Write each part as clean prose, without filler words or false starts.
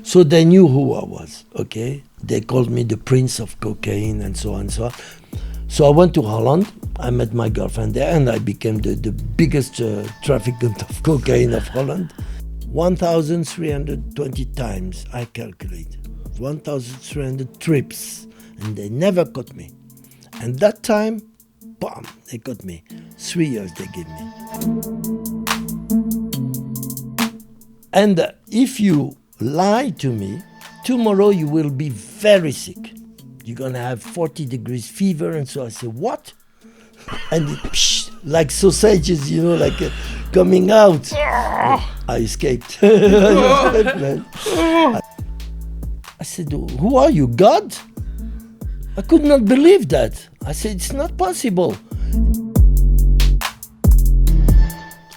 So they knew who I was, okay? They called me the Prince of Cocaine and so on and so on. So I went to Holland, I met my girlfriend there, and I became the biggest trafficant of cocaine of Holland. 1,320 times, I calculate. 1,300 trips, and they never caught me. And that time, bam, they caught me. 3 years they gave me. And if you lie to me, tomorrow you will be very sick. You're gonna have 40 degrees fever, and so I say, what? And it, like sausages, you know, like coming out. I escaped. I escaped, man. I said, who are you, God? I could not believe that. I said, it's not possible.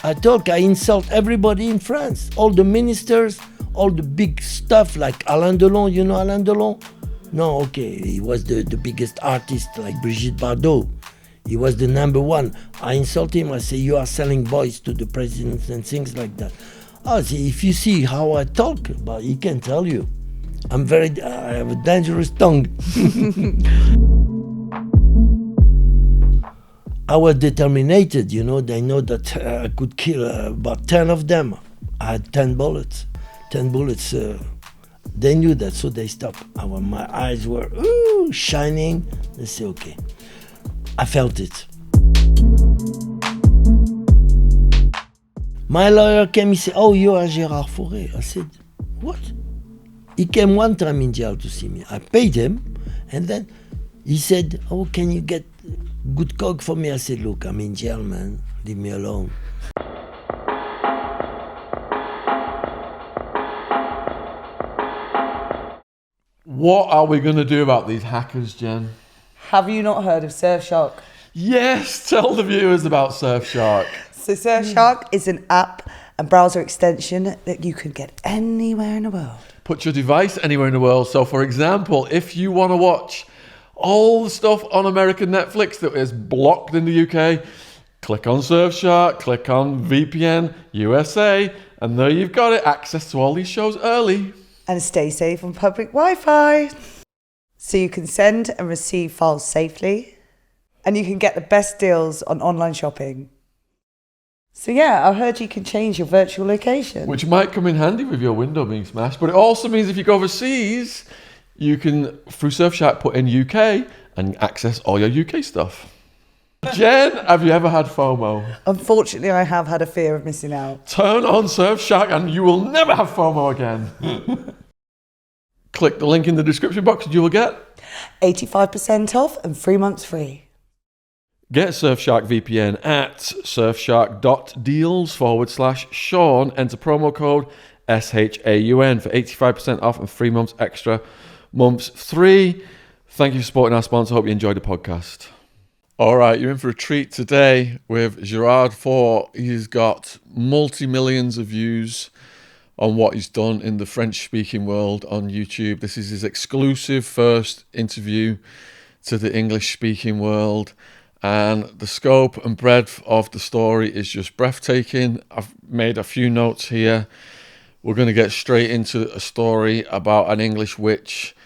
I insult everybody in France, all the ministers, all the big stuff like Alain Delon. You know Alain Delon? No, okay, he was the biggest artist like Brigitte Bardot. He was the number one. I insult him, I say, you are selling boys to the president and things like that. I say, if you see how I talk, but he can tell you. I have a dangerous tongue. I was determined, you know, they know that I could kill about 10 of them. I had 10 bullets. 10 bullets, they knew that, so they stopped. My eyes were shining. They say, okay. I felt it. My lawyer came, he said, oh, you are Gérard Fauré. I said, what? He came one time in jail to see me. I paid him, and then he said, oh, can you get good coke for me? I said, look, I'm in jail, man. Leave me alone. What are we going to do about these hackers, Jen? Have you not heard of Surfshark? Yes, tell the viewers about Surfshark. So Surfshark is an app and browser extension that you can get anywhere in the world. Put your device anywhere in the world. So, for example, if you want to watch all the stuff on American Netflix that is blocked in the UK, click on Surfshark, click on VPN USA, and there you've got it. Access to all these shows early. And stay safe on public Wi-Fi. So you can send and receive files safely. And you can get the best deals on online shopping. So yeah, I heard you can change your virtual location. Which might come in handy with your window being smashed. But it also means if you go overseas, you can, through Surfshark, put in UK and access all your UK stuff. Jen, have you ever had FOMO? Unfortunately, I have had a fear of missing out. Turn on Surfshark and you will never have FOMO again. Click the link in the description box and you will get 85% off and 3 months free. Get Surfshark VPN at surfshark.deals/Sean. Enter promo code SHAUN for 85% off and 3 months extra. Months free. Thank you for supporting our sponsor. Hope you enjoyed the podcast. All right, you're in for a treat today with Gérard Fauré. He's got multi-millions of views on what he's done in the French-speaking world on YouTube. This is his exclusive first interview to the English-speaking world. And the scope and breadth of the story is just breathtaking. I've made a few notes here. We're going to get straight into a story about an English witch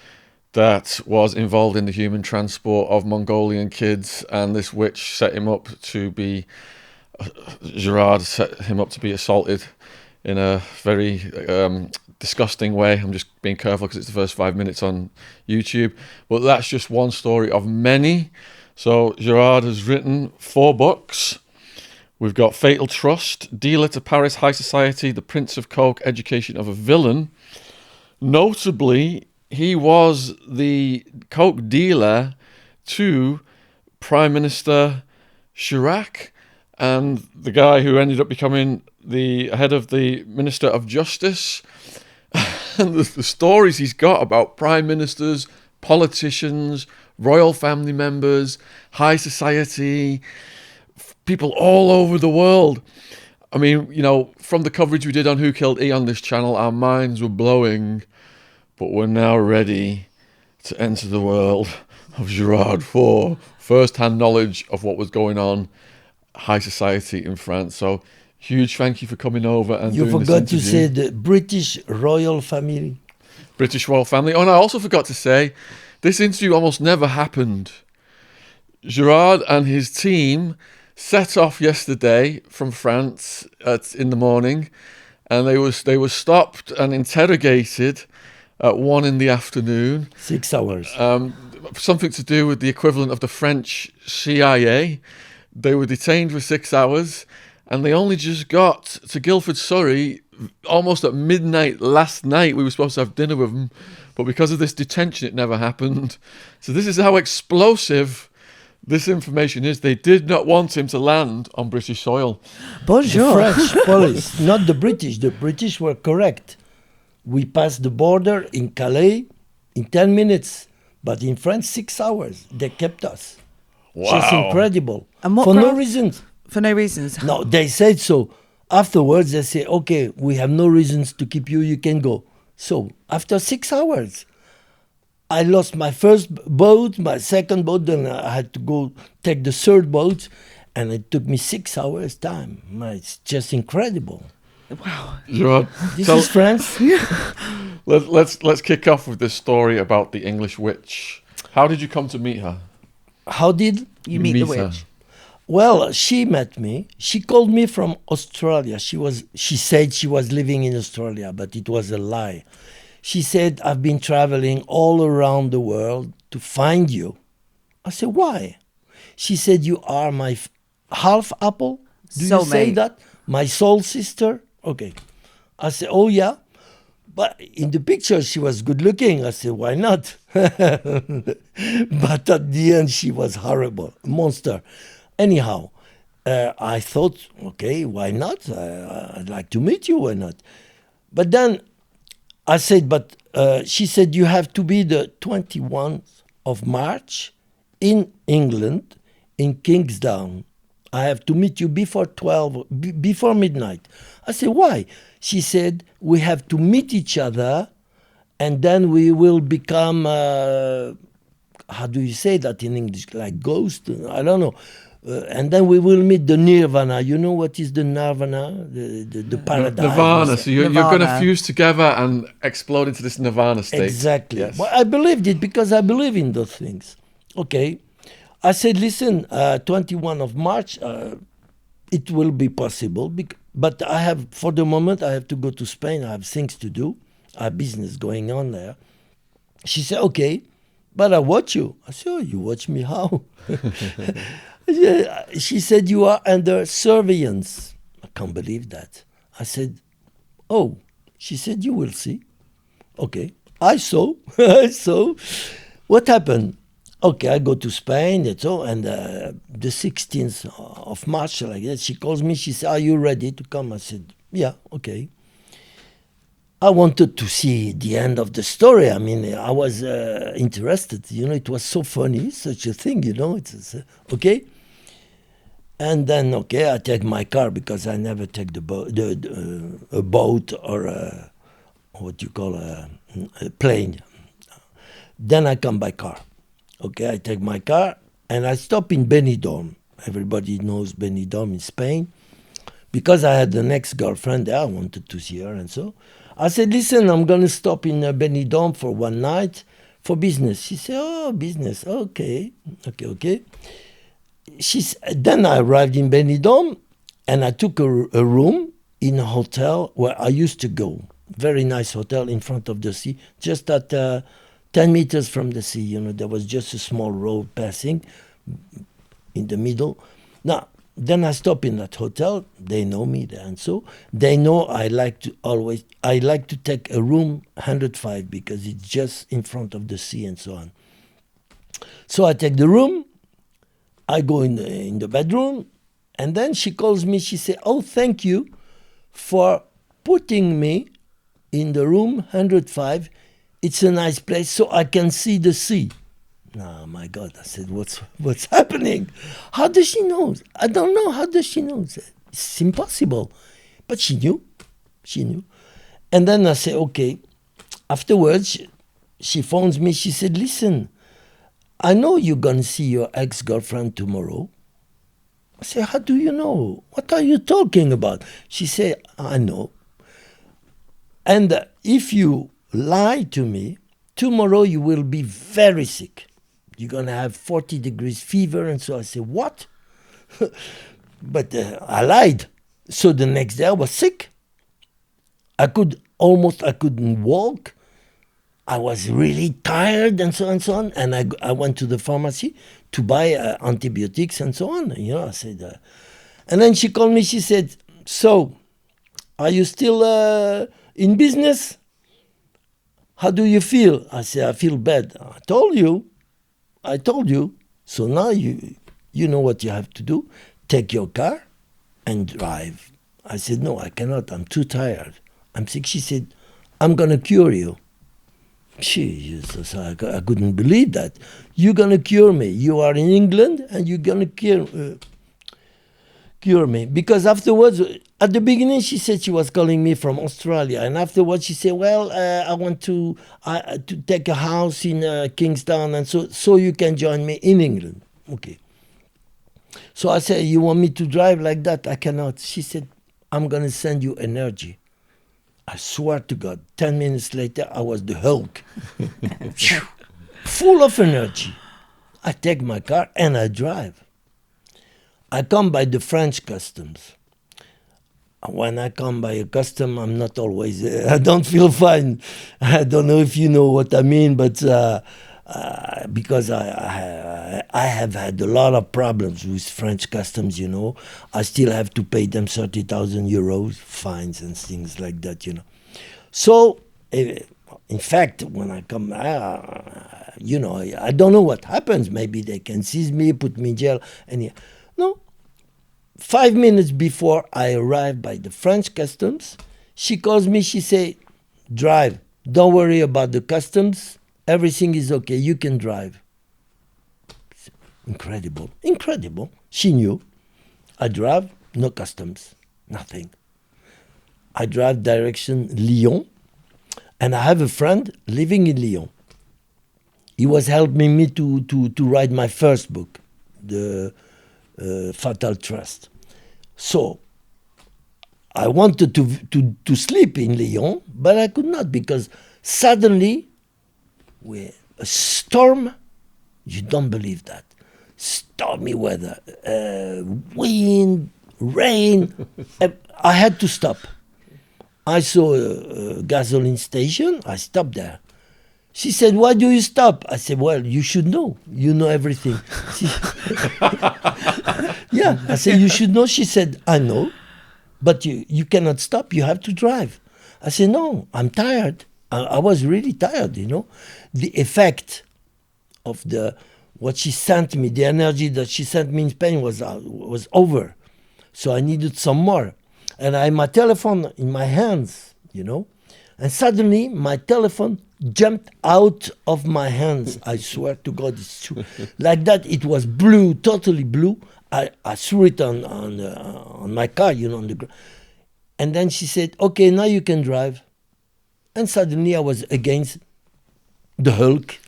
that was involved in the human transport of Mongolian kids, and this witch set him up to be, Gerard set him up to be assaulted in a very disgusting way. I'm just being careful because it's the first 5 minutes on YouTube. But that's just one story of many. So Gerard has written 4 books. We've got Fatal Trust, Dealer to Paris High Society, The Prince of Coke, Education of a Villain. Notably, he was the coke dealer to Prime Minister Chirac, and the guy who ended up becoming the head of the Minister of Justice. And the stories he's got about prime ministers, politicians, royal family members, high society, people all over the world. I mean, you know, from the coverage we did on Who Killed E on this channel, our minds were blowing, but we're now ready to enter the world of Gérard Fauré, first-hand knowledge of what was going on, high society in France. So, huge thank you for coming over and You doing forgot this to interview. say the British royal family. British royal family. Oh, and I also forgot to say, this interview almost never happened. Gerard and his team set off yesterday from France in the morning, and they were stopped and interrogated at 1 in the afternoon. 6 hours. Something to do with the equivalent of the French CIA. They were detained for 6 hours, and they only just got to Guildford, Surrey, almost at midnight last night. We were supposed to have dinner with them, but because of this detention, it never happened. So this is how explosive this information is. They did not want him to land on British soil. The Bonjour. French police, not the British. The British were correct. We passed the border in Calais in 10 minutes, but in France, 6 hours. They kept us. Just incredible. And what For no ground- reasons. For no reasons. No, they said so. Afterwards, they say, okay, we have no reasons to keep you, you can go. So, after 6 hours, I lost my first boat, my second boat, then I had to go take the third boat, and it took me 6 hours time. It's just incredible. Wow. Gerard, This is France. let's kick off with this story about the English witch. How did you come to meet her? How did? You meet the her. witch. Well, she met me. She called me from Australia. She said she was living in Australia, but it was a lie. She said, I've been traveling all around the world to find you. I said, why? She said, you are my half apple. Do you say Soulmate. that? My soul sister? Okay. I said, oh yeah. But in the picture, she was good looking. I said, why not? But at the end, she was horrible, monster. Anyhow, I thought, okay, why not? I'd like to meet you, why not? But then I said, but she said, you have to be the 21st of March in England, in Kingsdown. I have to meet you before before midnight. I said, why? She said, we have to meet each other, and then we will become, how do you say that in English? Like ghost? I don't know. And then we will meet the nirvana. You know what is the nirvana? The paradise. Nirvana. So you're going to Nirvana. fuse together and explode into this nirvana state. Exactly. Yes. Well, I believed it because I believe in those things. Okay. I said, listen, 21 of March, it will be possible. But I have, for the moment, I have to go to Spain. I have things to do. I have business going on there. She said, okay, but I watch you. I said, oh, you watch me how? She said, you are under surveillance. I can't believe that. I said, oh. She said, you will see. Okay. I saw. I saw. What happened? Okay, I go to Spain, that's all, and the 16th of March, like that, she calls me, she said, are you ready to come? I said, yeah, okay. I wanted to see the end of the story. I mean, I was interested, it was so funny, such a thing, it's okay. And then, okay, I take my car because I never take a boat or what you call a plane. Then I come by car. Okay, I take my car and I stop in Benidorm. Everybody knows Benidorm in Spain. Because I had an ex-girlfriend there, I wanted to see her and so. I said, listen, I'm going to stop in Benidorm for one night for business. She said, oh, business, okay. Then I arrived in Benidorm and I took a room in a hotel where I used to go. Very nice hotel in front of the sea, just at 10 meters from the sea. There was just a small road passing in the middle. Now, then I stop in that hotel. They know me there, and so they know I like to take a room 105 because it's just in front of the sea and so on. So I take the room. I go in the bedroom, and then she calls me. She said, "Oh, thank you for putting me in the room 105. It's a nice place, so I can see the sea." Oh my God! I said, "What's happening? How does she know? I don't know. How does she know? It's impossible." But she knew. She knew. And then I said, "Okay." Afterwards, she phones me. She said, "Listen, I know you're gonna see your ex-girlfriend tomorrow. I said, how do you know? What are you talking about? She said, I know. And if you lie to me, tomorrow you will be very sick. You're going to have 40 degrees fever. And so I said, what? But I lied. So the next day I was sick. I couldn't walk. I was really tired and so on. And I went to the pharmacy to buy antibiotics and so on. You know, I said, and then she called me. She said, so, are you still in business? How do you feel? I said, I feel bad. I told you. So now you know what you have to do. Take your car and drive. I said, no, I cannot. I'm too tired. I'm sick. She said, I'm going to cure you. Jesus, I couldn't believe that. You're going to cure me. You are in England and you're going to cure me. Because afterwards, at the beginning, she said she was calling me from Australia. And afterwards, she said, well, I want to take a house in Kingston. And so you can join me in England. Okay. So I said, you want me to drive like that? I cannot. She said, I'm going to send you energy. I swear to God, 10 minutes later, I was the Hulk. Full of energy. I take my car and I drive. I come by the French customs. When I come by a custom, I'm not always, I don't feel fine. I don't know if you know what I mean, but because I have had a lot of problems with French customs, you know. I still have to pay them 30,000 euros, fines and things like that, you know. So, in fact, when I come, you know, I don't know what happens. Maybe they can seize me, put me in jail. No. 5 minutes before I arrive by the French customs, she calls me, she say, drive. Don't worry about the customs. Everything is okay. You can drive. Incredible. She knew. I drive, no customs, nothing. I drive direction Lyon, and I have a friend living in Lyon. He was helping me to write my first book, The Fatal Trust. So I wanted to sleep in Lyon, but I could not because suddenly, with a storm, you don't believe that. Stormy weather, wind, rain. I had to stop. I saw a gasoline station. I stopped there. She said, why do you stop? I said, well, you should know. You know everything. Yeah, I said, you should know. She said, I know, but you cannot stop. You have to drive. I said, no, I'm tired. I was really tired, you know. The effect of what she sent me, the energy that she sent me in Spain was over. So I needed some more. And I had my telephone in my hands, you know. And suddenly my telephone jumped out of my hands. I swear to God, it's true. Like that, it was blue, totally blue. I threw it on my car, you know, on the ground. And then she said, okay, now you can drive. And suddenly I was against the Hulk.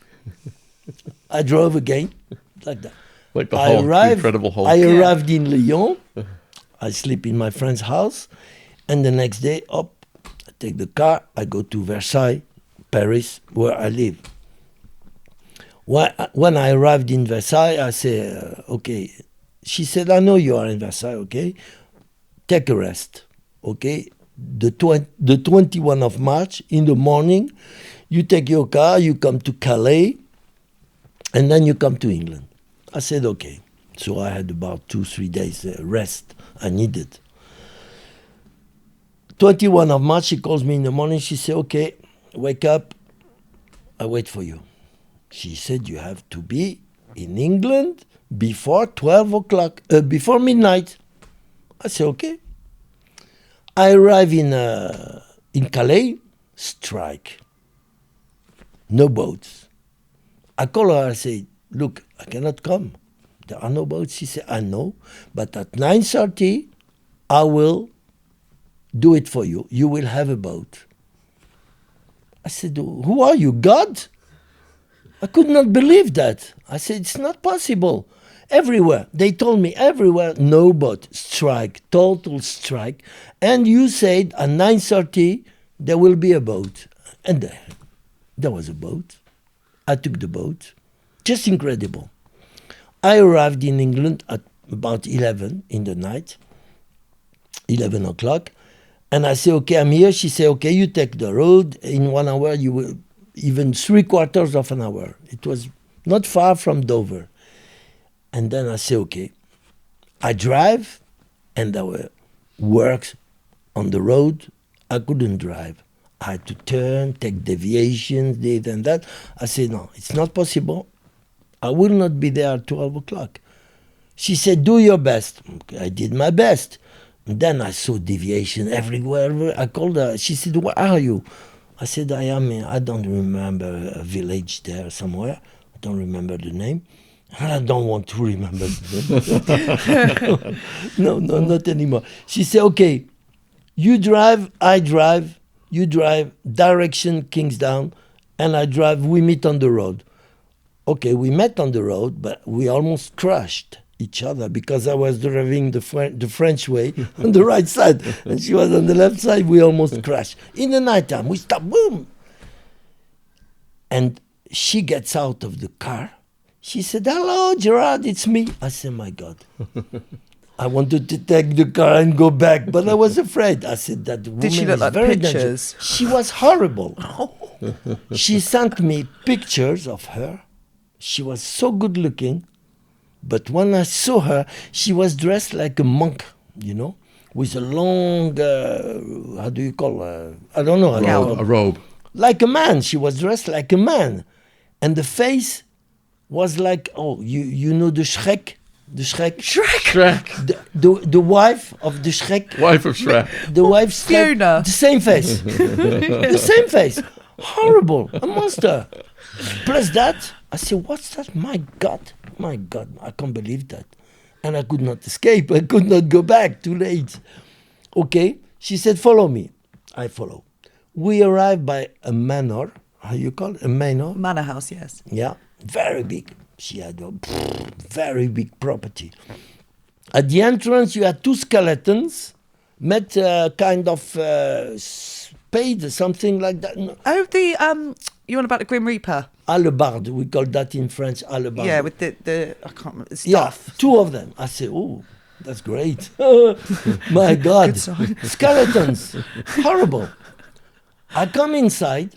I drove again, like that. Like the Hulk, the Incredible Hulk. I arrived in Lyon. I sleep in my friend's house. And the next day, I take the car. I go to Versailles, Paris, where I live. When I arrived in Versailles, I said, okay. She said, I know you are in Versailles, okay? Take a rest, okay? The 21 of March, in the morning, you take your car, you come to Calais, and then you come to England. I said, okay. So I had about 2-3 days rest I needed. 21 of March, she calls me in the morning. She said, okay, wake up. I wait for you. She said, you have to be in England before 12 o'clock, before midnight. I said, okay. I arrive in Calais, strike. No boats. I call her, I say, look, I cannot come. There are no boats. She said, I know, but at 9:30, I will do it for you. You will have a boat. I said, who are you, God? I could not believe that. I said, it's not possible. Everywhere. They told me everywhere, no boat. Strike, total strike. And you said at 9:30 there will be a boat. And there was a boat. I took the boat. Just incredible. I arrived in England at about 11 in the night, 11 o'clock. And I say, okay, I'm here. She say, okay, you take the road. In 1 hour, you will, even 3/4 of an hour. It was not far from Dover. And then I say, okay, I drive, and there were works on the road. I couldn't drive. I had to turn, take deviations, this and that. I said, no, it's not possible. I will not be there at 12 o'clock. She said, do your best. Okay, I did my best. And then I saw deviation everywhere. I called her. She said, where are you? I said, I am in, I don't remember, a village there somewhere. I don't remember the name. And I don't want to remember the name. No, not anymore. She said, okay, you drive, I drive, you drive, direction Kingsdown, and I drive, we meet on the road. Okay, we met on the road, but we almost crushed each other because I was driving the French way on the right side, and she was on the left side. We almost crashed. In the nighttime, we stop, boom! And she gets out of the car. She said, hello, Gerard, it's me. I said, my God. I wanted to take the car and go back, but I was afraid. I said, that woman Did she look is like very pictures? dangerous. She was horrible. She sent me pictures of her. She was so good looking. But when I saw her, she was dressed like a monk, you know, with a long, how do you call I don't know. A robe. Like a man. She was dressed like a man. And the face was like, oh, you know the Shrek? The Shrek? Shrek. The wife of the Shrek. Wife of Shrek. The wife's Fiona. the same face. The same face. Horrible. A monster. Plus that, I said, what's that? My God, I can't believe that. And I could not escape. I could not go back. Too late. Okay. She said, follow me. I follow. We arrived by a manor. How you call it? A manor? Manor house, yes. Yeah. Very big. She had a very big property. At the entrance, you had two skeletons, met kind of spade, something like that. No. Oh, you on about the Grim Reaper? Hallebarde, we call that in French, hallebarde. Yeah, with the I can't remember, the Yeah, stuff. two of them. I say, oh, that's great. My God. Good sign. Skeletons. Horrible. I come inside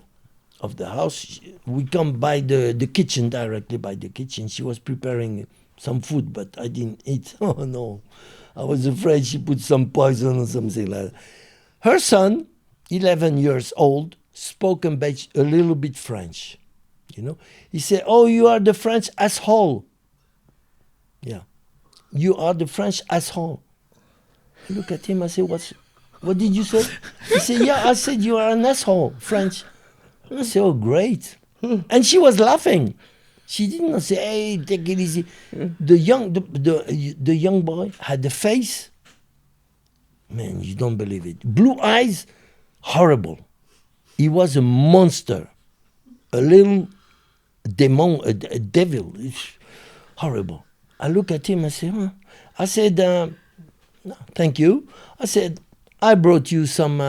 of the house. We come by the kitchen, directly by the kitchen. She was preparing some food, but I didn't eat. Oh, no. I was afraid she put some poison or something like that. Her son, 11 years old, spoke a little bit French. You know, he said, oh, you are the French asshole. Yeah. You are the French asshole. I look at him, I say, what did you say? He said, yeah, I said you are an asshole, French. I said, oh, great. And she was laughing. She did not say, hey, take it easy. The young boy had the face. Man, you don't believe it. Blue eyes, horrible. He was a monster. A little demon, a devil. It's horrible. I look at him, I say, huh? I said, no, thank you. I said, I brought you some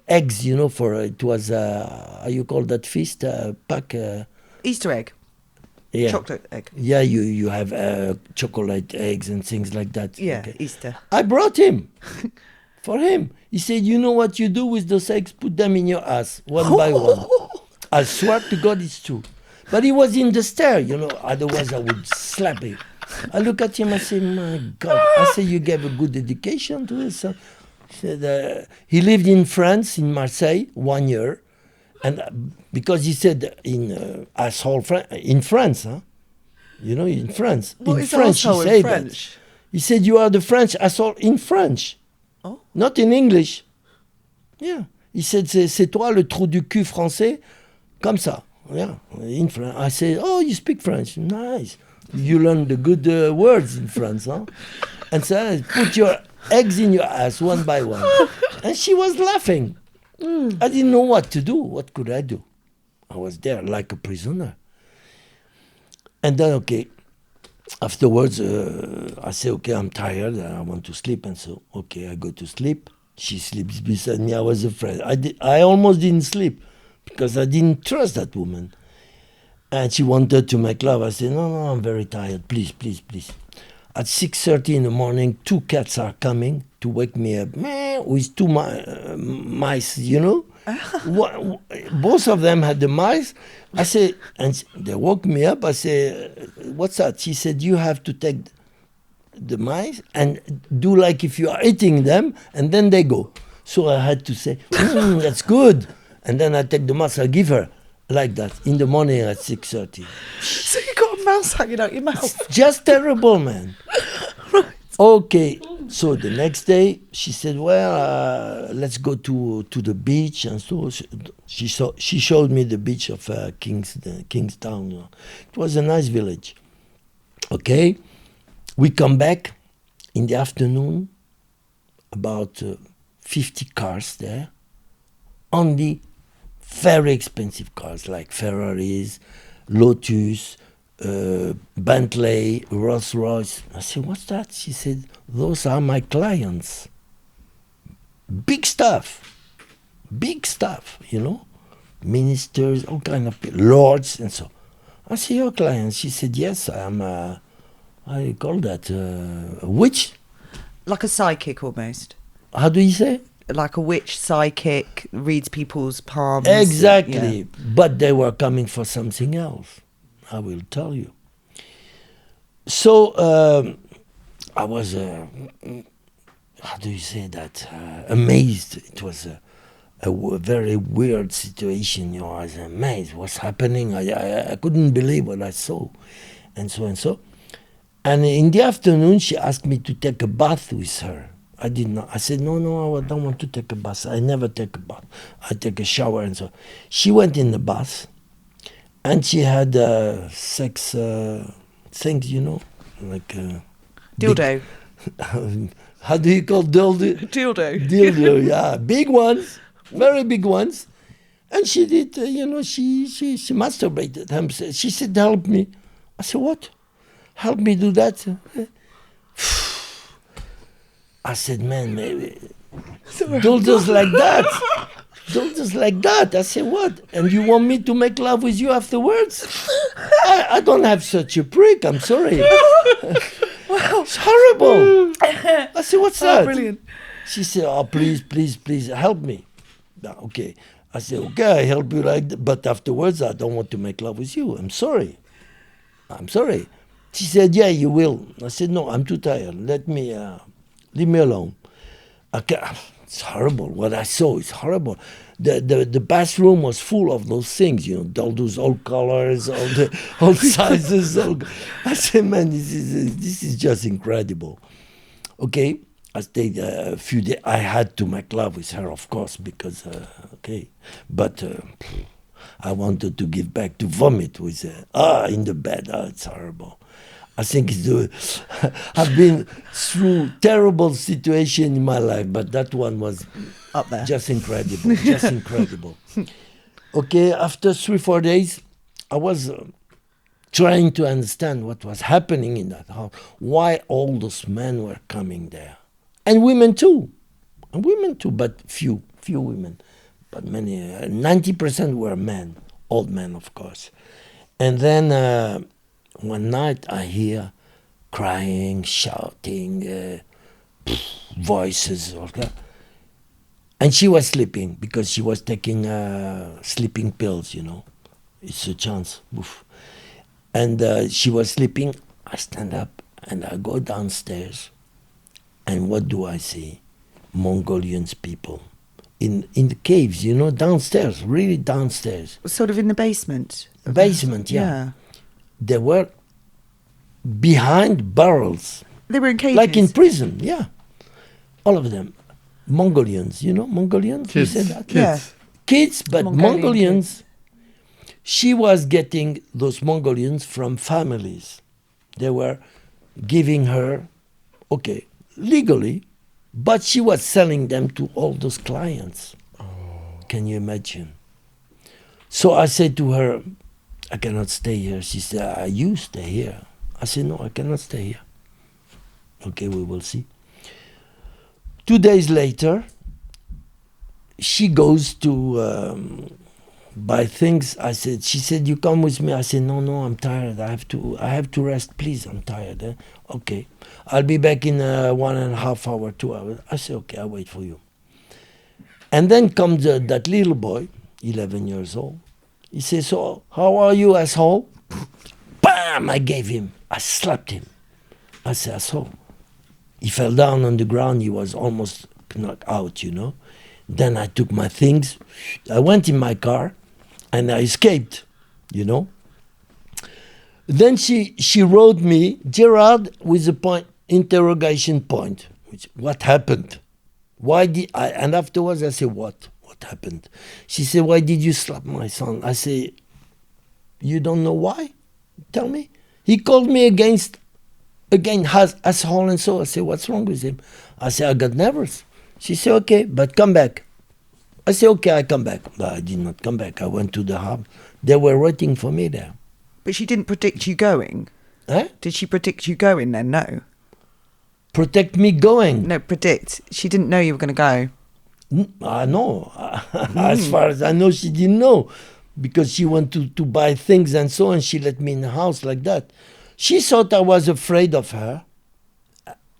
eggs, you know, for it was, how you call that feast? Pack. Easter egg. Yeah. Chocolate egg. Yeah, you have chocolate eggs and things like that. Yeah, Okay. Easter. I brought him. For him. He said, you know what you do with those eggs? Put them in your ass, one by one. I swear to God it's true. But he was in the stair, you know, otherwise I would slap him. I look at him, I say, my God. I say, you gave a good education to his son. He said, he lived in France, in Marseille, 1 year. And because he said in asshole in France, huh? You know, in France. What in is French, asshole he in said French? that. He said, you are the French asshole in French. Oh. Not in English. Yeah. He said, c'est toi le trou du cul français. Comme ça. Yeah. In France. I said, oh, you speak French. Nice. You learn the good words in France, huh? And so put your eggs in your ass one by one. And she was laughing. I didn't know what to do. What could I do? I was there like a prisoner. And then, okay, afterwards, I say, okay, I'm tired. I want to sleep. And so, okay, I go to sleep. She sleeps beside me. I was afraid. I almost didn't sleep because I didn't trust that woman. And she wanted to make love. I said, no, I'm very tired. Please, please, please. At 6:30 in the morning, 2 cats are coming to wake me up. With 2 mice, you know. Both of them had the mice. I said, and they woke me up. I said, what's that? She said, you have to take the mice and do like if you are eating them, and then they go. So I had to say, that's good. And then I take the mouse, I give her like that in the morning at 6:30. So you got a mouse hanging out your mouth? Just terrible, man. Right. Okay, so the next day she said, well, let's go to the beach. And so she showed me the beach of Kingstown. It was a nice village. Okay, we come back in the afternoon, about 50 cars there, only very expensive cars like Ferraris, Lotus, Bentley, Rolls Royce. I said, what's that? She said, those are my clients. Big stuff, you know, ministers, all kind of people, lords, and so. I said, your clients? She said, yes, I'm I call that a witch. Like a psychic almost. How do you say? Like a witch psychic, reads people's palms. Exactly. Yeah. But they were coming for something else. I will tell you. So I was, how do you say that? Amazed. It was a very weird situation. You know, I was amazed. What's happening? I couldn't believe what I saw, and so and so. And in the afternoon, she asked me to take a bath with her. I did not. I said, no, I don't want to take a bath. I never take a bath. I take a shower and so. She went in the bath, and she had sex things, you know, like Dildo. How do you call dildo? Dildo. Dildo, yeah, big ones, very big ones. And she did, you know, she masturbated. She said, help me. I said, what? Help me do that? I said, man, maybe dildos like that. Dildos like that. I said, what? And you want me to make love with you afterwards? I don't have such a prick. I'm sorry. Wow. It's horrible. I said, what's that? Brilliant. She said, oh, please, help me. Okay. I said, okay, I help you like that. But afterwards, I don't want to make love with you. I'm sorry. She said, yeah, you will. I said, no, I'm too tired. Leave me alone. Okay. It's horrible. What I saw is horrible. The bathroom was full of those things, you know, all those old colors, all sizes. I said, man, this is just incredible. Okay, I stayed a few days. I had to make love with her, of course, because but I wanted to give back to vomit with her. In the bed. It's horrible. I think I've been through terrible situation in my life, but that one was up there. Just incredible. Okay, after 3-4 days, I was trying to understand what was happening in that house, why all those men were coming there, and women too, but few women, but many, 90% were men, old men, of course, and then. One night I hear crying, shouting, voices, all that. And she was sleeping because she was taking sleeping pills, you know. It's a chance. Oof. And she was sleeping. I stand up and I go downstairs. And what do I see? Mongolian people in the caves, you know, downstairs, really downstairs. Sort of in the basement. Basement, yeah. They were behind barrels. They were in cages. Like in prison, yeah. All of them. Mongolians, you know, Mongolians? Kids. You said that? Yeah. Kids, but Mongolian Mongolians. kids. She was getting those Mongolians from families. They were giving her, okay, legally, but she was selling them to all those clients. Oh. Can you imagine? So I said to her, I cannot stay here. She said, you stay here. I said, no, I cannot stay here. Okay, we will see. 2 days later, she goes to buy things. She said, you come with me. I said, no, I'm tired. I have to rest, please. I'm tired. Okay, I'll be back in 1.5 hours, 2 hours. I said, okay, I'll wait for you. And then comes that little boy, 11 years old. He says, so how are you, asshole? Bam! I gave him. I slapped him. I said, asshole. He fell down on the ground. He was almost knocked out, you know. Then I took my things. I went in my car and I escaped, you know. Then she wrote me, Gerard, with a interrogation point. What happened? Why did I? And afterwards I said, what? What happened? She said, why did you slap my son? I say, you don't know why? Tell me. He called me again, asshole and so. I said, what's wrong with him? I said, I got nervous. She said, okay, but come back. I said, okay, I come back. But I did not come back. I went to the hub. They were waiting for me there. But she didn't predict you going? Eh? Did she predict you going then? No. Protect me going? No, predict. She didn't know you were going to go. I know. As far as I know, she didn't know. Because she wanted to buy things and so on. She let me in the house like that. She thought I was afraid of her.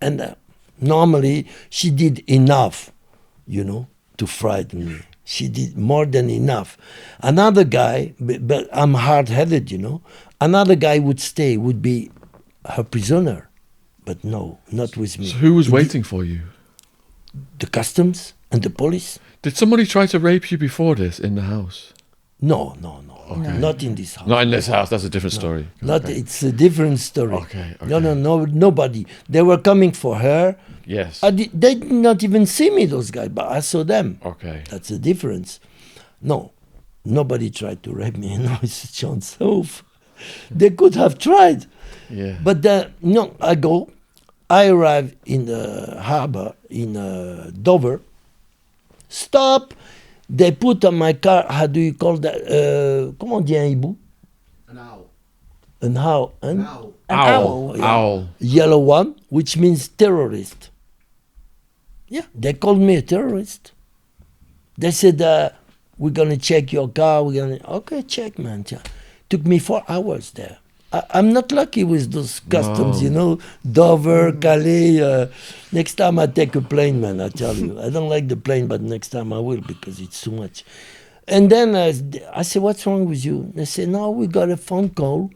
And normally, she did enough, you know, to frighten me. She did more than enough. Another guy, but I'm hard-headed, you know. Another guy would be her prisoner. But no, not with me. So who was waiting for you? The customs and the police. Did somebody try to rape you before this in the house? No. Okay. Not in this house. Not in this house. That's a different story. It's a different story. Okay. No, nobody. They were coming for her. Yes. They did not even see me, those guys, but I saw them. Okay. That's the difference. No, nobody tried to rape me. No, it's a chance. They could have tried. Yeah. But I arrive in the harbor in Dover. Stop. They put on my car, how do you call that? Comment on dit un hibou? An owl. An owl. An owl. An Owl. owl. Owl. Yellow one, which means terrorist. Yeah, they called me a terrorist. They said, we're going to check your car. Okay, check, man. Took me 4 hours there. I'm not lucky with those customs, you know, Dover, Calais. Next time I take a plane, man, I tell you. I don't like the plane, but next time I will because it's too much. And then I said, what's wrong with you? They said, no, we got a phone call.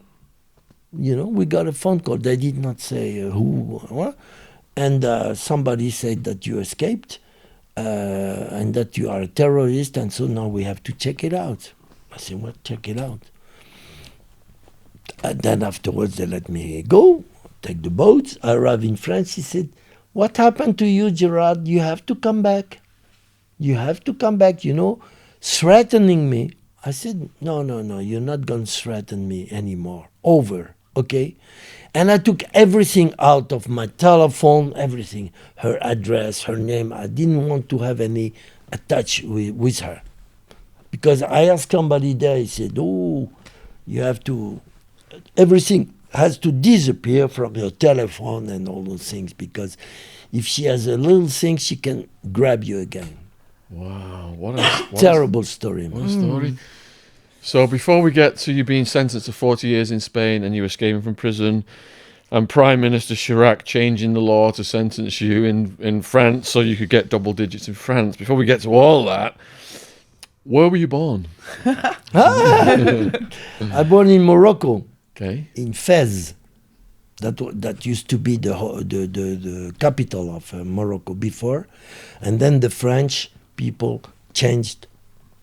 You know, we got a phone call. They did not say who or what. And somebody said that you escaped and that you are a terrorist, and so now we have to check it out. I said, what, check it out? And then afterwards they let me go, take the boat. I arrived in France. He said, what happened to you, Gerard? You have to come back. You have to come back, you know, threatening me. I said, no, you're not going to threaten me anymore. Over, okay? And I took everything out of my telephone, everything, her address, her name. I didn't want to have any touch with her. Because I asked somebody there, he said, oh, you have to, everything has to disappear from your telephone and all those things, because if she has a little thing, she can grab you again. Wow, what a terrible story, man. What a story. So before we get to you being sentenced to 40 years in Spain and you escaping from prison, and Prime Minister Chirac changing the law to sentence you in France so you could get double digits in France, before we get to all that, where were you born? I born in Morocco. Okay. In Fez. That used to be the capital of Morocco before, and then the French people changed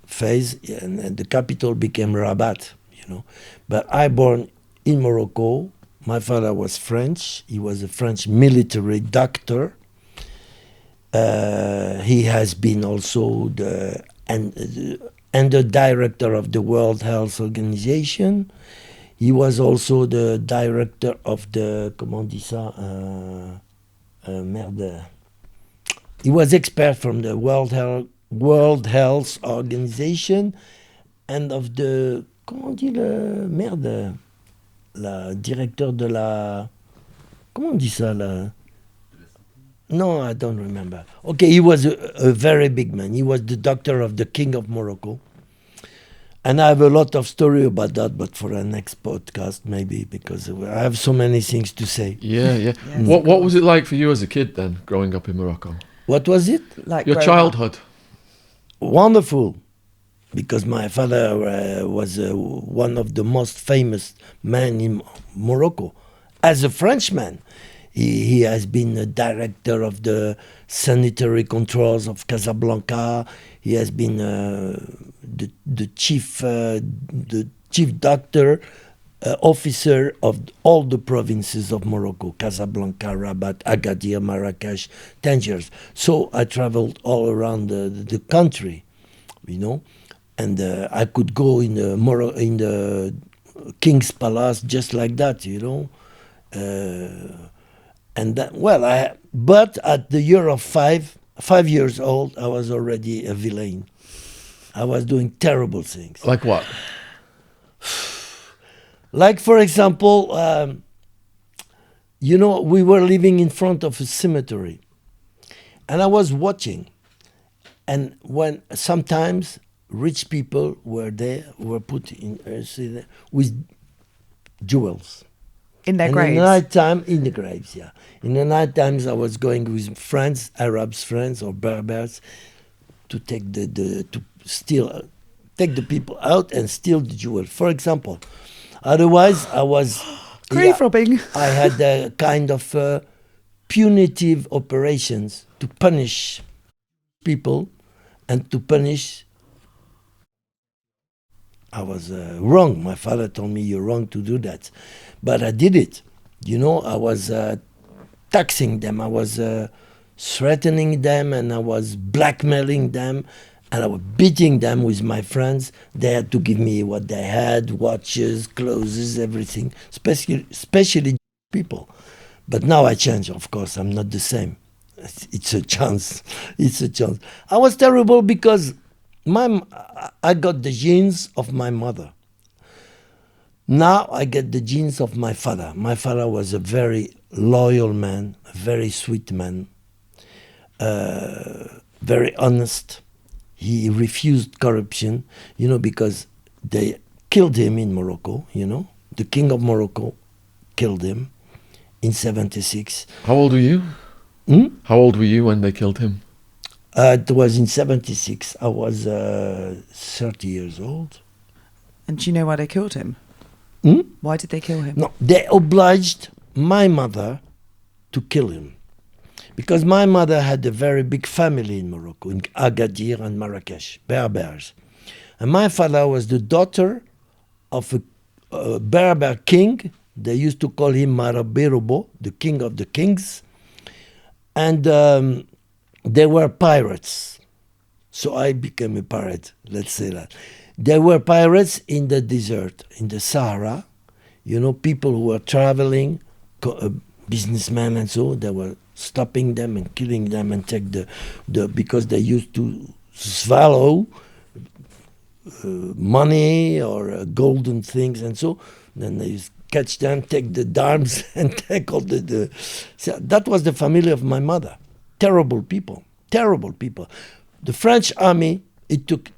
Fez, and the capital became Rabat. You know, but I born in Morocco. My father was French. He was a French military doctor. He has been also the director of the World Health Organization. He was also the director of the, comment on dit ça, merde. He was expert from the World Health Organization and of the, comment on dit le, merde, la directeur de la... Comment on dit ça là? No, I don't remember. Okay, he was a very big man. He was the doctor of the King of Morocco. And I have a lot of story about that, but for the next podcast maybe, because I have so many things to say. Yeah. Yes, What was it like for you as a kid then, growing up in Morocco? What was it? Like Your growing up. childhood? Wonderful, because my father was one of the most famous men in Morocco. As a Frenchman, he has been a director of the sanitary controls of Casablanca. He has been the chief doctor, officer of all the provinces of Morocco: Casablanca, Rabat, Agadir, Marrakesh, Tangiers. So I traveled all around the country, you know, and I could go in the King's Palace just like that, you know. And that, but at the year of 5 years old, I was already a villain. I was doing terrible things. Like what? Like, for example, you know, we were living in front of a cemetery, and I was watching. And when sometimes rich people were put in with jewels. In their And graves. in the night time, in the graves, yeah. In the night times, I was going with friends, Arabs friends or Berbers, to take take the people out and steal the jewel. For example, otherwise I was Grave robbing. I had a kind of punitive operations to punish people and to punish. I was wrong. My father told me you're wrong to do that, but I did it. You know, I was taxing them. I was threatening them, and I was blackmailing them, and I was beating them with my friends. They had to give me what they had: watches, clothes, everything. Especially people. But now I change. Of course, I'm not the same. It's a chance. It's a chance. I was terrible because I got the genes of my mother. Now I get the genes of my father. My father was a very loyal man, a very sweet man, very honest. He refused corruption, you know, because they killed him in Morocco, you know. The king of Morocco killed him in 76. How old were you? How old were you when they killed him? It was in 76. I was 30 years old. And do you know why they killed him? Why did they kill him? No, they obliged my mother to kill him. Because my mother had a very big family in Morocco, in Agadir and Marrakesh, Berbers. And my father was the daughter of a Berber king. They used to call him Marabirobo, the king of the kings. And they were pirates. So I became a pirate, let's say that. There were pirates in the desert, in the Sahara. You know, people who were traveling, businessmen and so, they were stopping them and killing them and take because they used to swallow money or golden things and so. Then they used catch them, take the arms and take all so that was the family of my mother. Terrible people. The French army, it took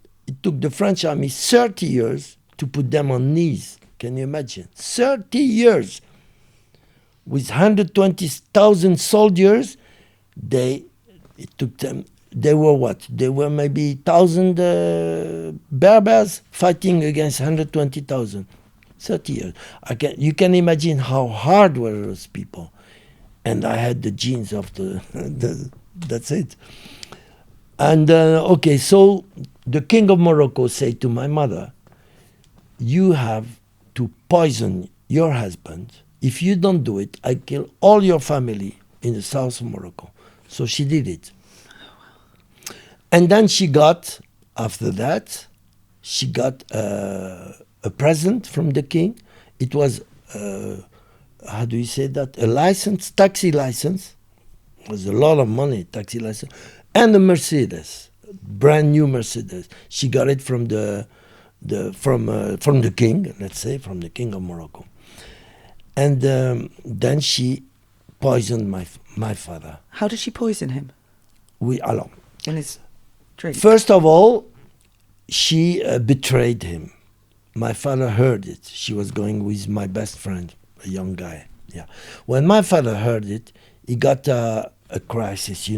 the French army 30 years to put them on knees. Can you imagine? 30 years. With 120,000 soldiers, it took them, they were what? They were maybe 1,000 Berbers fighting against 120,000. 30 years. You can imagine how hard were those people. And I had the genes of that's it. And okay, so the king of Morocco said to my mother, you have to poison your husband. If you don't do it, I kill all your family in the south of Morocco. So she did it. And then after that, she got a present from the king. It was, how do you say that? A license, taxi license. It was a lot of money, taxi license. And a Mercedes, brand new Mercedes. She got it from the king, let's say, from the king of Morocco. And then she poisoned my father. How did she poison him? In his drink? First of all, she betrayed him. My father heard it. She was going with my best friend, a young guy. Yeah. When my father heard it, he got a crisis,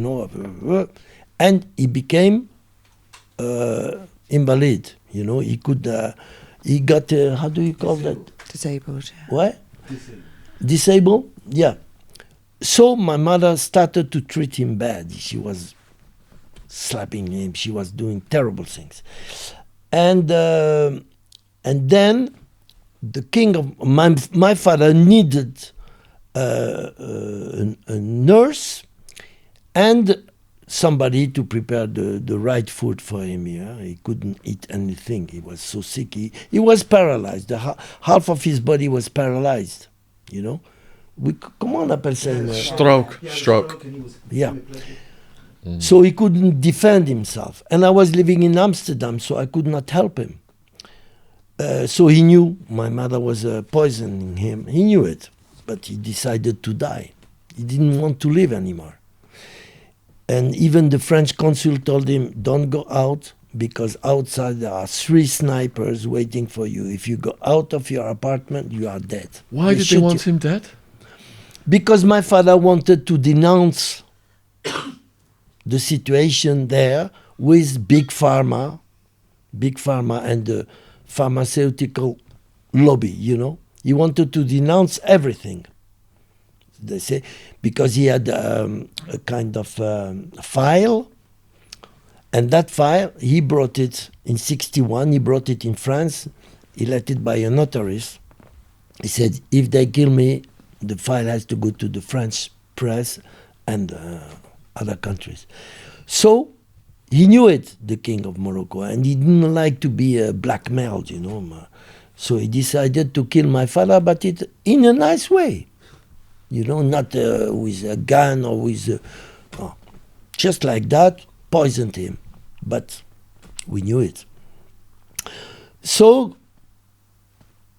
and he became invalid. He could. He got how do you call that? Disabled. Yeah. What? Disabled? Yeah. So my mother started to treat him bad. She was slapping him. She was doing terrible things, and then the king of my father needed a nurse and somebody to prepare the right food for him. Yeah, he couldn't eat anything. He was so sick. He was paralyzed. Half of his body was paralyzed. Comment on appelle ça? Stroke. Yeah. So he couldn't defend himself. And I was living in Amsterdam, so I could not help him. So he knew my mother was poisoning him. He knew it, but he decided to die. He didn't want to live anymore. And even the French consul told him, don't go out, because outside there are 3 snipers waiting for you. If you go out of your apartment, you are dead. Why did they want him dead? Because my father wanted to denounce the situation there with Big Pharma and the pharmaceutical lobby, He wanted to denounce everything. They say, because he had a kind of file, and that file, he brought it in 1961, he brought it in France, he let it by a notarist. He said, if they kill me, the file has to go to the French press and other countries. So he knew it, the king of Morocco, and he didn't like to be blackmailed, So he decided to kill my father, but it in a nice way. Not with a gun or with... just like that, poisoned him. But we knew it. So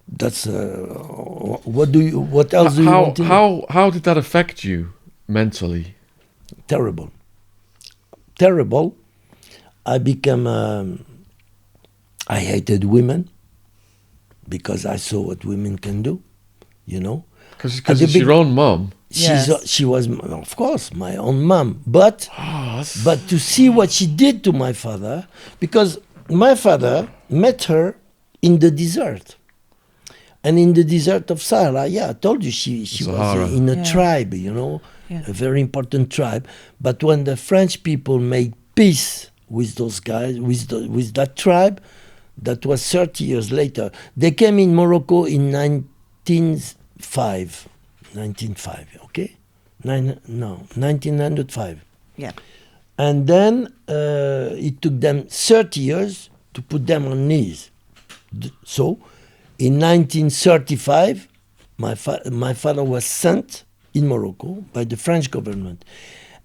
that's... what else do you want to know? How did that affect you mentally? Terrible. I became... I hated women because I saw what women can do, Because it's your own mom. She was, of course, my own mom. But to see what she did to my father, because my father met her in the desert. And in the desert of Sahara, I told you she was in a tribe, a very important tribe. But when the French people made peace with those guys, with that tribe, that was 30 years later. They came in Morocco in 1905, okay? 1905. Yeah. And then it took them 30 years to put them on knees. So, in 1935, my father was sent in Morocco by the French government.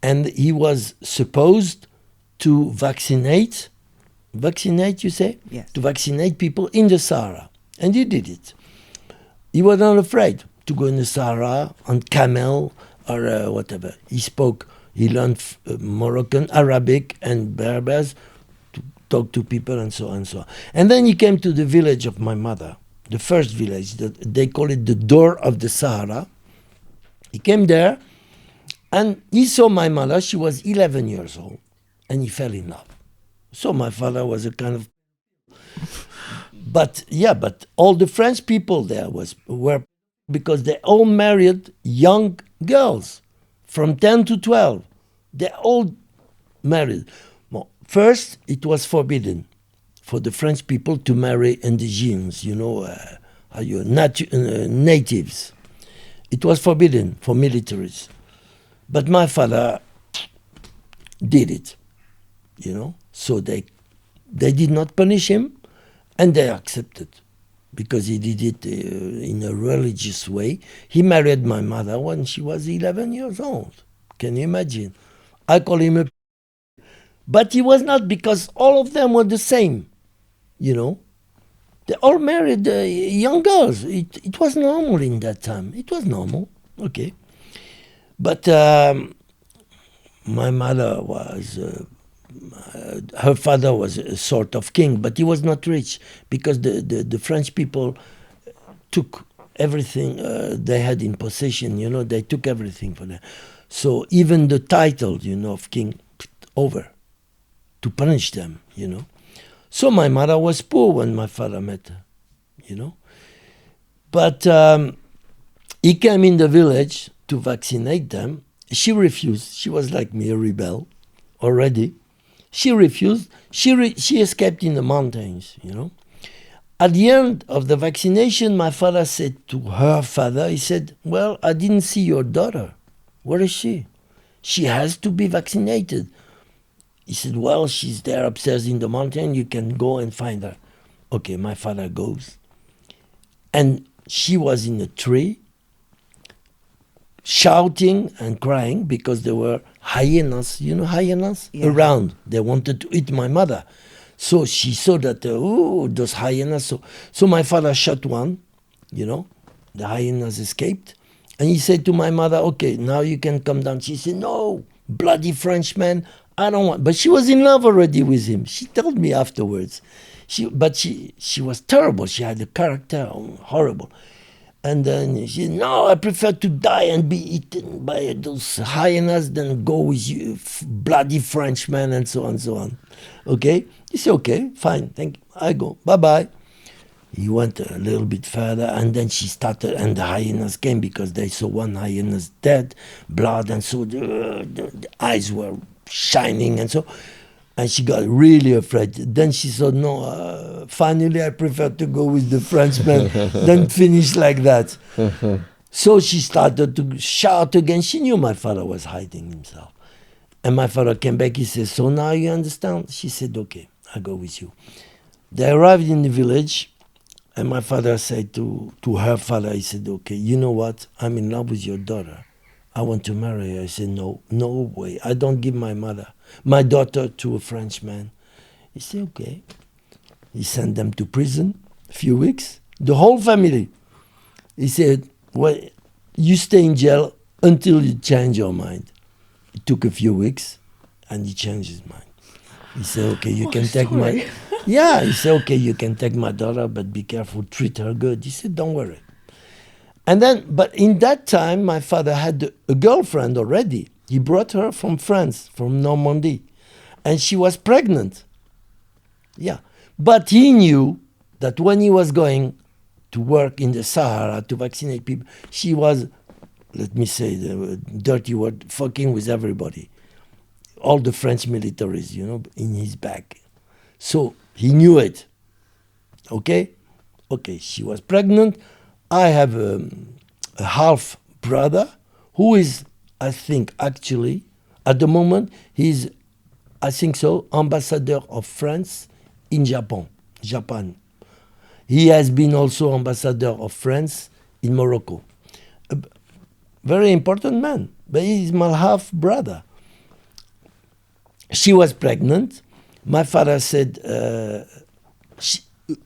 And he was supposed to vaccinate, you say? Yes. To vaccinate people in the Sahara. And he did it. He was not afraid to go in the Sahara on camel or whatever. He learned Moroccan, Arabic, and Berbers to talk to people and so on and so on. And then he came to the village of my mother, the first village. They call it the door of the Sahara. He came there and he saw my mother. She was 11 years old and he fell in love. So my father was a kind of... But all the French people there were because they all married young girls from 10 to 12. They all married. Well, first, it was forbidden for the French people to marry indigenes, natives. It was forbidden for militaries. But my father did it, So they did not punish him, and they accepted, because he did it in a religious way. He married my mother when she was 11 years old. Can you imagine? I call him a... But he was not, because all of them were the same, They all married young girls. It was normal in that time. It was normal, okay. But my mother was, her father was a sort of king, but he was not rich because the French people took everything they had in possession, they took everything for them. So even the title, of king, over, to punish them, So my mother was poor when my father met her, But he came in the village to vaccinate them. She refused. She was like me, a rebel already. She refused. She escaped in the mountains, At the end of the vaccination, my father said to her father, he said, well, I didn't see your daughter. Where is she? She has to be vaccinated. He said, well, she's there upstairs in the mountain. You can go and find her. Okay, my father goes. And she was in a tree, shouting and crying because there were hyenas, hyenas? Yeah. Around. They wanted to eat my mother. So she saw that, those hyenas. So my father shot one, the hyenas escaped. And he said to my mother, okay, now you can come down. She said, no, bloody Frenchman, I don't want. But she was in love already with him. She told me afterwards. She was terrible. She had a character, horrible. And then she said, no, I prefer to die and be eaten by those hyenas than go with you, bloody Frenchman, and so on and so on. Okay? He said, okay, fine, thank you. I go, bye-bye. He went a little bit further, and then she started, and the hyenas came because they saw one hyena's dead, blood, and so the eyes were shining, and she got really afraid. Then she said, no, finally I prefer to go with the Frenchman than finish like that. So she started to shout again. She knew my father was hiding himself. And my father came back, he said, so now you understand? She said, okay, I go with you. They arrived in the village, and my father said to her father, he said, okay, you know what? I'm in love with your daughter. I want to marry her. I said, no way. I don't give my daughter to a Frenchman. He said, okay. He sent them to prison, a few weeks, the whole family. He said, well, you stay in jail until you change your mind. It took a few weeks, and he changed his mind. He said, okay, you can take my... Yeah, he said, okay, you can take my daughter, but be careful, treat her good. He said, don't worry. And then, but in that time, my father had a girlfriend already. He brought her from France, from Normandy, and she was pregnant. Yeah, but he knew that when he was going to work in the Sahara to vaccinate people, she was, let me say the dirty word, fucking with everybody. All the French militaries, in his back. So he knew it. Okay, she was pregnant. I have a half brother who is, I think, actually, at the moment, he's, I think so, ambassador of France in Japan. He has been also ambassador of France in Morocco. A very important man, but he's my half brother. She was pregnant. My father said,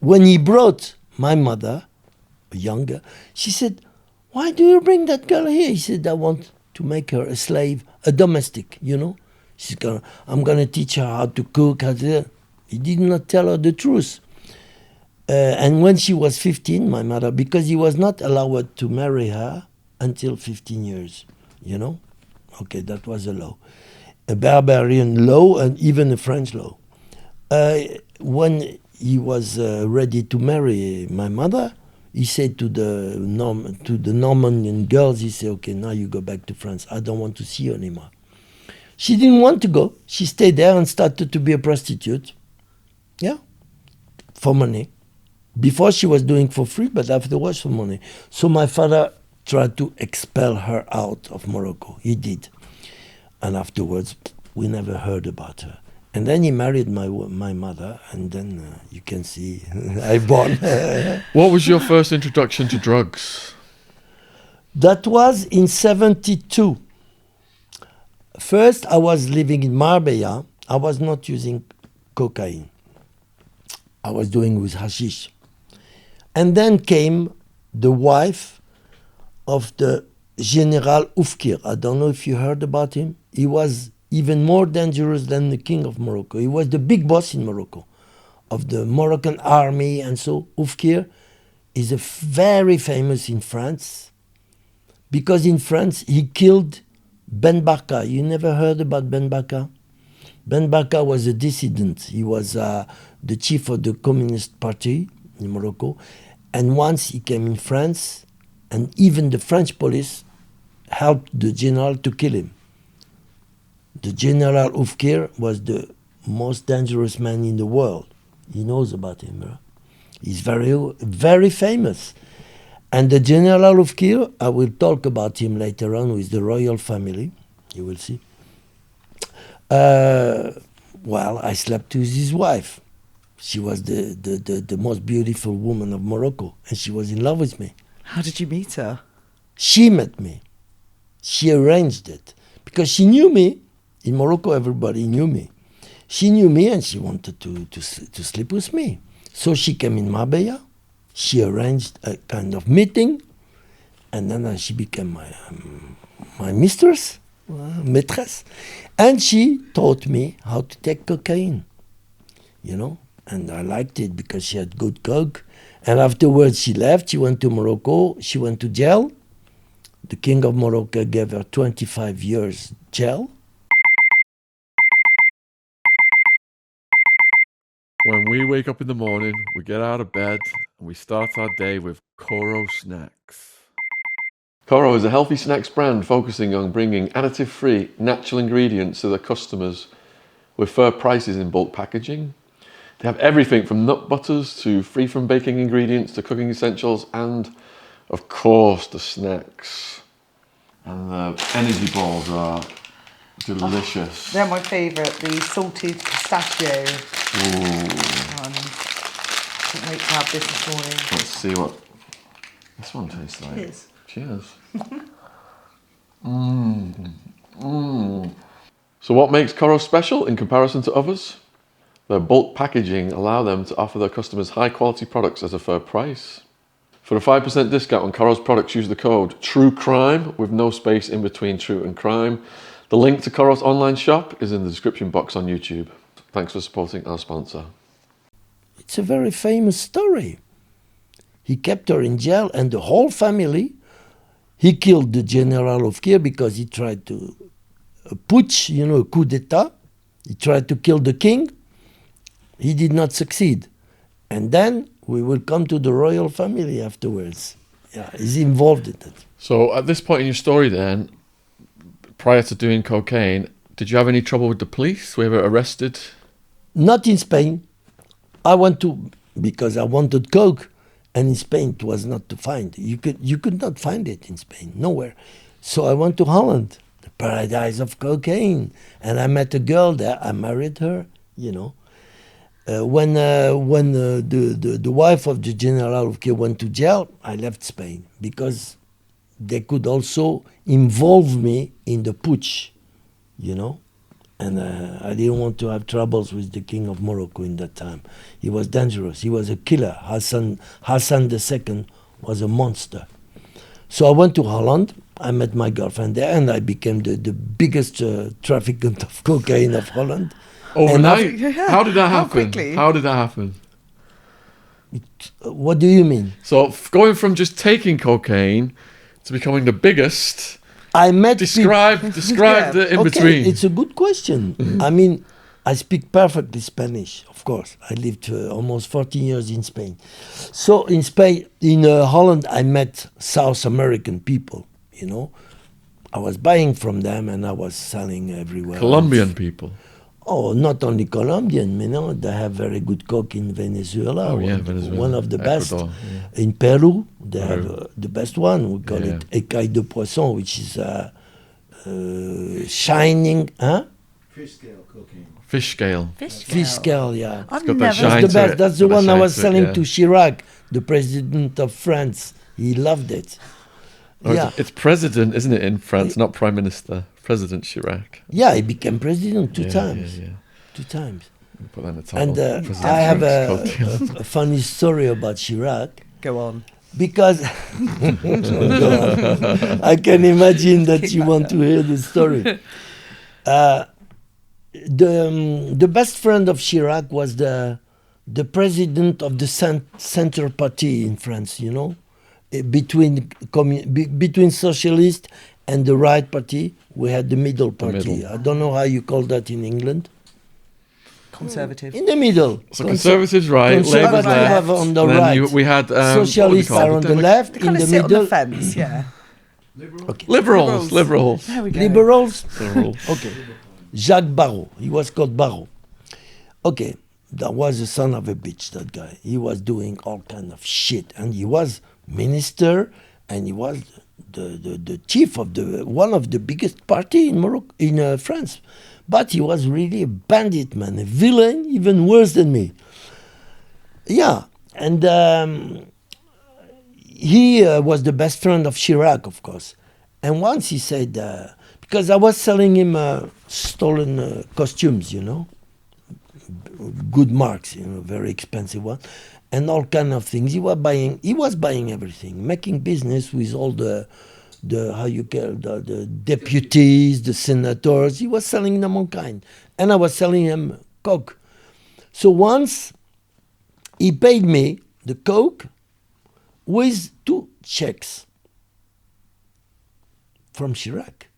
when he brought my mother, younger, she said, why do you bring that girl here? He said, I want to make her a slave, a domestic, I'm going to teach her how to cook. He did not tell her the truth. And when she was 15, my mother, because he was not allowed to marry her until 15 years, Okay, that was a law. A barbarian law and even a French law. When he was ready to marry my mother, he said to the Normandian girls, he said, okay, now you go back to France. I don't want to see you anymore. She didn't want to go. She stayed there and started to be a prostitute. Yeah, for money. Before she was doing for free, but afterwards for money. So my father tried to expel her out of Morocco. He did. And afterwards, we never heard about her. And then he married my mother, and then you can see I born. What was your first introduction to drugs? That was in 1972. First, I was living in Marbella. I was not using cocaine. I was doing with hashish. And then came the wife of the General Oufkir. I don't know if you heard about him. He was even more dangerous than the king of Morocco. He was the big boss in Morocco of the Moroccan army. And so Oufkir is very famous in France because in France he killed Ben Barka. You never heard about Ben Barka? Ben Barka was a dissident. He was the chief of the Communist Party in Morocco. And once he came in France, and even the French police helped the general to kill him. The General Oufkir was the most dangerous man in the world. He knows about him. Right? He's very, very famous. And the General Oufkir, I will talk about him later on with the royal family. You will see. Well, I slept with his wife. She was the most beautiful woman of Morocco, and she was in love with me. How did you meet her? She met me. She arranged it. Because she knew me. In Morocco, everybody knew me. She knew me, and she wanted to sleep with me. So she came in Marbella. She arranged a kind of meeting, and then she became my mistress, maîtresse. And she taught me how to take cocaine, you know. And I liked it because she had good coke. And afterwards she left, she went to Morocco, she went to jail. The king of Morocco gave her 25 years jail. When we wake up in the morning, we get out of bed and we start our day with Coro Snacks. Coro is a healthy snacks brand focusing on bringing additive-free, natural ingredients to their customers with fair prices in bulk packaging. They have everything from nut butters to free from baking ingredients to cooking essentials and, of course, the snacks. And the energy balls are delicious. They're my favourite, the salted pistachio. Ooh. Can't wait to have this morning. Let's see what this one tastes like. Cheers. Cheers. So what makes Coro special in comparison to others? Their bulk packaging allow them to offer their customers high quality products at a fair price. For a 5% discount on Coro's products, use the code TRUECRIME with no space in between true and crime. The link to Coro's online shop is in the description box on YouTube. Thanks for supporting our sponsor. It's a very famous story. He kept her in jail and the whole family. He killed the General Oufkir because he tried to putsch, a coup d'etat. He tried to kill the king. He did not succeed. And then we will come to the royal family afterwards. Yeah, he's involved in it. So at this point in your story then, prior to doing cocaine, did you have any trouble with the police? Were you ever arrested? Not in Spain. I went to, because I wanted coke, and in Spain it was not to find. You could not find it in Spain, nowhere. So I went to Holland, the paradise of cocaine. And I met a girl there, I married her, When the wife of the General Oufkir went to jail, I left Spain because they could also involve me in the putsch, And I didn't want to have troubles with the king of Morocco in that time. He was dangerous. He was a killer. Hassan II was a monster. So I went to Holland. I met my girlfriend there, and I became the biggest trafficant of cocaine of Holland. Overnight? How did that happen? How quickly? How did that happen? What do you mean? So going from just taking cocaine to becoming the biggest, I met describe the in between. It's a good question. I mean, I speak perfectly Spanish, of course. I lived almost 14 years in Spain. So in Spain, in Holland, I met South American people, I was buying from them and I was selling everywhere. Colombian people. Oh, not only Colombian, they have very good coke in Venezuela. Oh, yeah, Venezuela. One of the Ecuador, best. Yeah. In Peru, they have the best one. We call it Yeah. écaille de poisson, which is shining, Fish scale cocaine. Fish scale. fish scale, yeah. I've got that never. shine. That's the to best. it. That's the Got a one I shine was to it, selling yeah. to Gerard, the president of France. He loved it. Oh, Yeah. It's president, isn't it, in France, not prime minister. President Chirac. Yeah, he became president two Yeah, times. Yeah. Two times. Put that in the title. And President I have Chirac's cocktail. a funny story about Chirac. Go on. Because I can imagine that you want to hear the story. The best friend of Chirac was the president of the Center Party in France. You know, between socialist and the right party, we had the middle party. middle. I don't know how you call that in England. Conservative. In the middle. So Conservatives right, Conservative Labour's left. have on the And then right. we had Socialists are on the left. They In kind the of sit on the middle, fence, yeah. Liberals. There we go. liberals. Liberals. Okay. Jacques Barrot. He was called Barrot. Okay. That was the son of a bitch, that guy. He was doing all kind of shit. And he was minister, and he was the chief of one of the biggest party in Morocco, in France. But he was really a bandit, man, a villain, even worse than me. Yeah. And he was the best friend of Chirac, of course. And once he said, because I was selling him stolen costumes, you know, good marks, you know, very expensive one, and all kind of things. He was buying everything, making business with all the how you call the deputies, the senators. He was selling them all kind, and I was selling him coke. So once he paid me the coke with 2 checks from Chirac.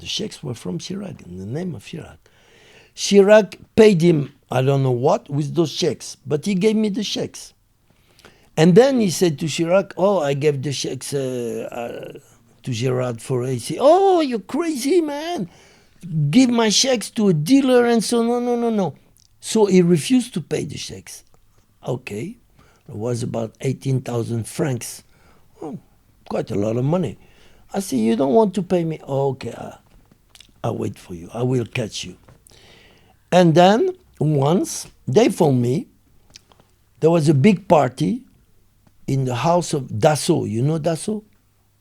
The checks were from Chirac, in the name of Chirac. Chirac paid him, I don't know what, with those checks, but he gave me the checks. And then he said to Chirac, oh, I gave the checks to Gérard Fauré. He said, oh, you're crazy, man. Give my checks to a dealer and so, no. So he refused to pay the checks. Okay, it was about 18,000 francs. Oh, quite a lot of money. I said, you don't want to pay me? Oh, okay, I'll wait for you. I will catch you. And then once they phoned me, there was a big party in the house of Dassault. You know Dassault?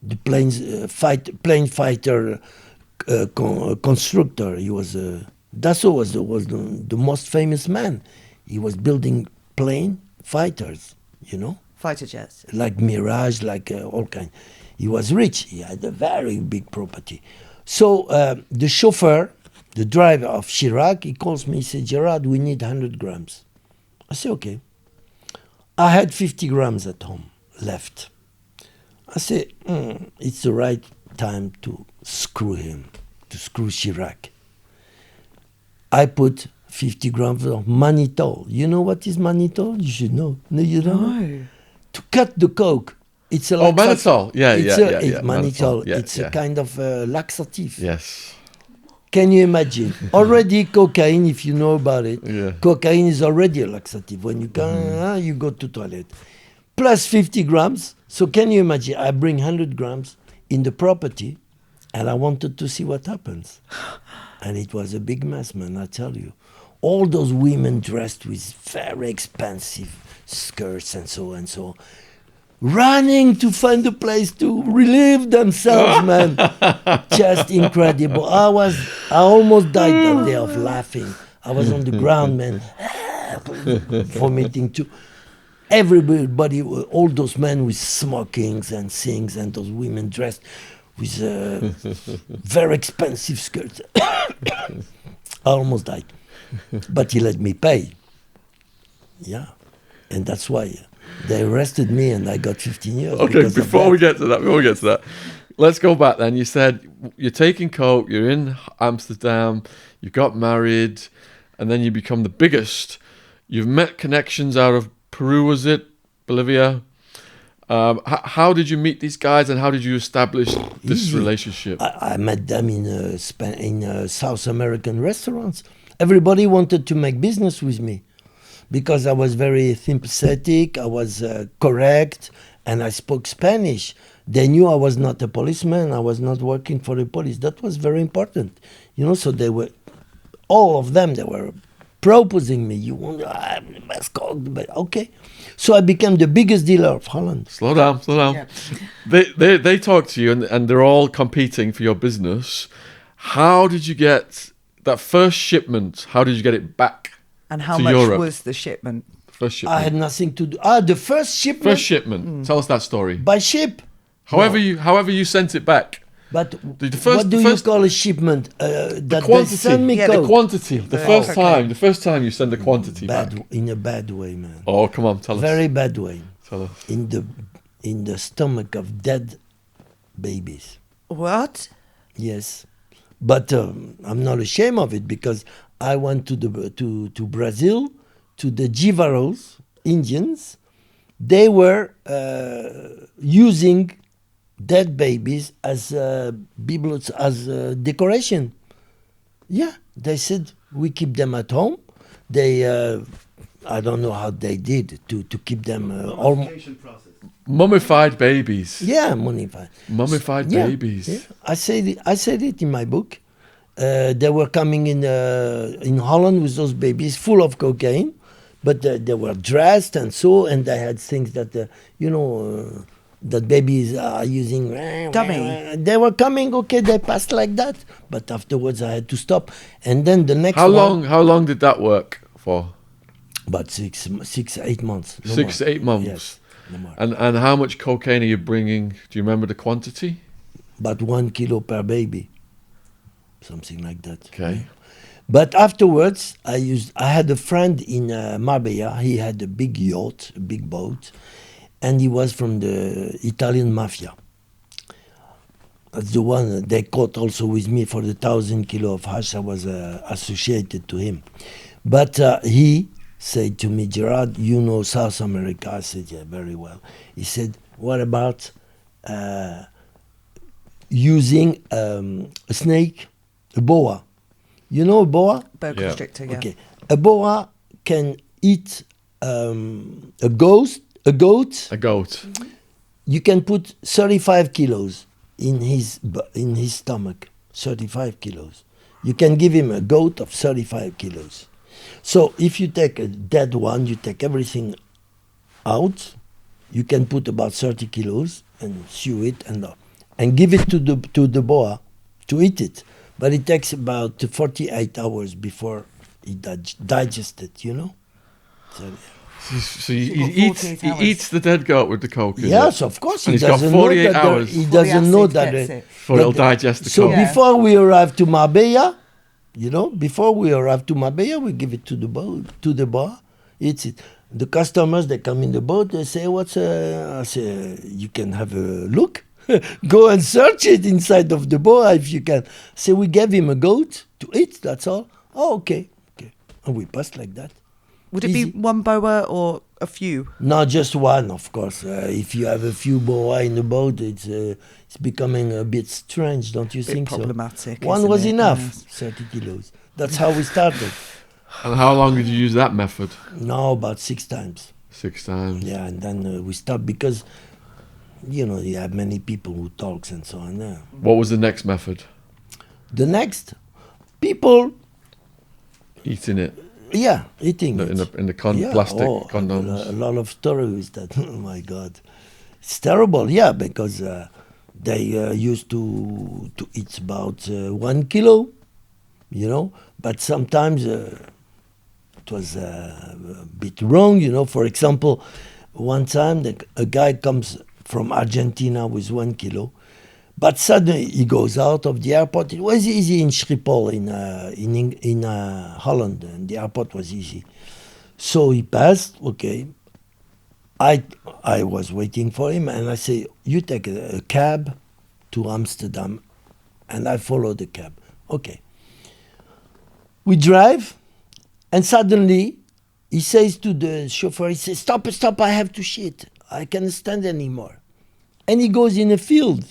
The plane fighter constructor. He was Dassault was the most famous man. He was building plane fighters, you know, Fighter jets. like Mirage, like all kind. He was rich. He had a very big property. So the chauffeur, the driver of Chirac, he calls me. He said, Gerard, we need 100 grams. I said, okay. I had 50 grams at home left. I said, it's the right time to screw him, to screw Chirac. I put 50 grams of mannitol. You know what is mannitol? You should know. No, you don't know? To cut the coke. It's a mannitol. Yeah. It's mannitol. Yeah, It's a kind of laxative. Yes. Can you imagine? Already cocaine, if you know about it, Yeah. cocaine is already a laxative. When you can, you go to toilet. Plus 50 grams. So can you imagine? I bring 100 grams in the property, and I wanted to see what happens. And it was a big mess, man, I tell you. All those women dressed with very expensive skirts and so, running to find a place to relieve themselves, man. Just incredible. I almost died that day of laughing. I was on the ground, man, vomiting too. Everybody, all those men with smokings and things, and those women dressed with very expensive skirts. I almost died. But he let me pay. Yeah. And that's why they arrested me and I got 15 years. Okay, before we get to that, let's go back then. You said you're taking coke, you're in Amsterdam, you got married, and then you become the biggest. You've met connections out of Peru, was it? Bolivia? How did you meet these guys and how did you establish this relationship? I met them in South American restaurants. Everybody wanted to make business with me because I was very sympathetic, I was correct, and I spoke Spanish. They knew I was not a policeman, I was not working for the police. That was very important. You know, so they were, all of them, they were proposing me, you want the best coke, but okay. So I became the biggest dealer of Holland. Slow down. Yeah. They talk to you and they're all competing for your business. How did you get that first shipment? How did you get it back And how to much Europe? was the shipment? First shipment. I had nothing to do. The first shipment First shipment. Tell us that story. by ship. However you sent it back. But The first- what do the you first- call a shipment? That they quantity. send me Yeah, The coke. quantity. The first time you send the quantity back. In a bad way, man. Oh, come on, tell us. Very bad way. Tell us. In the stomach of dead babies. What? Yes, but I'm not ashamed of it because I went to Brazil, to the Jivaros, Indians. They were using dead babies as bibelots, as decoration. Yeah, they said we keep them at home. They, I don't know how they did to keep them almost. Mummification process. Mummified babies. Yeah, mummified. Mummified Yeah, babies. yeah. I said it in my book. They were coming in Holland with those babies full of cocaine, but they were dressed and they had things that that babies are using. Dummy. They were coming, okay, they passed like that, but afterwards I had to stop. And then the next How long did that work for? About 8 months. No 6 more. to 8 months. Yes, no more. And how much cocaine are you bringing? Do you remember the quantity? About 1 kilo per baby, something like that. Okay. But afterwards, I had a friend in Marbella. He had a big yacht, a big boat, and he was from the Italian mafia. That's the one they caught also with me for the 1,000 kilo of hash. I was associated to him. But he said to me, Gerard, you know South America? I said, yeah, very well. He said, what about using a snake, a boa? You know a boa? Boa Yeah. constrictor, yeah. Okay. A boa can eat a goat. A goat. You can put 35 kilos in his stomach. 35 kilos. You can give him a goat of 35 kilos. So if you take a dead one, you take everything out. You can put about 30 kilos and sew it and give it to the boa to eat it. But it takes about 48 hours before it digests it, you know? So he got eats 48 he hours. eats the dead goat with the coke. is Yes, it? of course. And He he's got doesn't 48 know that hours he Before the doesn't know acid that. gets it. before it'll digest the So coke. Yeah. before we arrive to Marbella, we give it to the bar, eats it. The customers, they come in the boat, they say, I say, you can have a look. Go and search it inside of the bar if you can. So we gave him a goat to eat, that's all. Oh, okay. And we passed like that. Would it Easy. be one boa or a few? Not just one, of course. If you have a few boa in the boat, it's becoming a bit strange, don't you Bit think problematic, so? One isn't was it? enough, Yes. 30 kilos. That's how we started. And how long did you use that method? Now about 6 times. 6 times. Yeah, and then we stopped because, you have many people who talks and so on. What was the next method? The next, people, Eating it eating it. in the Yeah, plastic a condoms. lot of stories with that. Oh my God, it's terrible. Yeah, because they used to eat about 1 kilo, But sometimes it was a bit wrong, For example, one time a guy comes from Argentina with 1 kilo. But suddenly he goes out of the airport. It was easy in Schiphol in Holland, and the airport was easy. So he passed. Okay, I was waiting for him, and I say, "You take a cab to Amsterdam," and I follow the cab. Okay. We drive, and suddenly he says to the chauffeur, he says, "Stop! I have to shit. I can't stand anymore." And he goes in a field.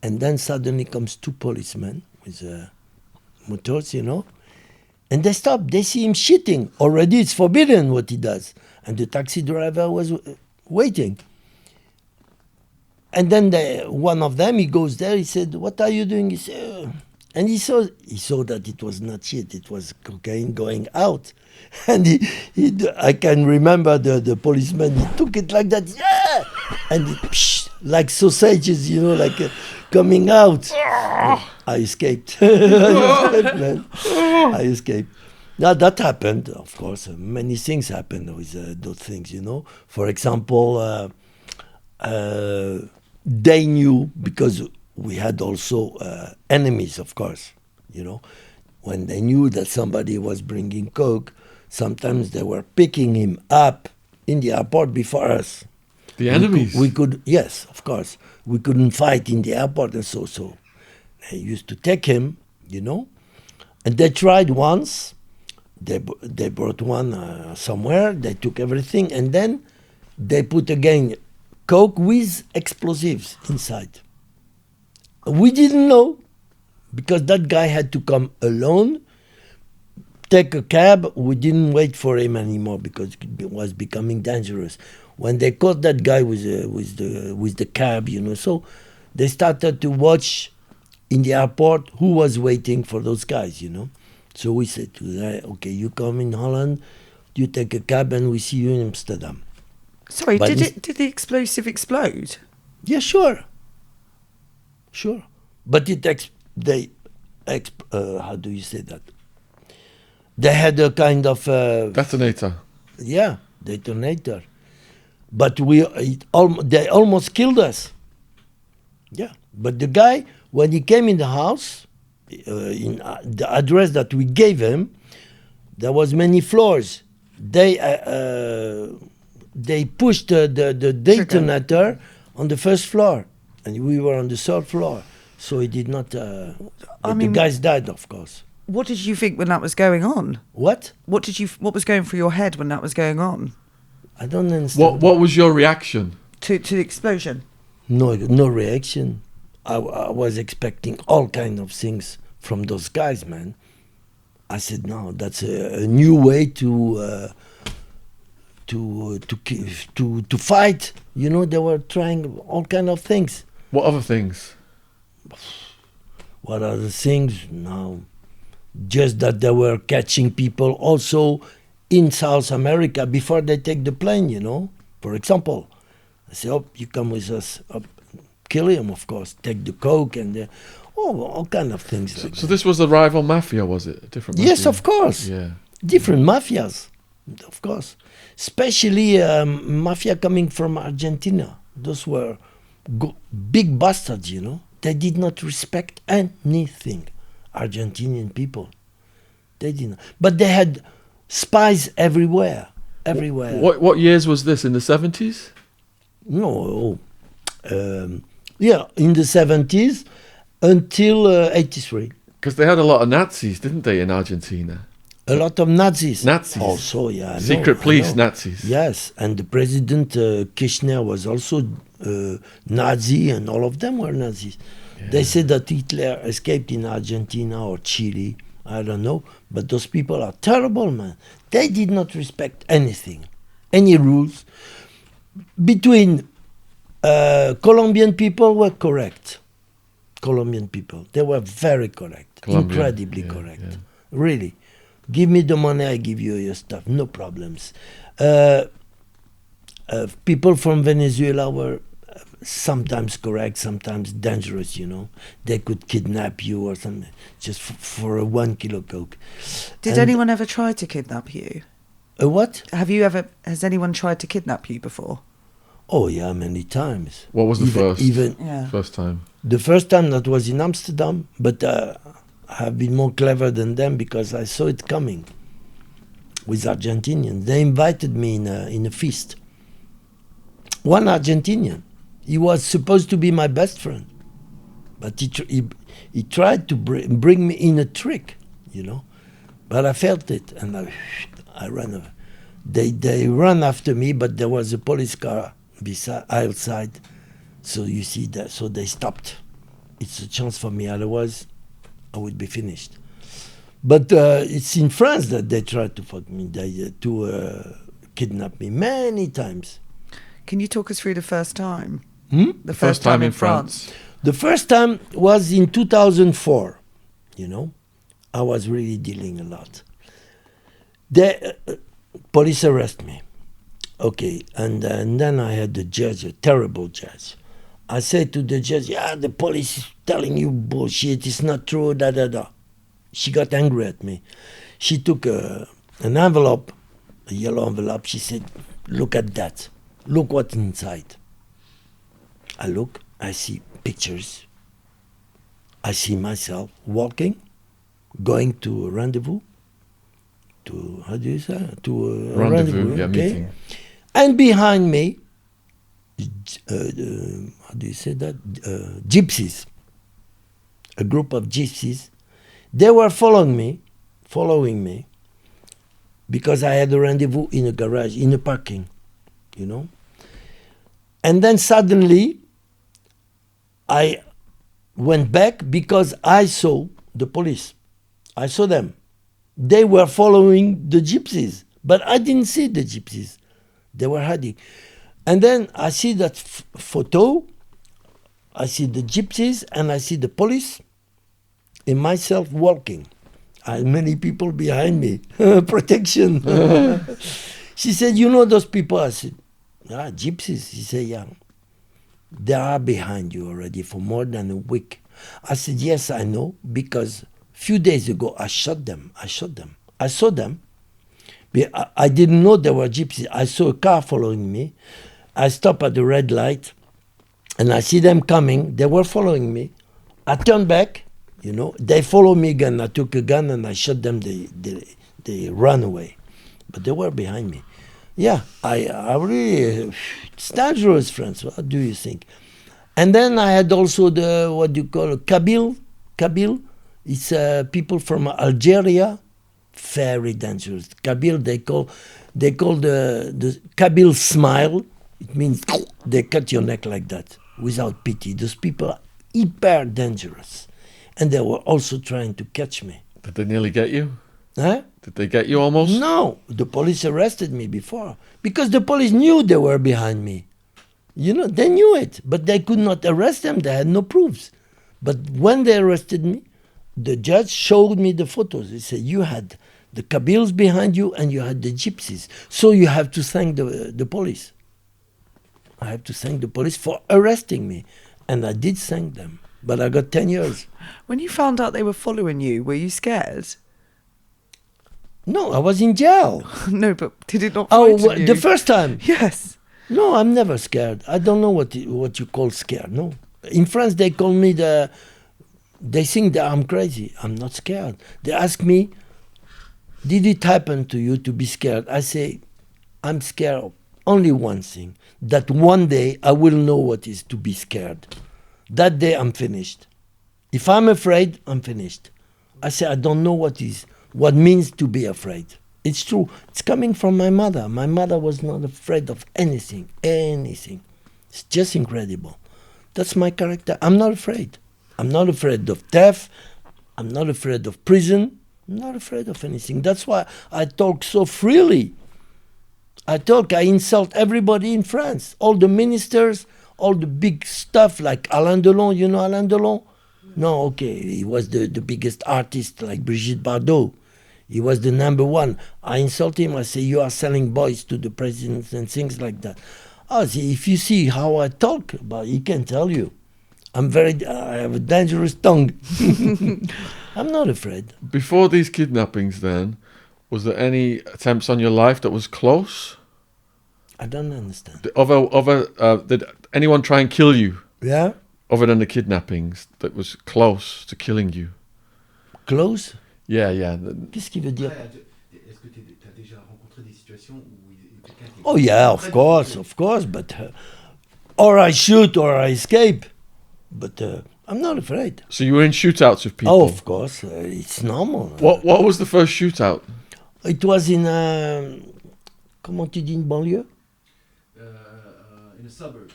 And then suddenly comes 2 policemen with motors, and they stop. They see him shitting. Already it's forbidden what he does. And the taxi driver was waiting. And then one of them, he goes there, he said, "What are you doing?" He said, and he saw that it was not shit, it was cocaine going out. And I can remember the policeman, he took it like that, yeah! And like sausages, coming out. I escaped. Man. I escaped. Now that happened, of course. Many things happened with those things, you know. For example, they knew, because we had also enemies, of course, you know. When they knew that somebody was bringing coke, sometimes they were picking him up in the airport before us. The enemies. We could, yes, of course. We couldn't fight in the airport and so. They used to take him, you know. And they tried once. They brought one somewhere. They took everything. And then they put again coke with explosives inside. We didn't know, because that guy had to come alone, take a cab. We didn't wait for him anymore because it was becoming dangerous. When they caught that guy with the cab, you know, so they started to watch in the airport who was waiting for those guys, you know. So we said to them, okay, you come in Holland, you take a cab, and we see you in Amsterdam. Sorry, But did the explosive explode? Yeah, sure. But how do you say that? They had a kind of Detonator. detonator. But they almost killed us. Yeah, but the guy, when he came in the house, in the address that we gave him, there was many floors. They pushed the detonator on the first floor, and we were on the third floor. So he did not. The guys died, of course. What did you think when that was going on? What? What was going through your head when that was going on? I don't understand. What was your reaction? To the explosion? No reaction. I was expecting all kind of things from those guys, man. I said, no, that's a new way to fight. You know, they were trying all kind of things. What other things? What other things? No, just that they were catching people also in South America before they take the plane, you know. For example, I say, oh, you come with us, kill him, of course, take the coke and all kind of things. So this was the rival mafia, was it? A different mafia? Yes, of course. Yeah. Different mafias, of course. Especially mafia coming from Argentina. Those were big bastards, you know. They did not respect anything. Argentinian people. They didn't. But they had spies everywhere. What years was this? In the 70s? No. In the 70s until 83. Because they had a lot of Nazis, didn't they, in Argentina? A lot of Nazis. Nazis. Also, yeah. Secret police Nazis. Yes, and the president Kirchner was also Nazi, and all of them were Nazis. Yeah. They said that Hitler escaped in Argentina or Chile. I don't know. But those people are terrible, man. They did not respect anything, any rules. Between Colombian people were correct. Colombian people. They were very correct. Incredibly correct. Yeah. Really. Give me the money, I give you your stuff. No problems. People from Venezuela were sometimes correct, sometimes dangerous, you know. They could kidnap you or something, just for a 1 kilo coke. Did anyone ever try to kidnap you? A what? Has anyone tried to kidnap you before? Oh, yeah, many times. What was the first time? The first time that was in Amsterdam, but I have been more clever than them because I saw it coming with Argentinians. They invited me in a feast. One Argentinian. He was supposed to be my best friend, but he tried to bring me in a trick, you know. But I felt it, and I ran over. They ran after me, but there was a police car outside. So you see that. So they stopped. It's a chance for me. Otherwise, I would be finished. But it's in France that they tried to fuck me. To kidnap me many times. Can you talk us through the first time? The first time in France. The first time was in 2004. You know, I was really dealing a lot. The police arrest me. Okay, and then I had the judge, a terrible judge. I said to the judge, yeah, the police is telling you bullshit, it's not true, da da da. She got angry at me. She took an envelope, a yellow envelope. She said, "Look at that. Look what's inside." I look, I see pictures. I see myself walking, going to a rendezvous. To, how do you say? To a rendezvous, yeah, okay? meeting. And behind me, how do you say that? Gypsies. A group of gypsies. They were following me, because I had a rendezvous in a garage, in a parking, you know. And then suddenly, I went back because I saw the police. I saw them. They were following the gypsies, but I didn't see the gypsies. They were hiding. And then I see that photo, I see the gypsies, and I see the police, and myself walking. I had many people behind me. Protection. She said, "You know those people?" I said, "Gypsies." She said, "Yeah. They are behind you already for more than a week." I said, "Yes, I know, because a few days ago I shot them. I saw them. I didn't know they were gypsies. I saw a car following me. I stopped at the red light, and I see them coming. They were following me. I turned back, you know. They followed me again. I took a gun and I shot them. They ran away. But they were behind me. Yeah, I really, it's dangerous, friends. What do you think? And then I had also the, what do you call it, Kabyle. It's people from Algeria. Very dangerous. Kabyle, they call the Kabyle smile. It means they cut your neck like that, without pity. Those people are hyper dangerous. And they were also trying to catch me. Did they nearly get you? Huh? Did they get you almost? No, the police arrested me before. Because the police knew they were behind me. You know, they knew it. But they could not arrest them. They had no proofs. But when they arrested me, the judge showed me the photos. He said, "You had the Kabyles behind you and you had the gypsies. So you have to thank the police." I have to thank the police for arresting me. And I did thank them. But I got 10 years. When you found out they were following you, were you scared? No, I was in jail. No, but did it not Oh, frighten you? the first time? Yes. No, I'm never scared. I don't know what you call scared, no. In France, they call me they think that I'm crazy. I'm not scared. They ask me, "Did it happen to you to be scared?" I say, "I'm scared of only one thing, that one day I will know what is to be scared. That day I'm finished. If I'm afraid, I'm finished." I say, I don't know what means to be afraid. It's true. It's coming from my mother. My mother was not afraid of anything. It's just incredible. That's my character. I'm not afraid. I'm not afraid of death. I'm not afraid of prison. I'm not afraid of anything. That's why I talk so freely. I insult everybody in France. All the ministers, all the big stuff like Alain Delon. You know Alain Delon? No, okay. He was the biggest artist like Brigitte Bardot. He was the number one. I insult him. I say, "You are selling boys to the president," and things like that. See, if you see how I talk, but he can tell you. I have a dangerous tongue. I'm not afraid. Before these kidnappings then, was there any attempts on your life that was close? I don't understand. Did anyone try and kill you? Yeah? Other than the kidnappings that was close to killing you? Close? Yeah. Qu'est-ce qu'il veut dire? Est-ce que tu as déjà rencontré des situations où quelqu'un qui... Oh yeah, of course, but or I shoot or I escape, but I'm not afraid. So you were in shootouts with people? Oh, of course, it's normal. What was the first shootout? It was in, comment tu dis une banlieue? In a suburb.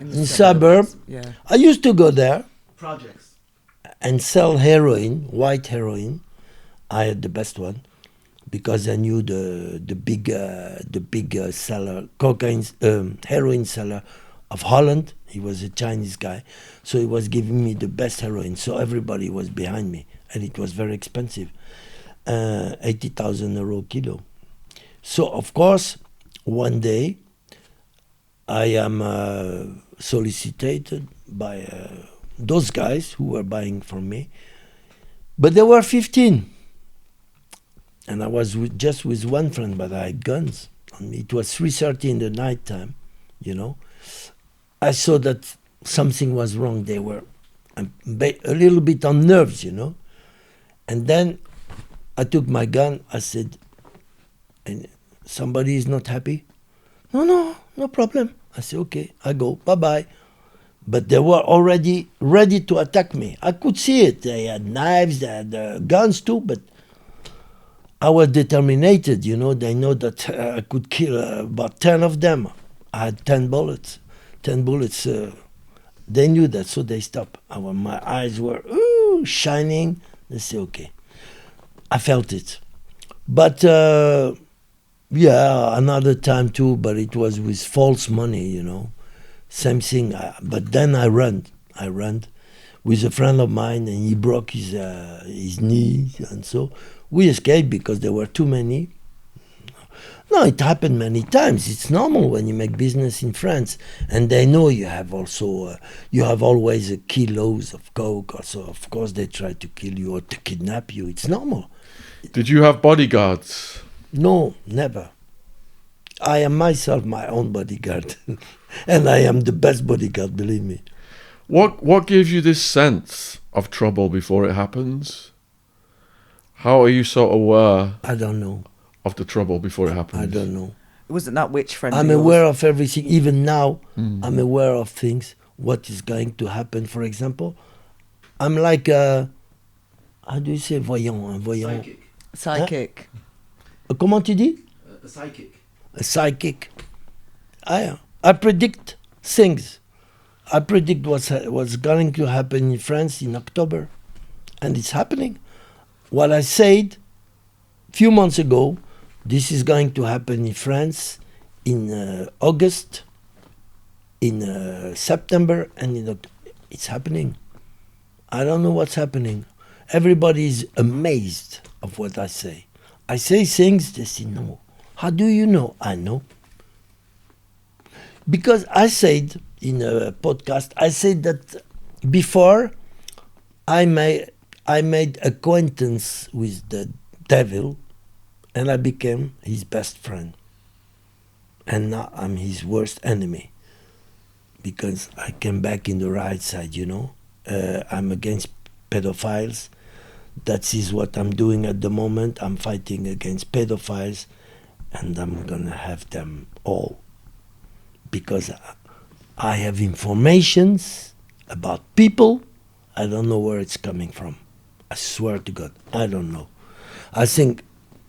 In suburb. Yeah. I used to go there Projects. and sell heroin, white heroin. I had the best one because I knew the big seller, heroin seller of Holland. He was a Chinese guy, so he was giving me the best heroin. So everybody was behind me, and it was very expensive, 80,000 euro kilo. So of course, one day I am solicited by those guys who were buying from me, but there were 15. And I was just with one friend, but I had guns on me. It was 3:30 in the night time, you know. I saw that something was wrong. They were a little bit on nerves, you know. And then I took my gun. I said, and somebody is not happy? No problem. I said, okay, I go, bye-bye. But they were already ready to attack me. I could see it. They had knives, they had guns too, but I was determined, you know. They know that I could kill about 10 of them. I had 10 bullets. 10 bullets. They knew that, so they stopped. My eyes were shining. They say, okay. I felt it. But, yeah, another time too, but it was with false money, you know. Same thing. But then I ran with a friend of mine, and he broke his knee, and so we escaped because there were too many. No, it happened many times. It's normal when you make business in France, and they know you have also you have always kilos of coke. Also, of course, they try to kill you or to kidnap you. It's normal. Did you have bodyguards? No, never. I am myself my own bodyguard, and I am the best bodyguard. Believe me. What gives you this sense of trouble before it happens? How are you so aware? I don't know. Of the trouble before it happens? I don't know. Wasn't that witch friend? I'm aware of everything. Even now, I'm aware of things. What is going to happen? For example, I'm like how do you say voyant? Psychic. Psychic. Comment tu dis? A psychic. A psychic. I predict things. I predict what's going to happen in France in October, and it's happening. What I said a few months ago, this is going to happen in France in August, in September, and in October. It's happening. I don't know what's happening. Everybody is amazed of what I say. I say things, they say, no. How do you know? I know. Because I said in a podcast, I said that before I made acquaintance with the devil, and I became his best friend. And now I'm his worst enemy, because I came back in the right side, you know. I'm against pedophiles. That is what I'm doing at the moment. I'm fighting against pedophiles, and I'm gonna have them all, because I have informations about people. I don't know where it's coming from. I swear to God, I don't know. I think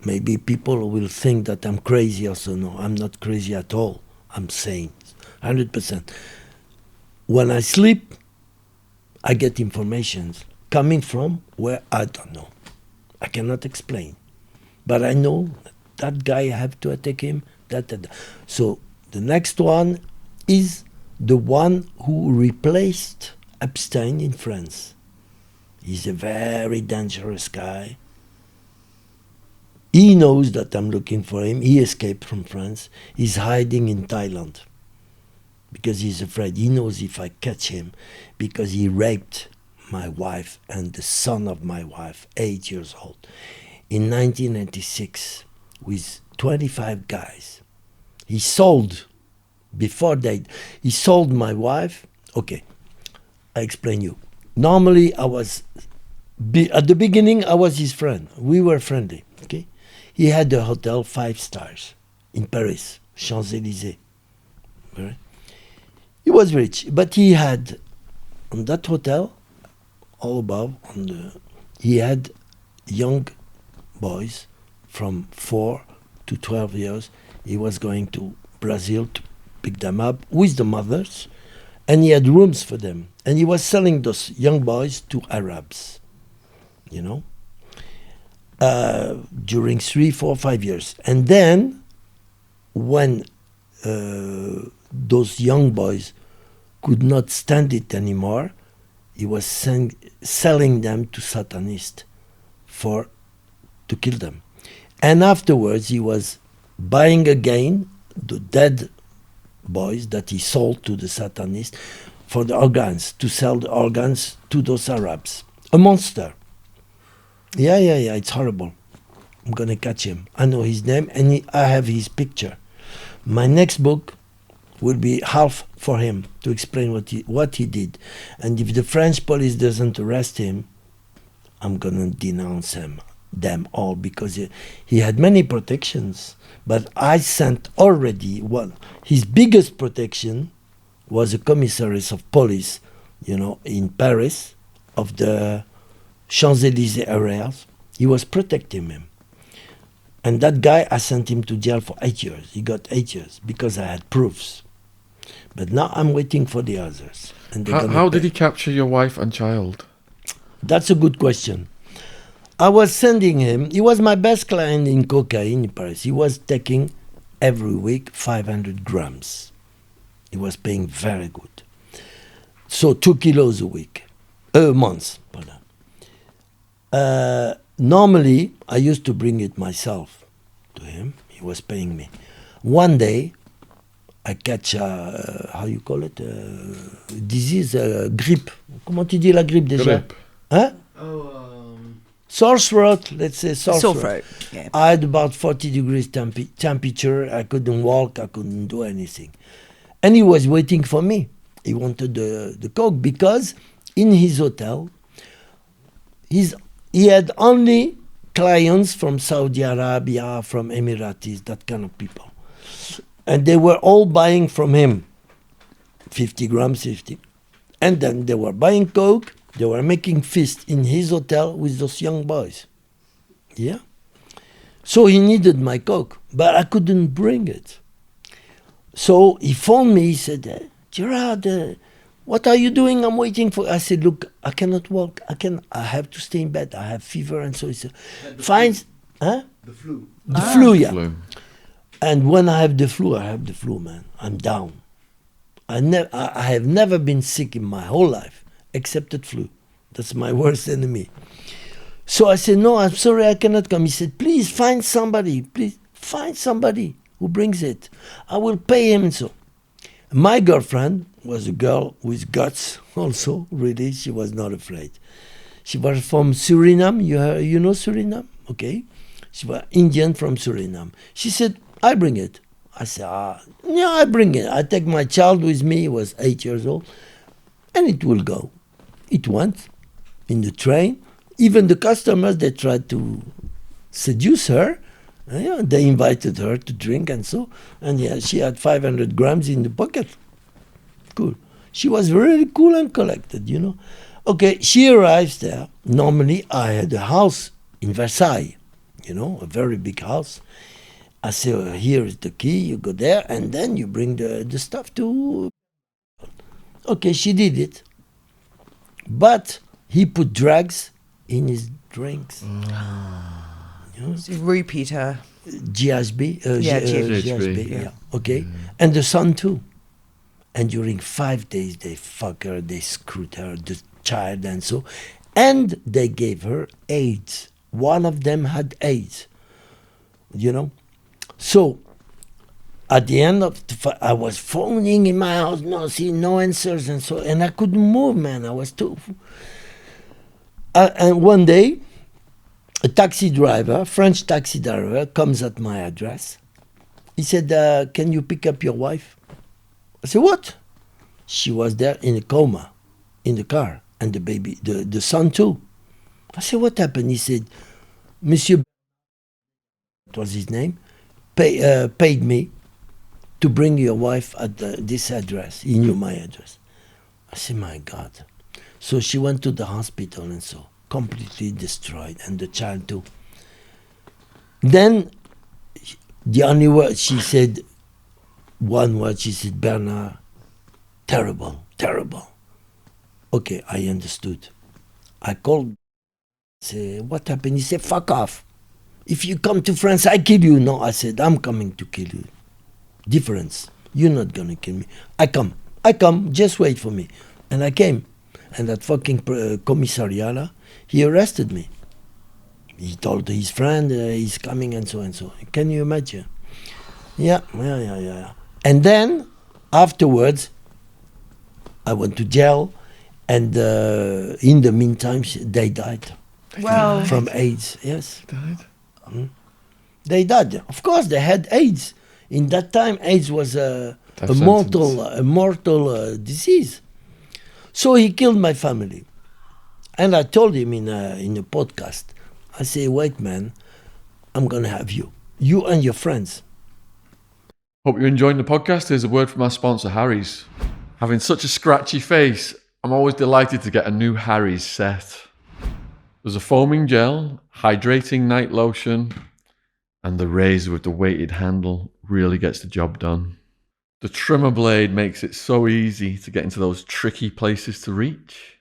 maybe people will think that I'm crazy also. No, I'm not crazy at all. I'm sane, 100%. When I sleep, I get informations coming from where I don't know. I cannot explain. But I know that guy, I have to attack him. That. So the next one is the one who replaced Epstein in France. He's a very dangerous guy. He knows that I'm looking for him. He escaped from France. He's hiding in Thailand because he's afraid. He knows if I catch him, because he raped my wife and the son of my wife, 8 years old, in 1996 with 25 guys. He sold, he sold my wife. Okay, I explain you. Normally at the beginning I was his friend. We were friendly, okay? He had a hotel 5 stars in Paris, Champs-Élysées. Right? He was rich, but he had on that hotel, all above, he had young boys from 4 to 12 years. He was going to Brazil to pick them up with the mothers, and he had rooms for them. And he was selling those young boys to Arabs, you know, during 3, 4, 5 years. And then, when those young boys could not stand it anymore, he was selling them to Satanists to kill them. And afterwards, he was buying again the dead boys that he sold to the Satanists for the organs, to sell the organs to those Arabs. A monster. Yeah, it's horrible. I'm going to catch him. I know his name, and I have his picture. My next book will be half for him to explain what he did. And if the French police doesn't arrest him, I'm going to denounce them all, because he had many protections. But I sent already one. His biggest protection was a commissariat of police, in Paris, of the Champs-Élysées areas. He was protecting him. And that guy, I sent him to jail for 8 years. He got 8 years because I had proofs. But now I'm waiting for the others. And How did he capture your wife and child? That's a good question. I was sending him, he was my best client in cocaine in Paris. He was taking every week 500 grams. He was paying very good. So 2 kilos a month. Normally, I used to bring it myself to him. He was paying me. One day, I catch how you call it, disease, grippe. Comment tu dis la grippe déjà? Grippe. Hein? Sore throat, let's say sore Sore throat. throat, yeah. I had about 40 degrees temperature. I couldn't walk. I couldn't do anything. And he was waiting for me. He wanted the coke because in his hotel, he had only clients from Saudi Arabia, from Emiratis, that kind of people. And they were all buying from him 50 grams, 50. And then they were buying coke. They were making feast in his hotel with those young boys. Yeah? So he needed my coke, but I couldn't bring it. So he phoned me, he said, Gerard, what are you doing? I'm waiting for... I said, look, I cannot walk. I have to stay in bed. I have fever. And so he said, fine. Huh? The flu. The flu, yeah. Flu. And when I have the flu, man. I'm down. I have never been sick in my whole life, except the flu. That's my worst enemy. So I said, no, I'm sorry, I cannot come. He said, please find somebody. Please find somebody who brings it. I will pay him. So my girlfriend was a girl with guts also, really. She was not afraid. She was from Suriname. You know Suriname? Okay. She was Indian from Suriname. She said, I bring it. I said, yeah, I bring it. I take my child with me. He was 8 years old. And it will go. It went in the train. Even the customers, they tried to seduce her. They invited her to drink and so. And yeah, she had 500 grams in the pocket. Cool. She was really cool and collected, Okay, she arrives there. Normally, I had a house in Versailles, a very big house. I say, here is the key, you go there, and then you bring the stuff to... Okay, she did it. But he put drugs in his drinks. So you repeat her. GHB? GHB, yeah. Okay. And the son too. And during 5 days, they fuck her, they screwed her, the child and so. And they gave her AIDS. One of them had AIDS. So, at the end of I was phoning in my house, no answers and so, and I couldn't move, man. I was too... and one day, a French taxi driver, comes at my address. He said, can you pick up your wife? I said, what? She was there in a coma, in the car, and the baby, the son too. I said, what happened? He said, Monsieur, what was his name, paid me to bring your wife at this address. He knew my address. I said, my God. So she went to the hospital and so, completely destroyed, and the child too. Then, the only word she said, one word, she said, Bernard, terrible, terrible. Okay, I understood. I called, said, what happened? He said, fuck off. If you come to France, I kill you. No, I said, I'm coming to kill you. Difference. You're not going to kill me. I come. Just wait for me. And I came. And that fucking commissariat, he arrested me. He told his friend he's coming and so and so. Can you imagine? Yeah. And then, afterwards, I went to jail. And in the meantime, they died. Well, From AIDS, yes. Died? They died. Of course, they had AIDS. In that time, AIDS was a Death mortal disease. So he killed my family. And I told him in a podcast, I say, wait, man, I'm going to have you and your friends. Hope you're enjoying the podcast. Here's a word from our sponsor, Harry's. Having such a scratchy face, I'm always delighted to get a new Harry's set. There's a foaming gel, hydrating night lotion, and the razor with the weighted handle really gets the job done. The trimmer blade makes it so easy to get into those tricky places to reach.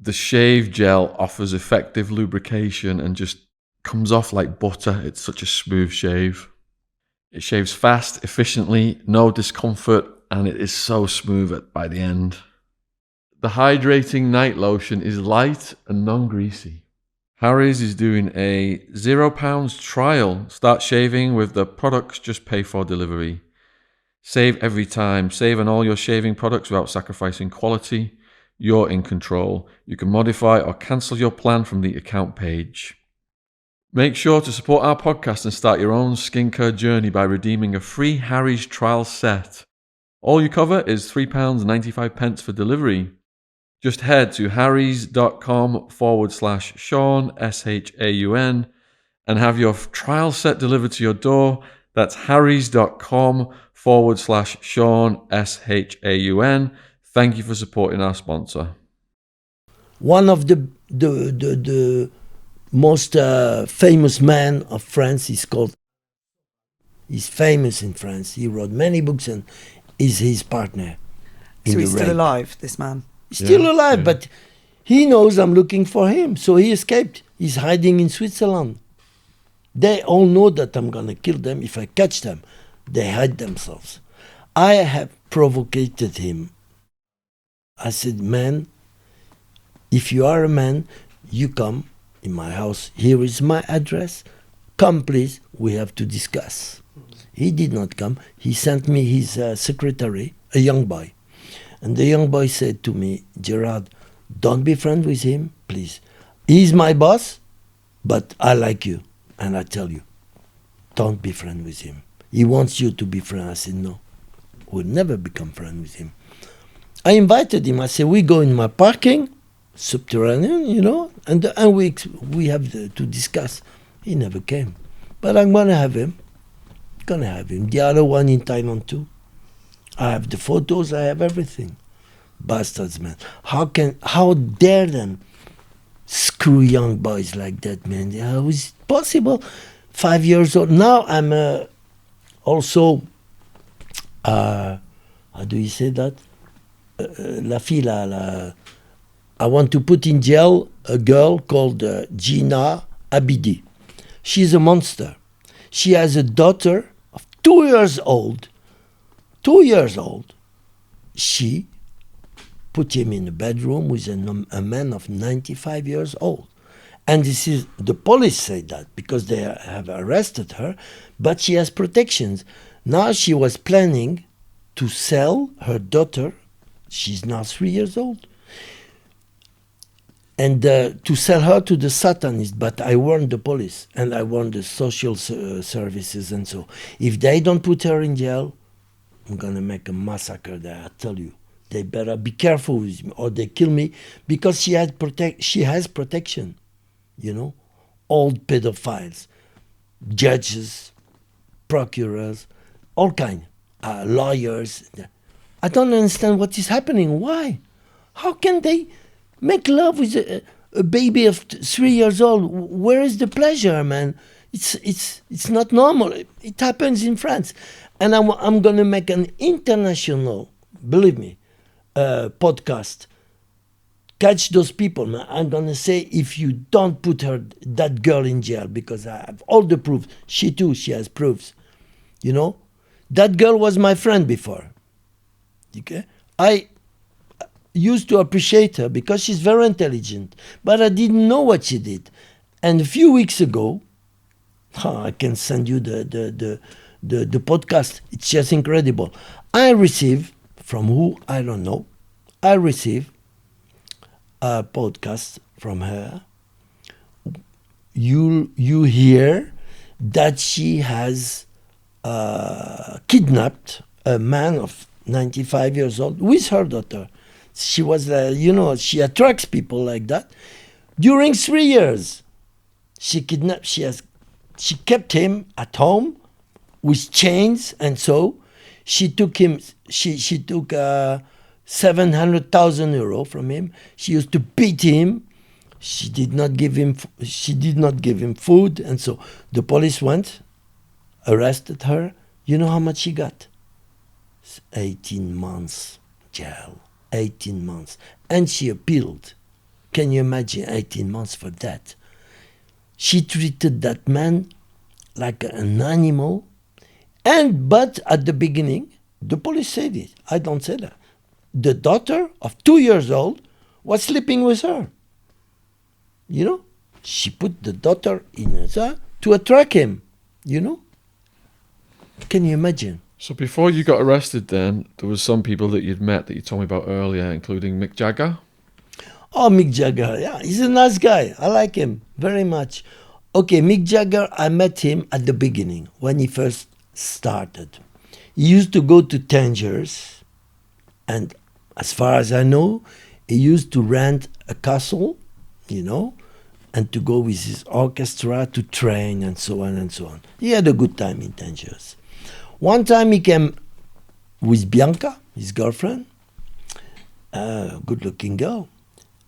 The shave gel offers effective lubrication and just comes off like butter. It's such a smooth shave. It shaves fast, efficiently, no discomfort, and it is so smooth by the end. The hydrating night lotion is light and non-greasy. Harry's is doing a £0 trial. Start shaving with the products, just pay for delivery. Save every time. Save on all your shaving products without sacrificing quality. You're in control. You can modify or cancel your plan from the account page. Make sure to support our podcast and start your own skincare journey by redeeming a free Harry's trial set. All you cover is £3.95 for delivery. Just head to harrys.com/Sean, SHAUN, and have your trial set delivered to your door. That's harrys.com/Sean, SHAUN. Thank you for supporting our sponsor. One of the most famous man of France is called. He's famous in France. He wrote many books and is his partner. So he's still alive, this man? He's still alive, but he knows I'm looking for him. So he escaped. He's hiding in Switzerland. They all know that I'm going to kill them. If I catch them, they hide themselves. I have provoked him. I said, man, if you are a man, you come in my house. Here is my address. Come, please. We have to discuss. He did not come. He sent me his secretary, a young boy. And the young boy said to me, Gerard, don't be friends with him, please. He's my boss, but I like you. And I tell you, don't be friends with him. He wants you to be friends. I said, no, we'll never become friends with him. I invited him. I said, we go in my parking, subterranean, and we have to discuss. He never came. But I'm going to have him. The other one in Thailand too. I have the photos, I have everything. Bastards, man. How dare them screw young boys like that, man? How is it possible? 5 years old. Now I'm also, how do you say that? La fille, I want to put in jail a girl called Gina Abidi. She's a monster. She has a daughter of 2 years old. 2 years old. She put him in a bedroom with a man of 95 years old. And this is, the police say that because they have arrested her, but she has protections. Now she was planning to sell her daughter, she's now 3 years old, and to sell her to the Satanists. But I warned the police and I warned the social services and so. If they don't put her in jail, I'm going to make a massacre there, I tell you. They better be careful with me or they kill me because she has protection, old pedophiles, judges, procurers, all kind, lawyers. I don't understand what is happening. Why? How can they make love with a baby of 3 years old? Where is the pleasure, man? It's not normal. It happens in France. And I'm going to make an international, believe me, podcast. Catch those people, man. I'm going to say, if you don't put that girl in jail, because I have all the proof. She has proofs. That girl was my friend before. Okay? I used to appreciate her because she's very intelligent, but I didn't know what she did. And a few weeks ago, I can send you the podcast. It's just incredible. I receive from who I don't know. I receive a podcast from her. You hear that she has kidnapped a man of 95 years old with her daughter. She was, she attracts people like that. During 3 years, she kept him at home with chains, and so she took him. She took 700,000 euro from him. She used to beat him. She did not give him food, and so the police went, arrested her. You know how much she got? 18 months jail. 18 months, and she appealed. Can you imagine 18 months for that? She treated that man like an animal, but at the beginning, the police said it. I don't say that. The daughter of 2 years old was sleeping with her. She put the daughter in her to attract him. Can you imagine? So before you got arrested then, there was some people that you'd met that you told me about earlier, including Mick Jagger. Oh, Mick Jagger, yeah, he's a nice guy. I like him very much. Okay, Mick Jagger, I met him at the beginning, when he first started. He used to go to Tangiers, and as far as I know, he used to rent a castle, and to go with his orchestra to train and so on and so on. He had a good time in Tangiers. One time he came with Bianca, his girlfriend, good-looking girl,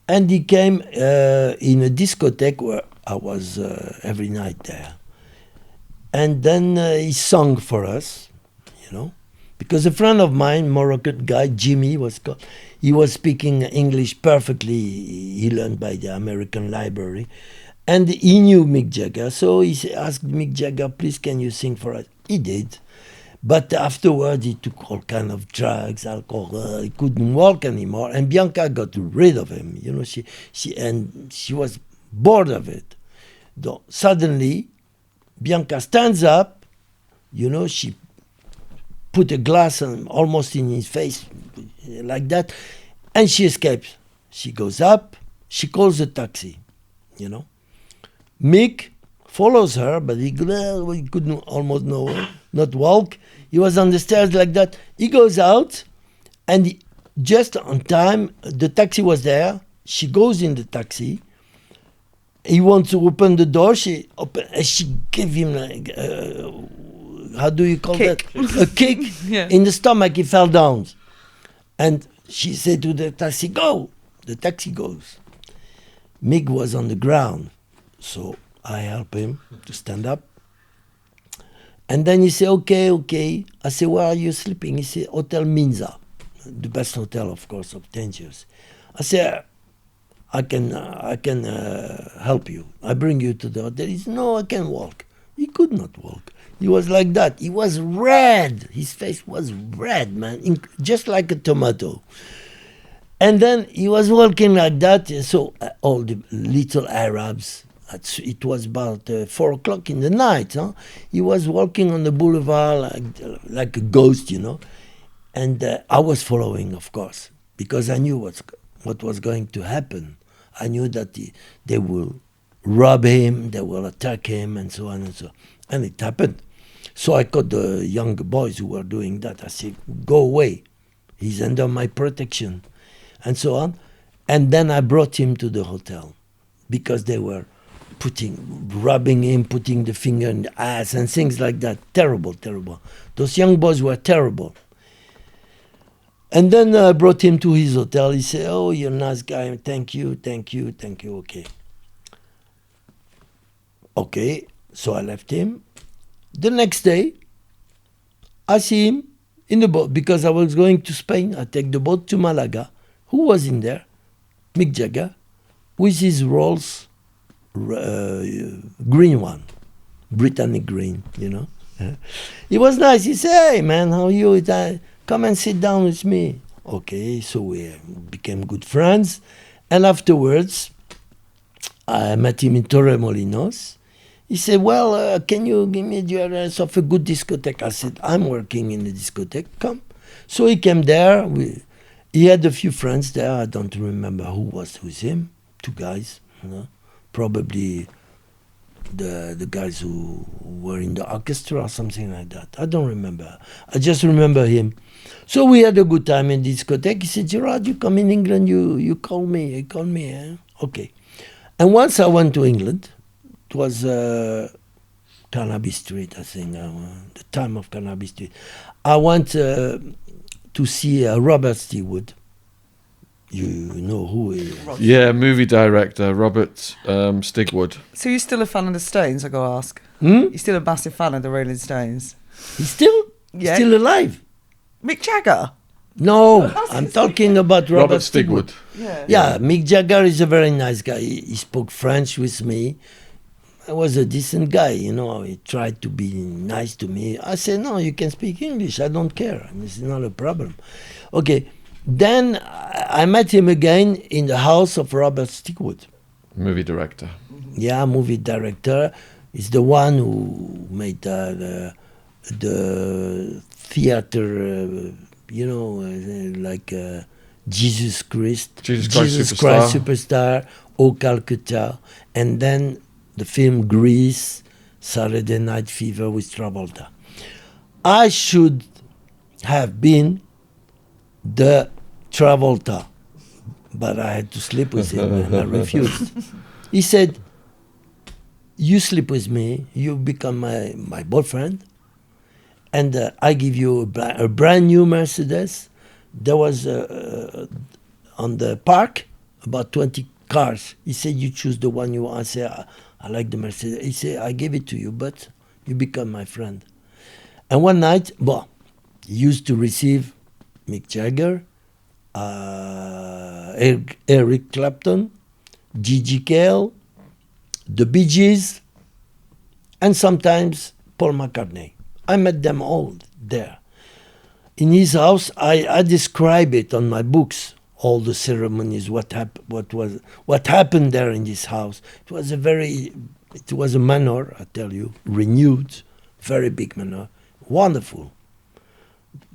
and he came in a discotheque where I was every night there. And then he sung for us, because a friend of mine, Moroccan guy, Jimmy was called, he was speaking English perfectly. He learned by the American Library, and he knew Mick Jagger, so he asked Mick Jagger, please, can you sing for us? He did. But afterwards, he took all kind of drugs, alcohol. He couldn't walk anymore, and Bianca got rid of him. She was bored of it. Though suddenly, Bianca stands up. She put a glass almost in his face, like that, and she escapes. She goes up. She calls a taxi. Mick follows her, but he couldn't almost not walk. He was on the stairs like that. He goes out, and just on time, the taxi was there. She goes in the taxi. He wants to open the door. She gave him like, how do you call Kick. that? A kick Yeah. in the stomach. He fell down. And she said to the taxi, go. The taxi goes. Mick was on the ground. So I help him to stand up. And then he said, okay. I said, where are you sleeping? He said, Hotel Minza, the best hotel, of course, of Tangiers. I said, I can help you. I bring you to the hotel. He said, no, I can walk. He could not walk. He was like that. He was red. His face was red, man, just like a tomato. And then he was walking like that. So all the little Arabs, it was about 4 o'clock in the night. Huh? He was walking on the boulevard like a ghost, And I was following, of course, because I knew what was going to happen. I knew that they will rob him, they will attack him, and so on and so on. And it happened. So I caught the young boys who were doing that. I said, go away. He's under my protection, and so on. And then I brought him to the hotel because they were rubbing him, putting the finger in the ass and things like that. Terrible, terrible. Those young boys were terrible. And then I brought him to his hotel. He said, oh, you're a nice guy. Thank you. Okay, so I left him. The next day, I see him in the boat because I was going to Spain. I take the boat to Malaga. Who was in there? Mick Jagger, with his Rolls green one, Britannic green, He was nice. He said, hey, man, how are you? Come and sit down with me. Okay, so we became good friends. And afterwards, I met him in Torremolinos. He said, well, can you give me the address of a good discotheque? I said, I'm working in the discotheque. Come. So he came there. He had a few friends there. I don't remember who was with him. 2 guys, probably the guys who were in the orchestra or something like that. I don't remember. I just remember him. So we had a good time in discotheque. He said, Gerard, you come in England, you call me. You call me, eh? Okay. And once I went to England, it was Carnaby Street, I think, the time of Carnaby Street. I went to see Robert Stigwood. You know who he is. Yeah, movie director Robert Stigwood. So you're still a fan of the Stones, I gotta ask? Hmm? You're still a massive fan of the Rolling Stones? He's still alive. Mick Jagger? No, I'm talking about Robert Stigwood. Yeah. Mick Jagger is a very nice guy. He spoke French with me. I was a decent guy, you know. He tried to be nice to me. I said, no, you can speak English. I don't care. It's not a problem. Okay. Then I met him again in the house of Robert Stigwood. Movie director. Yeah, movie director. He's the one who made the theater, like Jesus Christ Superstar, O Calcutta, and then the film Grease, Saturday Night Fever with Travolta. I should have been the Travolta, but I had to sleep with him and I refused. He said, you sleep with me, you become my boyfriend, and I give you a brand new Mercedes. There was on the park about 20 cars. He said, you choose the one you want. I said, I like the Mercedes. He said, I gave it to you, but you become my friend. And one night, he used to receive Mick Jagger, Eric Clapton, Gigi Cale, the Bee Gees, and sometimes Paul McCartney. I met them all there. In his house, I describe it on my books, all the ceremonies, what happened there in this house. It was a manor, I tell you, renewed, very big manor, wonderful.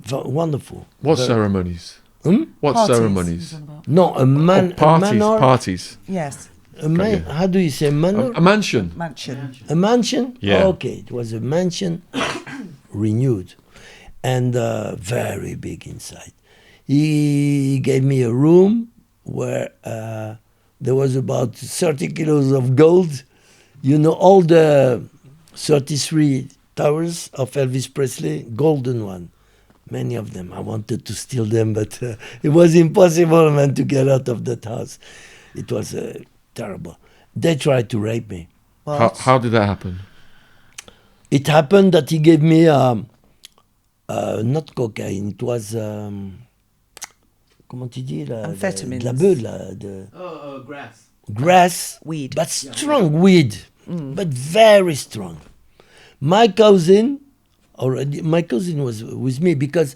Wonderful. What ceremonies? What Parties. ceremonies? No, a manor. Parties. Yes. How do you say manor? A mansion. Mansion. A mansion? Yeah. Oh, okay, it was a mansion renewed and very big inside. He gave me a room where there was about 30 kilos of gold. You know, all the 33 towers of Elvis Presley, golden one. Many of them. I wanted to steal them, but it was impossible, man, to get out of that house. It was terrible. They tried to rape me. How did that happen? It happened that he gave me not cocaine. It was comment tu dis là? Amphetamines. La beuh, Grass. grass. Weed. But strong weed, but very strong. My cousin was with me because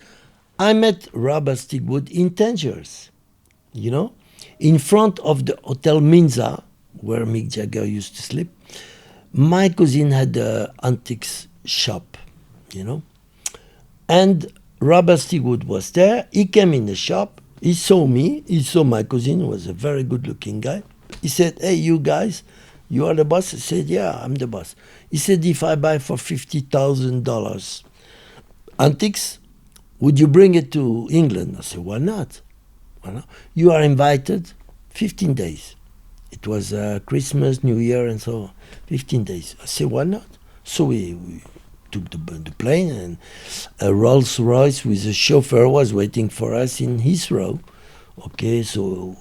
I met Robert Stigwood in Tangiers, you know, in front of the Hotel Minza, where Mick Jagger used to sleep. My cousin had an antiques shop, you know, and Robert Stigwood was there. He came in the shop. He saw me. He saw my cousin, who was a very good-looking guy. He said, hey, you guys, you are the boss? I said, yeah, I'm the boss. He said, if I buy for $50,000 antiques, would you bring it to England? I said, why not? Why not? You are invited 15 days. It was Christmas, New Year, and so on. 15 days. I said, why not? So we took the plane, and a Rolls Royce with a chauffeur was waiting for us in Heathrow. Okay, so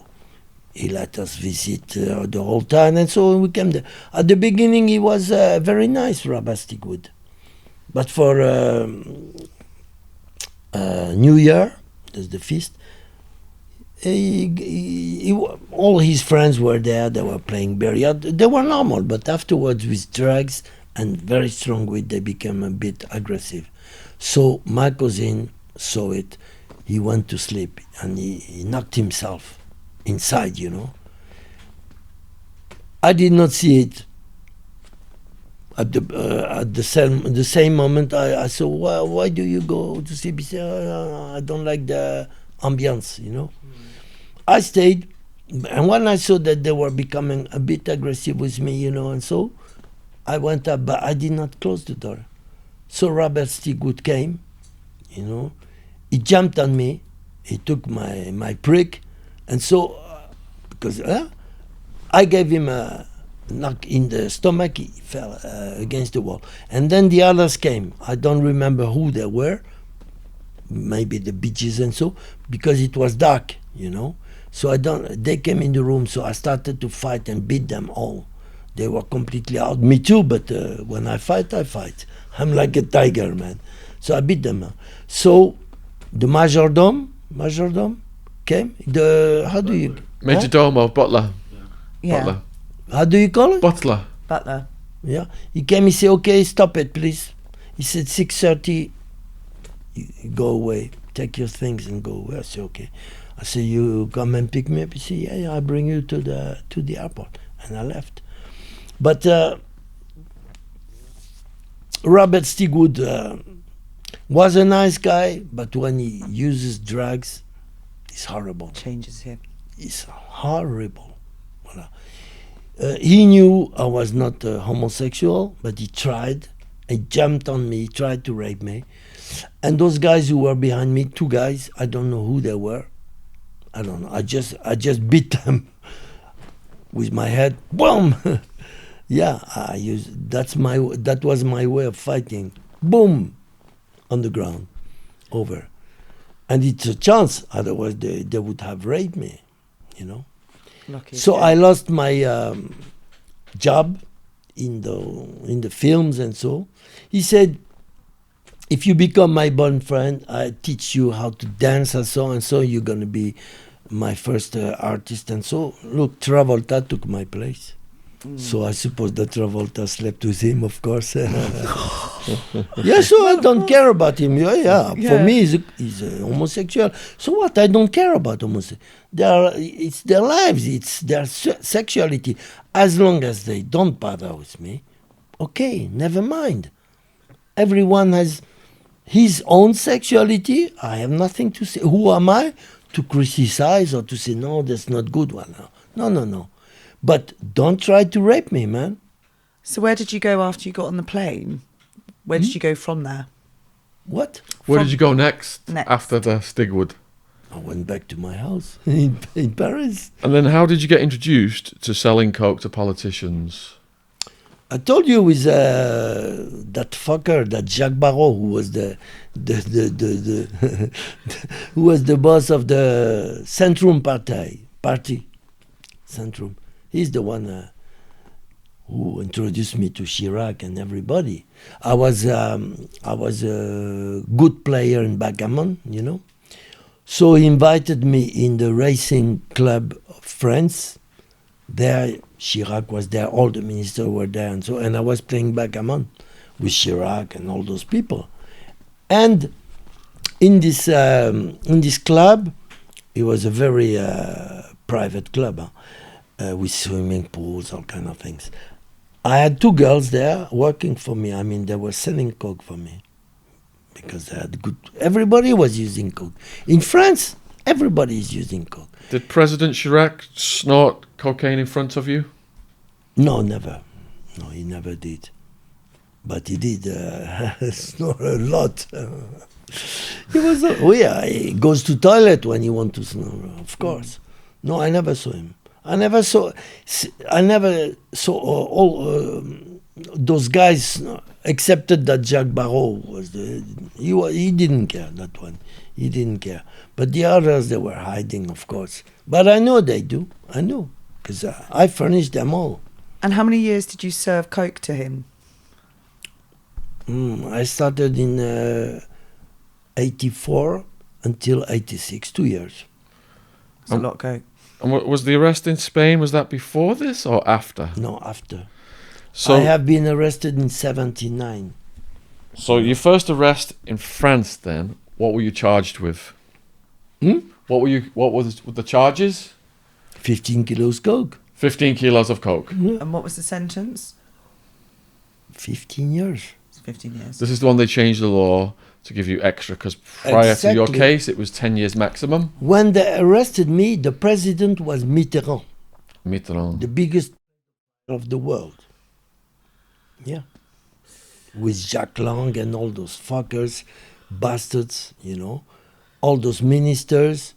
he let us visit the whole town, and so we came there. At the beginning, he was very nice, Robert Stigwood. But for New Year, that's the feast, all his friends were there. They were playing billiard. They were normal, but afterwards, with drugs and very strong weed, they became a bit aggressive. So my cousin saw it. He went to sleep, and he knocked himself inside, you know. I did not see it. At the same moment, I saw, why do you go to sleep? He said, I don't like the ambience, you know. I stayed, and when I saw that they were becoming a bit aggressive with me, you know, and so I went up, but I did not close the door. So Robert Stigwood came, you know. He jumped on me. He took my prick. And so, because I gave him a knock in the stomach, he fell against the wall. And then the others came. I don't remember who they were. Maybe the Beaches and so, because it was dark, you know. So they came in the room, so I started to fight and beat them all. They were completely out. Me too, but when I fight, I fight. I'm like a tiger, man. So I beat them. So the majordome came. How do you... Major Domo, butler. Yeah. Butler. How do you call it? Butler. Butler. Yeah. He came, he said, okay, stop it, please. He said, 6:30, you go away. Take your things and go away. I said, okay. I said, you come and pick me up? He said, yeah, I'll bring you to the airport. And I left. But Robert Stigwood was a nice guy, but when he uses drugs, it's horrible. Changes him. It's horrible. Voilà. He knew I was not homosexual, but he tried. He jumped on me, he tried to rape me. And those guys who were behind me, 2 guys, I don't know who they were. I don't know. I just beat them with my head. Boom! Yeah, that was my way of fighting. Boom! On the ground. Over. And it's a chance, otherwise they would have raped me, you know. Lucky. So I lost my job in the films and so. He said, if you become my boyfriend, I teach you how to dance and so you're going to be my first artist and so. Look, Travolta took my place. So I suppose that Travolta slept with him, of course. Yeah, so I don't care about him. Yeah. For me, he's a homosexual. So what? I don't care about homosexual. It's their lives. It's their sexuality. As long as they don't bother with me, okay, never mind. Everyone has his own sexuality. I have nothing to say. Who am I to criticize or to say, no, that's not good? Well, no. But don't try to rape me, man. So where did you go after you got on the plane? Where did you go from there? What? Where did you go next Next. after the Stigwood? I went back to my house in Paris. And then how did you get introduced to selling coke to politicians? I told you with that fucker, that Jacques Barrot, who was the who was the boss of the Centrum party. Centrum. He's the one who introduced me to Chirac and everybody. I was a good player in backgammon, you know. So he invited me in the racing club of France. There, Chirac was there, all the ministers were there, and I was playing backgammon with Chirac and all those people. And in this club, it was a very private club with swimming pools, all kind of things. I had 2 girls there working for me. I mean, they were selling coke for me because they had good. Everybody was using coke in France. Everybody is using coke. Did President Chirac snort cocaine in front of you? No, never. No, he never did. But he did snore a lot. He was. He goes to toilet when he want to snore, of course. No, I never saw him. I never saw all those guys accepted that Jacques Barrot was he didn't care, that one. He didn't care. But the others, they were hiding, of course. But I know they do. I know. Because I furnished them all. And how many years did you serve coke to him? I started in 84 until 86, 2 years. It's a lot of coke. And was the arrest in Spain, was that before this or after? No, after. So I have been arrested in 79. So your first arrest in France then, what were you charged with? What was the charges? 15 kilos coke. 15 kilos of coke. Yeah. And what was the sentence? 15 years. It's 15 years. This is the one they changed the law to give you extra, because prior to your Exactly. case it was 10 years maximum. When they arrested me, the president was Mitterrand, Mitterrand. the biggest of the world. Yeah. With Jacques Lang and all those fuckers, bastards, you know, all those ministers.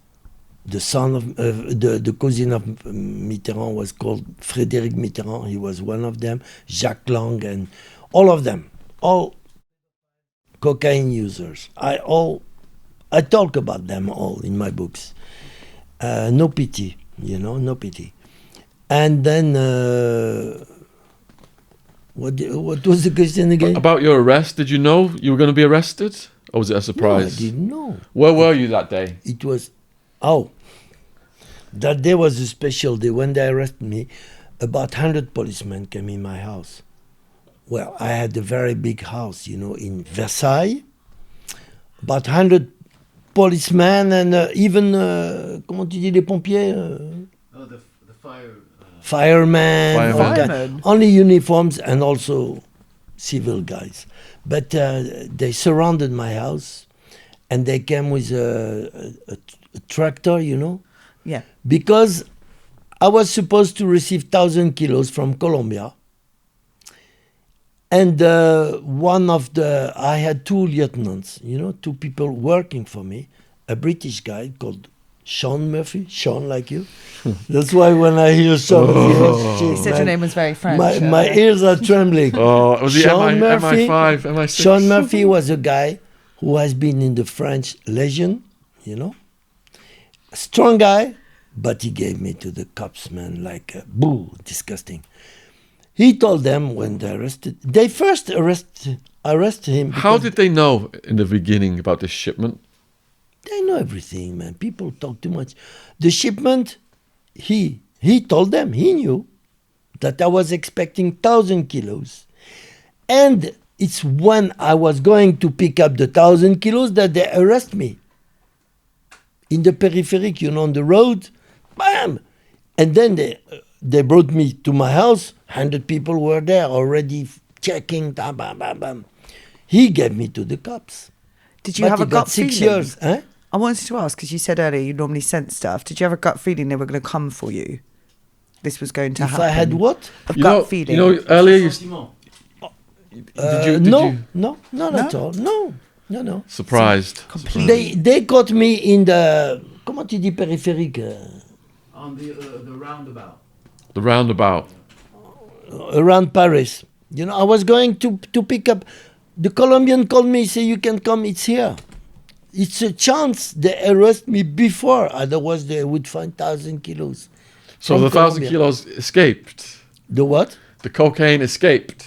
The son of the cousin of Mitterrand was called Frédéric Mitterrand. He was one of them. Jacques Lang and all of them, all cocaine users. I talk about them all in my books. No pity, you know, no pity. And then what was the question again? About your arrest, did you know you were going to be arrested? Or was it a No, I surprise? didn't know. Where were you that day? It was, that day was a special day. When they arrested me, about 100 policemen came in my house. Well, I had a very big house, you know, in Versailles. About 100 policemen and even, comment tu dis, les pompiers? Oh, the fire. Firemen. all that. Firemen? Only uniforms and also civil guys. But they surrounded my house and they came with a tractor, you know, Yeah. because I was supposed to receive 1,000 kilos from Colombia. And I had two lieutenants, you know, two people working for me, a British guy called Sean Murphy, Sean like you. That's why when I hear Sean, You said your name was very French. my ears are trembling. Oh, was he MI5, MI6? Sean Murphy was a guy who has been in the French Legion, you know. A strong guy, but he gave me to the cops, man, like, boo, disgusting. He told them when they first arrest him. How because did they know in the beginning about this shipment? They know everything, man. People talk too much. The shipment, he told them, he knew that I was expecting 1,000 kilos. And it's when I was going to pick up the 1,000 kilos that they arrest me. In the peripheric, you know, on the road, bam! And then they brought me to my house. 100 people were there already checking, bam, bam, bam, bam. He gave me to the cops. Did you But have he a got gut 6 feeling? years, eh? I wanted to ask, because you said earlier you normally sense stuff. Did you have a gut feeling they were going to come for you? This was going to If happen? I had what? A gut feeling. You know, earlier you... Sentiment. Did no, you... no, not at all. No. Surprised. Completely. They caught me in the, comment tu dis périphérique? On the roundabout. The roundabout. Around Paris. You know, I was going to pick up. The Colombian called me, say you can come, it's here. It's a chance they arrest me before, otherwise they would find 1,000 kilos. So From the 1,000 Colombia. kilos escaped. The what? The cocaine escaped.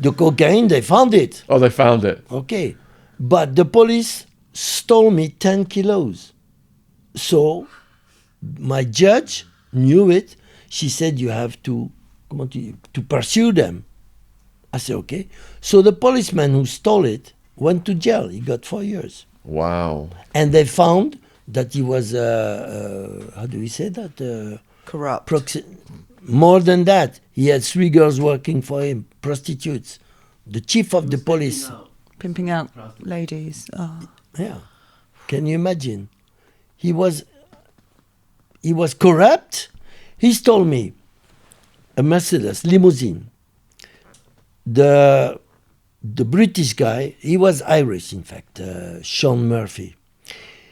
The cocaine, they found it. Oh, they found it. Okay. But the police stole me 10 kilos. So my judge knew it. She said you have to pursue them. I said, okay. So the policeman who stole it went to jail. He got 4 years. Wow. And they found that he was, how do we say that? Corrupt. More than that. He had 3 girls working for him, prostitutes. The chief of the police. Pimping out ladies. Oh. Yeah. Can you imagine? He was corrupt. He stole me a Mercedes limousine. The British guy, he was Irish, in fact, Sean Murphy.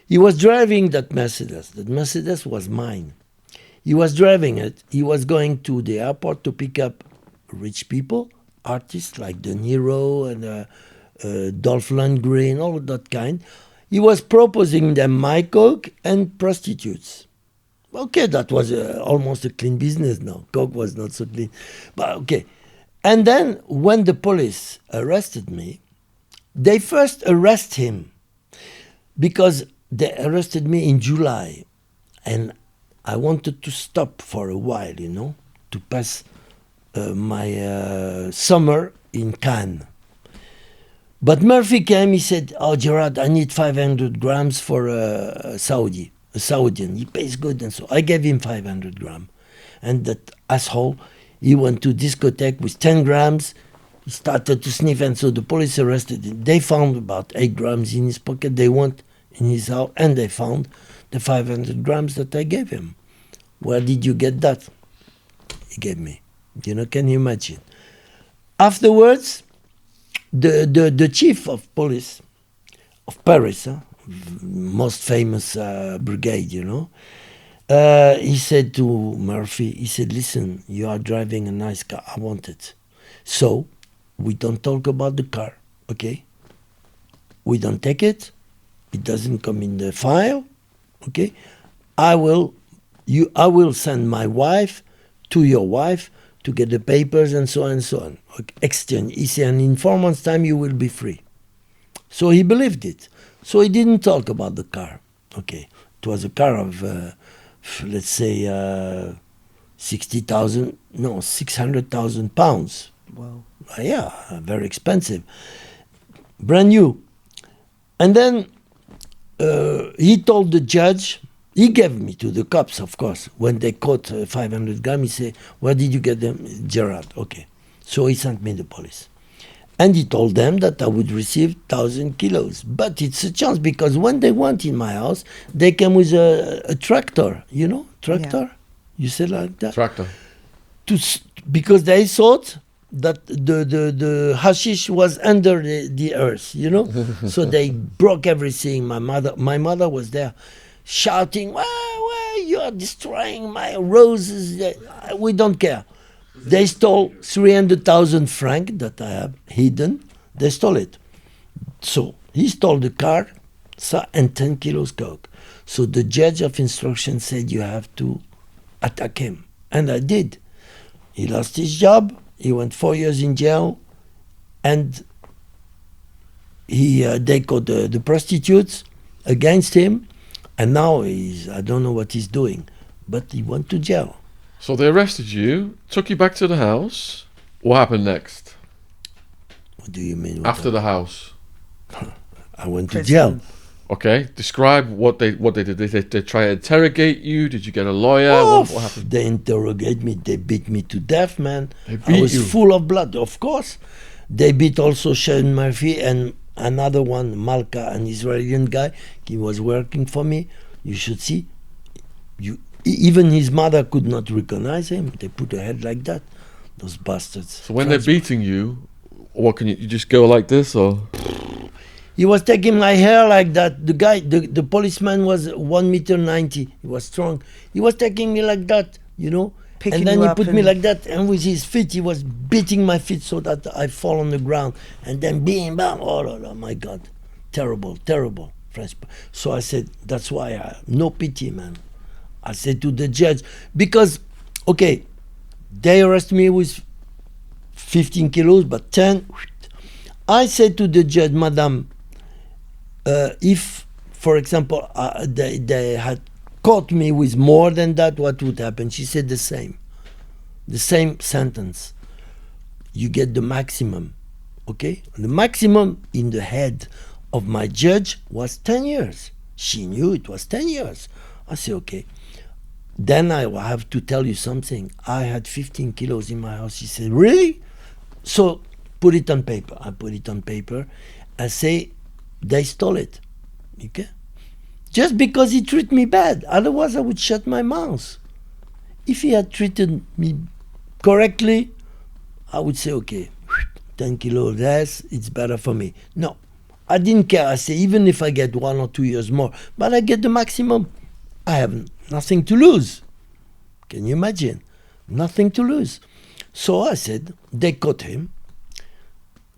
He was driving that Mercedes. That Mercedes was mine. He was driving it. He was going to the airport to pick up rich people, artists like De Niro and Dolph Lundgren, all of that kind. He was proposing them my coke and prostitutes. Okay, that was almost a clean business now. Coke was not so clean. But okay. And then when the police arrested me, they first arrest him because they arrested me in July. And I wanted to stop for a while, you know, to pass my summer in Cannes. But Murphy came, he said, oh, Gerard, I need 500 grams for a Saudian. He pays good. And so I gave him 500 grams. And that asshole, he went to discotheque with 10 grams. He started to sniff, and so the police arrested him. They found about 8 grams in his pocket. They went in his house, and they found the 500 grams that I gave him. Where did you get that? He gave me. You know, can you imagine? Afterwards, the chief of police of Paris, most famous brigade, he said to Murphy, he said, listen, you are driving a nice car, I want it. So, we don't talk about the car, okay? We don't take it. It doesn't come in the file, okay? I will send my wife to your wife to get the papers and so on and so on. Okay, exchange. He said, and in 4 months' time you will be free. So he believed it. So he didn't talk about the car. Okay, it was a car of, let's say, 600,000 pounds. Wow. Yeah, very expensive. Brand new. And then he told the judge, he gave me to the cops, of course. When they caught 500 grams, he said, where did you get them? Gerard, okay. So he sent me the police. And he told them that I would receive 1,000 kilos. But it's a chance, because when they went in my house, they came with a tractor, tractor? Yeah. You said like that? Tractor. Because they thought that the hashish was under the earth, So they broke everything. My mother was there shouting, well, you are destroying my roses. We don't care. They stole 300,000 francs that I have hidden. They stole it. So he stole the car and 10 kilos coke. So the judge of instruction said, you have to attack him. And I did. He lost his job. He went 4 years in jail. And they caught the prostitutes against him. And now I don't know what he's doing. But he went to jail. So they arrested you, took you back to the house. What happened next? What do you mean? After the house? I went to jail. Okay, describe what they did. Did they try to interrogate you? Did you get a lawyer? What happened? They interrogate me. They beat me to death, man. I was full of blood, of course. They beat also Sean Murphy and another one, Malka, an Israeli guy. He was working for me. You should see. Even his mother could not recognize him. They put a head like that. Those bastards. So when they're beating you, what can you just go like this, or? He was taking my hair like that. The guy, the policeman was 1.90 meters. He was strong. He was taking me like that, Picking and then you he up put me like that, and with his feet, he was beating my feet so that I fall on the ground. And then bam, bam, oh my God. Terrible, terrible. So I said, that's why no pity, man. I said to the judge, because, okay, they arrest me with 15 kilos, but 10. I said to the judge, Madam, if, for example, they had caught me with more than that, what would happen? She said the same sentence. You get the maximum, okay? The maximum in the head of my judge was 10 years. She knew it was 10 years. I said, okay. Then I have to tell you something. I had 15 kilos in my house. She said, really? So put it on paper. I put it on paper. I say, they stole it. Okay? Just because he treated me bad. Otherwise, I would shut my mouth. If he had treated me correctly, I would say, okay, 10 kilos less, it's better for me. No, I didn't care. I say, even if I get 1 or 2 years more, but I get the maximum, I have nothing to lose. Can you imagine? Nothing to lose. So I said, they caught him.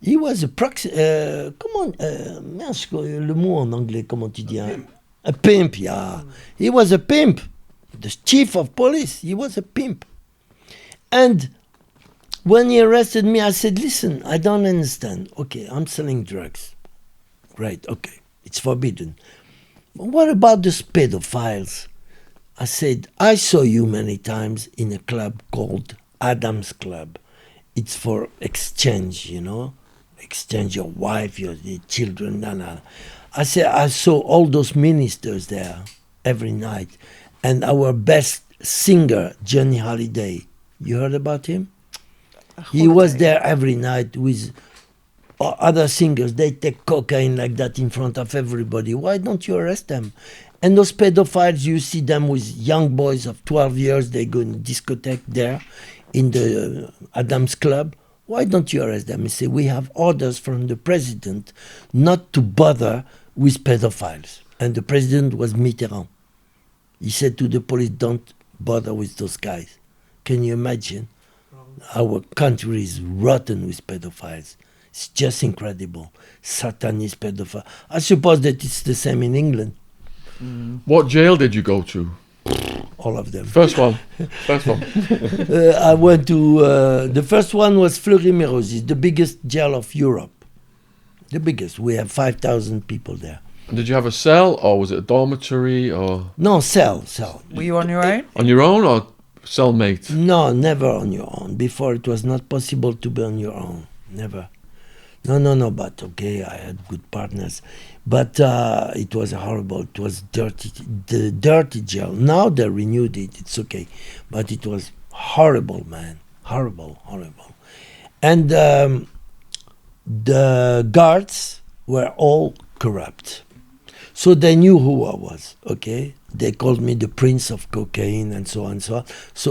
He was a proxy. Le mot en anglais, comment tu dis? A pimp, yeah. He was a pimp. The chief of police, he was a pimp. And when he arrested me, I said, listen, I don't understand. Okay, I'm selling drugs. Right, okay, it's forbidden. What about those pedophiles? I said, I saw you many times in a club called Adam's Club. It's for exchange, exchange your wife, your children, I said, I saw all those ministers there every night. And our best singer, Johnny Hallyday, you heard about him? He was there every night with other singers. They take cocaine like that in front of everybody. Why don't you arrest them? And those pedophiles, you see them with young boys of 12 years. They go in discotheque there in the Adam's Club. Why don't you arrest them? He said, we have orders from the president not to bother with pedophiles. And the president was Mitterrand. He said to the police, don't bother with those guys. Can you imagine? Our country is rotten with pedophiles. It's just incredible. Satanist pedophile. I suppose that it's the same in England. What jail did you go to? All of them. First one. I went to, the first one was Fleury-Mérogis, the biggest jail of Europe. The biggest. We have 5,000 people there. And did you have a cell, or was it a dormitory, or No, cell. Were you on your own? on your own, or cellmate? No, never on your own. Before it was not possible to be on your own. Never. No, but okay, I had good partners. But it was horrible. It was dirty, the dirty jail. Now they renewed it, it's okay. But it was horrible, man. Horrible. And the guards were all corrupt. So they knew who I was, okay? They called me the prince of cocaine and so on. So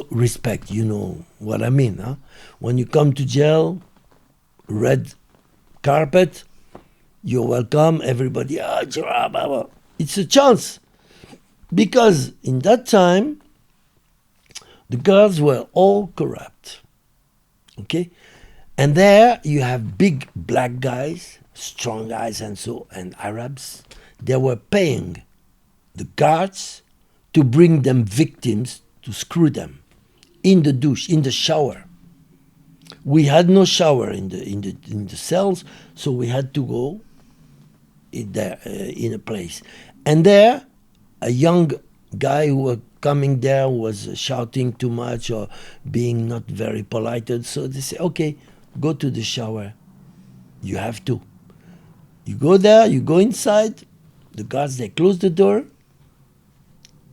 respect, you know what I mean, huh? When you come to jail, red carpet, you're welcome, everybody, Gerard, blah, blah. It's a chance. Because in that time, the guards were all corrupt, okay? And there you have big black guys, strong guys and Arabs. They were paying the guards to bring them victims to screw them in the douche, in the shower. We had no shower in the cells, so we had to go in a place. And there, a young guy who was coming there was shouting too much or being not very polite. So they say, okay, go to the shower. You have to. You go there, you go inside. The guards, they close the door.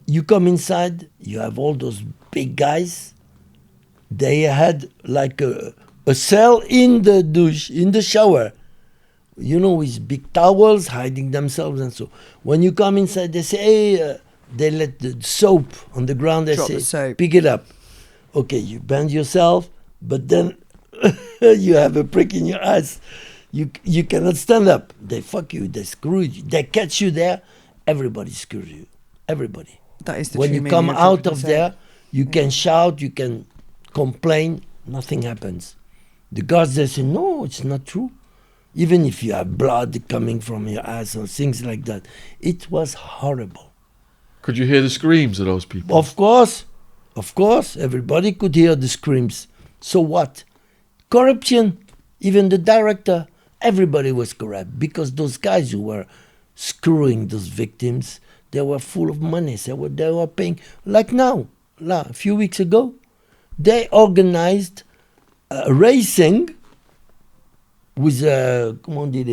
You come inside, you have all those big guys. They had like a cell in the douche, in the shower. You know, with big towels, hiding themselves and so. When you come inside, they say, hey, they let the soap on the ground. They Drop say, the soap. pick it up. Okay, you bend yourself, but then you have a prick in your eyes. You cannot stand up. They fuck you. They screw you. They catch you there. Everybody screws you. Everybody. That is the When true you meaning come of out what of you there, say. you can shout, you can complain. Nothing happens. The guards, they say, no, it's not true. Even if you have blood coming from your eyes or things like that. It was horrible. Could you hear the screams of those people? Of course. Everybody could hear the screams. So what? Corruption. Even the director. Everybody was corrupt because those guys who were screwing those victims, they were full of money. They were paying. Like now, a few weeks ago, they organized a racing with, comment on dit,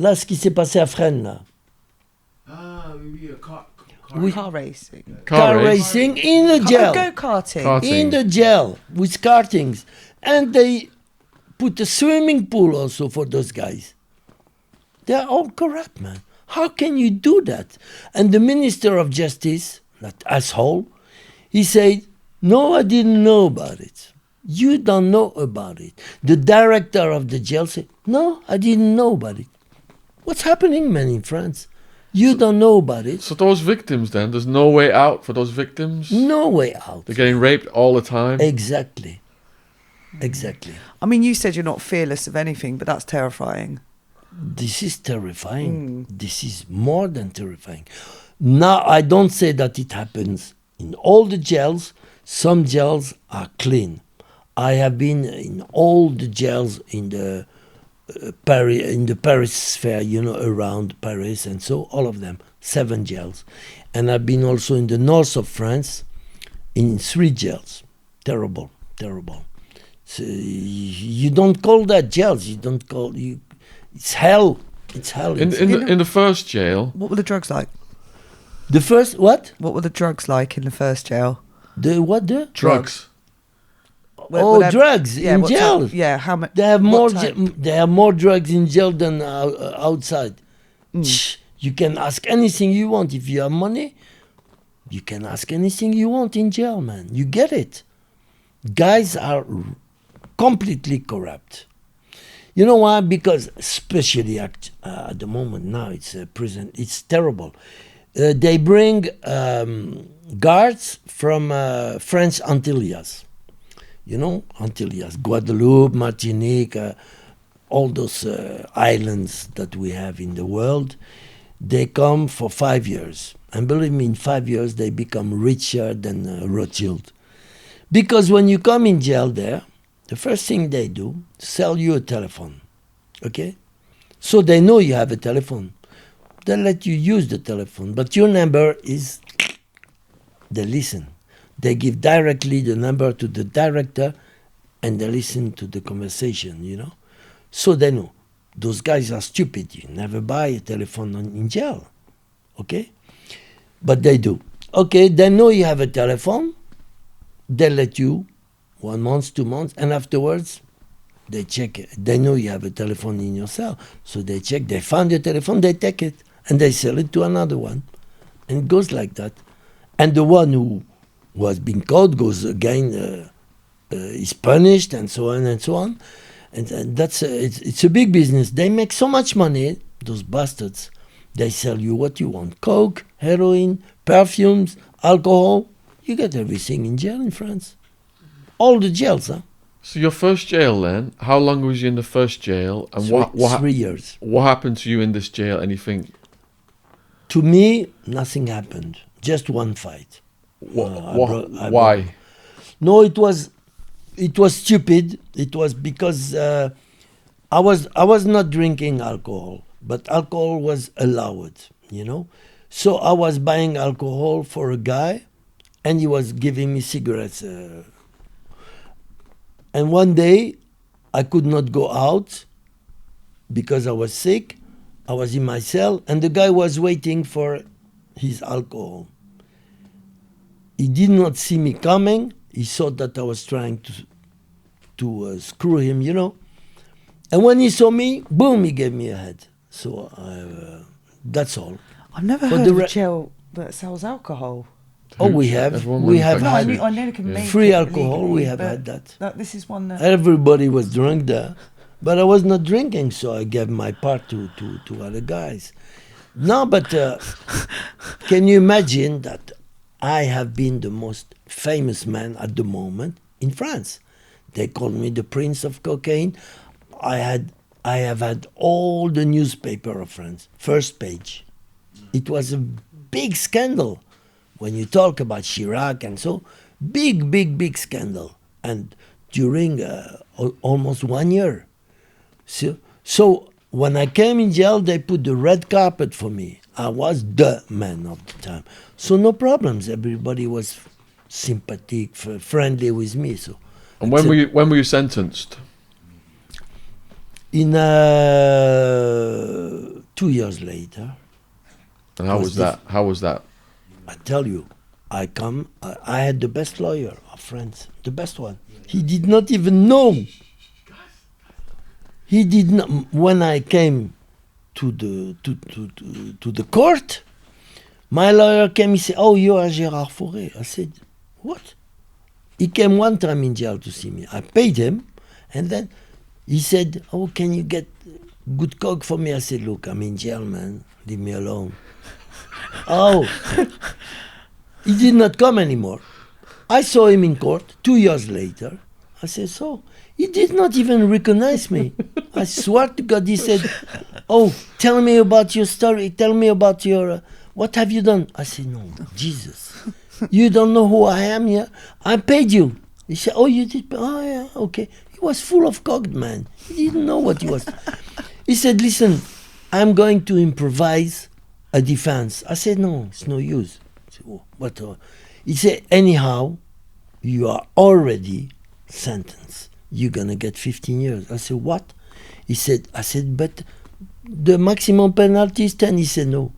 là, ce qui s'est passé à Fresnes, là. Ah, oui, car Oui. Car racing. Car race? racing in the jail. Go-karting. Karting. In the jail with kartings. And they put a swimming pool also for those guys. They're all corrupt, man. How can you do that? And the Minister of Justice, that asshole, he said, no, I didn't know about it. You don't know about it. The director of the jail said, no, I didn't know about it. What's happening, man, in France? You don't know about it. So those victims then, there's no way out for those victims? No way out. They're getting raped all the time? Exactly. I mean, you said you're not fearless of anything, but that's terrifying. This is terrifying. This is more than terrifying. Now, I don't say that it happens in all the jails. Some jails are clean. I have been in all the jails in the Paris sphere, you know, around Paris, and so all of them, 7 jails. And I've been also in the north of France in 3 jails. Terrible. So you don't call that jails. You don't call you. It's hell. It's hell. In the first jail, What were the drugs like? The first what? What were the drugs like in the first jail? The what? The drugs. drugs in what jail. type- yeah, how much? They have more. What type? They have more drugs in jail than outside. You can ask anything you want if you have money. You can ask anything you want in jail, man. You get it. Guys are completely corrupt. You know why? Because especially at the moment now, it's prison. It's terrible. They bring guards from French Antilles. You know, Antilles, Guadeloupe, Martinique, all those islands that we have in the world. They come for 5 years. And believe me, in 5 years, they become richer than Rothschild. Because when you come in jail there, the first thing they do, sell you a telephone. Okay? So they know you have a telephone. They let you use the telephone. But your number is, they listen. They give directly the number to the director and they listen to the conversation, you know? So they know. Those guys are stupid. You never buy a telephone in jail. Okay? But they do. Okay, they know you have a telephone. They let you 1 month, 2 months, and afterwards they check it. They know you have a telephone in your cell. So they check, they find your telephone, they take it, and they sell it to another one. And it goes like that. And the one who was being caught goes again, is punished, and so on and so on. And that's it's a big business. They make so much money, those bastards. They sell you what you want. Coke, heroin, perfumes, alcohol. You get everything in jail in France. All the jails, huh? So your first jail then, how long was you in the first jail? And what 3 years. What happened to you in this jail? Anything? To me, nothing happened. Just one fight. Why? No, it was stupid. It was because I was not drinking alcohol, but alcohol was allowed, you know. So I was buying alcohol for a guy, and he was giving me cigarettes. And one day, I could not go out because I was sick. I was in my cell, and the guy was waiting for his alcohol. He did not see me coming. He thought that I was trying to screw him, you know. And when he saw me, boom, he gave me a head. So that's all. I've never heard of a jail that sells alcohol. Oh, we have. We have No, I had knew they can make free it alcohol. legally, We have but had that. This is one that... Everybody was drunk there, but I was not drinking, so I gave my part to other guys. No, but can you imagine that I have been the most famous man at the moment in France? They called me the Prince of Cocaine. I have had all the newspaper of France, first page. It was a big scandal. When you talk about Gerard and so, big scandal. And during almost 1 year. So when I came in jail, they put the red carpet for me. I was the man of the time. So no problems. Everybody was sympathetic, friendly with me. So. And when were you sentenced? In 2 years later. And how was that? How was that? I tell you, I had the best lawyer of France, the best one. He did not even know. He did not. When I came to the court, my lawyer came. He said, "Oh, you are Gérard Fauré." I said, "What?" He came one time in jail to see me. I paid him, and then he said, "Oh, can you get good coke for me?" I said, "Look, I'm in jail, man. Leave me alone." Oh, he did not come anymore. I saw him in court 2 years later. I said, "So?" He did not even recognize me. I swear to God, he said, "Oh, tell me about your story. Tell me about your, what have you done?" I said, "No, Jesus. You don't know who I am, yeah? I paid you." He said, "Oh, you did? Oh, yeah, okay." He was full of coke, man. He didn't know what he was. He said, "Listen, I'm going to improvise a defense." I said, "No, it's no use." I said, "Oh, what?" He said, "Anyhow, you are already sentenced. You're going to get 15 years. I said, "What?" I said, "But the maximum penalty is 10. He said, "No.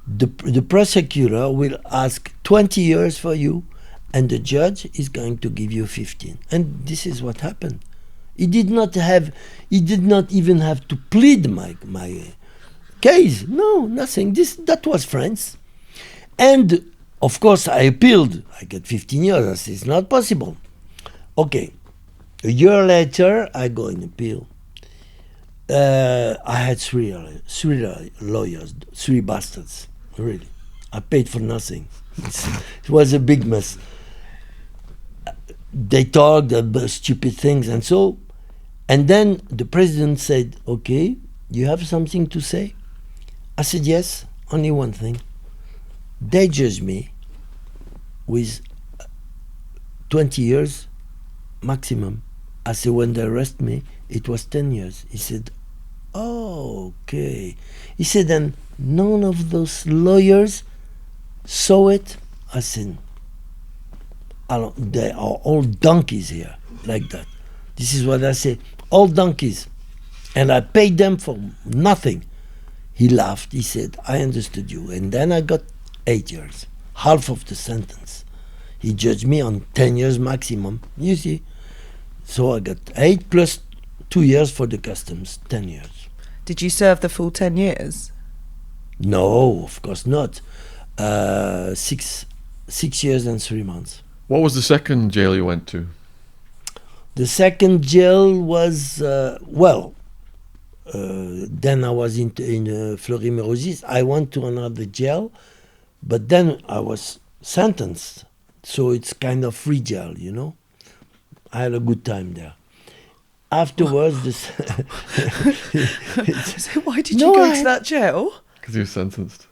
The prosecutor will ask 20 years for you, and the judge is going to give you 15. And this is what happened. He did not even have to plead my case. No, nothing. That was France. And of course I appealed. I get 15 years. I said, it's not possible. Okay. A year later, I go in appeal. I had three lawyers, three bastards, really. I paid for nothing. It was a big mess. They talked about stupid things and so. And then the president said, okay, you have something to say? I said, yes, only one thing. They judged me with 20 years maximum. I said, when they arrested me, it was 10 years. He said, oh, okay. He said, and none of those lawyers saw it. I said, they are all donkeys here, like that. This is what I say, all donkeys. And I paid them for nothing. He laughed, he said, I understood you. And then I got 8 years, half of the sentence. He judged me on 10 years maximum, you see. So I got 8 plus 2 years for the customs, 10 years. Did you serve the full 10 years? No, of course not. 6 years and 3 months. What was the second jail you went to? The second jail was, then I was in Fleury-Mérogis. I went to another jail, but then I was sentenced. So it's kind of free jail, you know. I had a good time there. Afterwards, So why did you go to that jail? Because he was sentenced.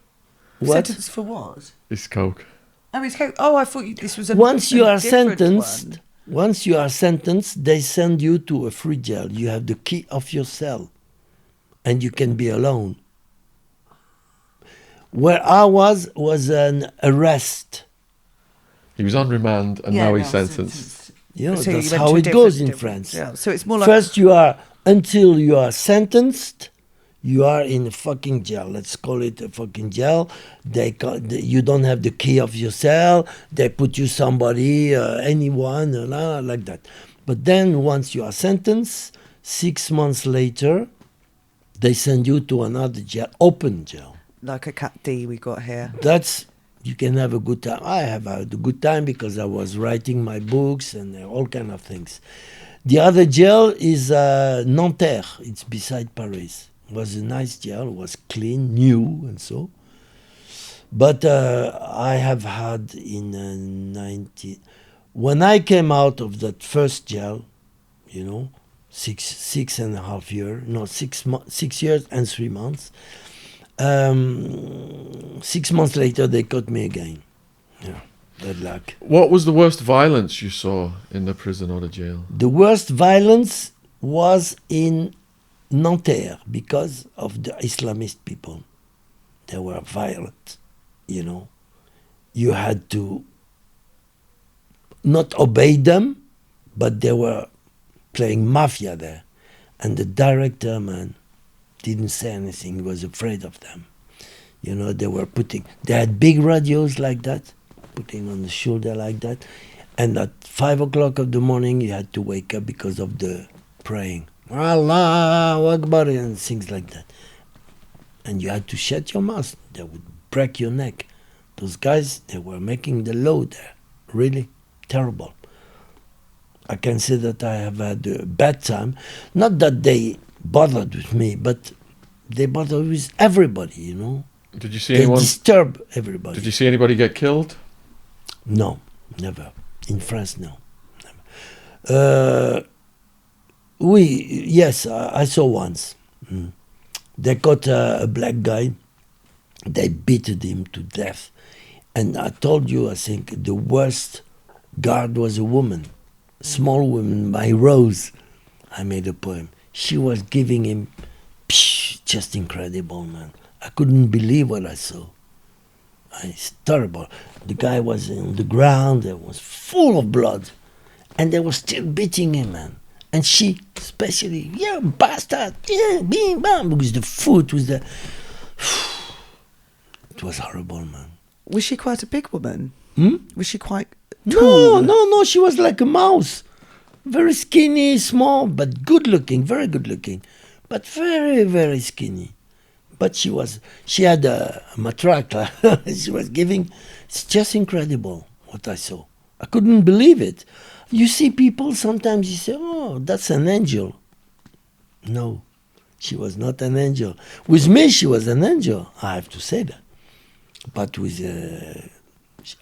What? Sentenced for what? It's coke. Oh, I thought this was a Once you are different sentenced, one. once you are sentenced, they send you to a free jail. You have the key of your cell, and you can be alone. Where I was an arrest. He was on remand and now he's sentenced. You know, So you that's went how to it goes in different- France. Yeah, so it's more like First, until you are sentenced, you are in a fucking jail. Let's call it a fucking jail. You don't have the key of your cell. They put you somebody, anyone, like that. But then once you are sentenced, 6 months later, they send you to another jail, open jail. like a Cat D we got here. You can have a good time. I have had a good time because I was writing my books and all kind of things. The other jail is Nanterre. It's beside Paris. It was a nice jail. It was clean, new, and so. But I have had in 90. When I came out of that first jail, you know, 6.5 years, no, 6 years and 3 months. 6 months later, they caught me again. Yeah, bad luck. What was the worst violence you saw in the prison or the jail? The worst violence was in Nanterre because of the Islamist people. They were violent, you know. You had to not obey them, but they were playing mafia there. And the director, man, didn't say anything. He was afraid of them. You know, they had big radios like that, putting on the shoulder like that. And at 5 o'clock of the morning, you had to wake up because of the praying. Allah Akbar, and things like that. And you had to shut your mouth. They would break your neck. Those guys, they were making the law there. Really terrible. I can say that I have had a bad time. Not that they bothered with me, but they bothered with everybody, you know. Did you see They anyone? disturb everybody. Did you see anybody get killed? No, never. In France, no. Never. Yes, I saw once. They caught a black guy. They beated him to death. And I told you, I think, the worst guard was a woman. Small woman by Rose. I made a poem. She was giving him, just incredible, man. I couldn't believe what I saw. It's terrible. The guy was on the ground, it was full of blood. And they were still beating him, man. And she, especially, yeah, bastard, yeah, bing, bam, because the foot was the... It was horrible, man. Was she quite a big woman? Was she quite No, tall? no, she was like a mouse. Very skinny, small, but good looking, very good looking. But very, very skinny. But she had a matraque. She was giving, it's just incredible what I saw. I couldn't believe it. You see people sometimes you say, oh, that's an angel. No, she was not an angel. With me, she was an angel. I have to say that. But with,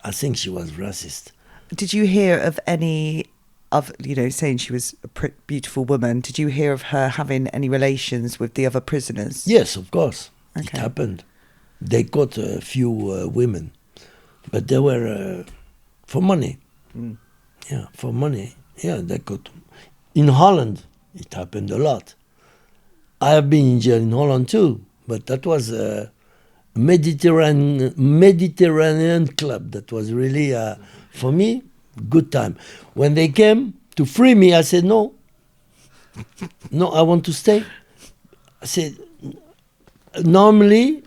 I think she was racist. Did you hear of any of, saying she was a beautiful woman, did you hear of her having any relations with the other prisoners? Yes, of course. Okay. It happened. They caught a few women, but they were for money. Mm. Yeah, for money. Yeah, they caught. In Holland, it happened a lot. I have been in jail in Holland too, but that was a Mediterranean club. That was really, for me, good time. When they came to free me, I said, no, I want to stay. I said, normally,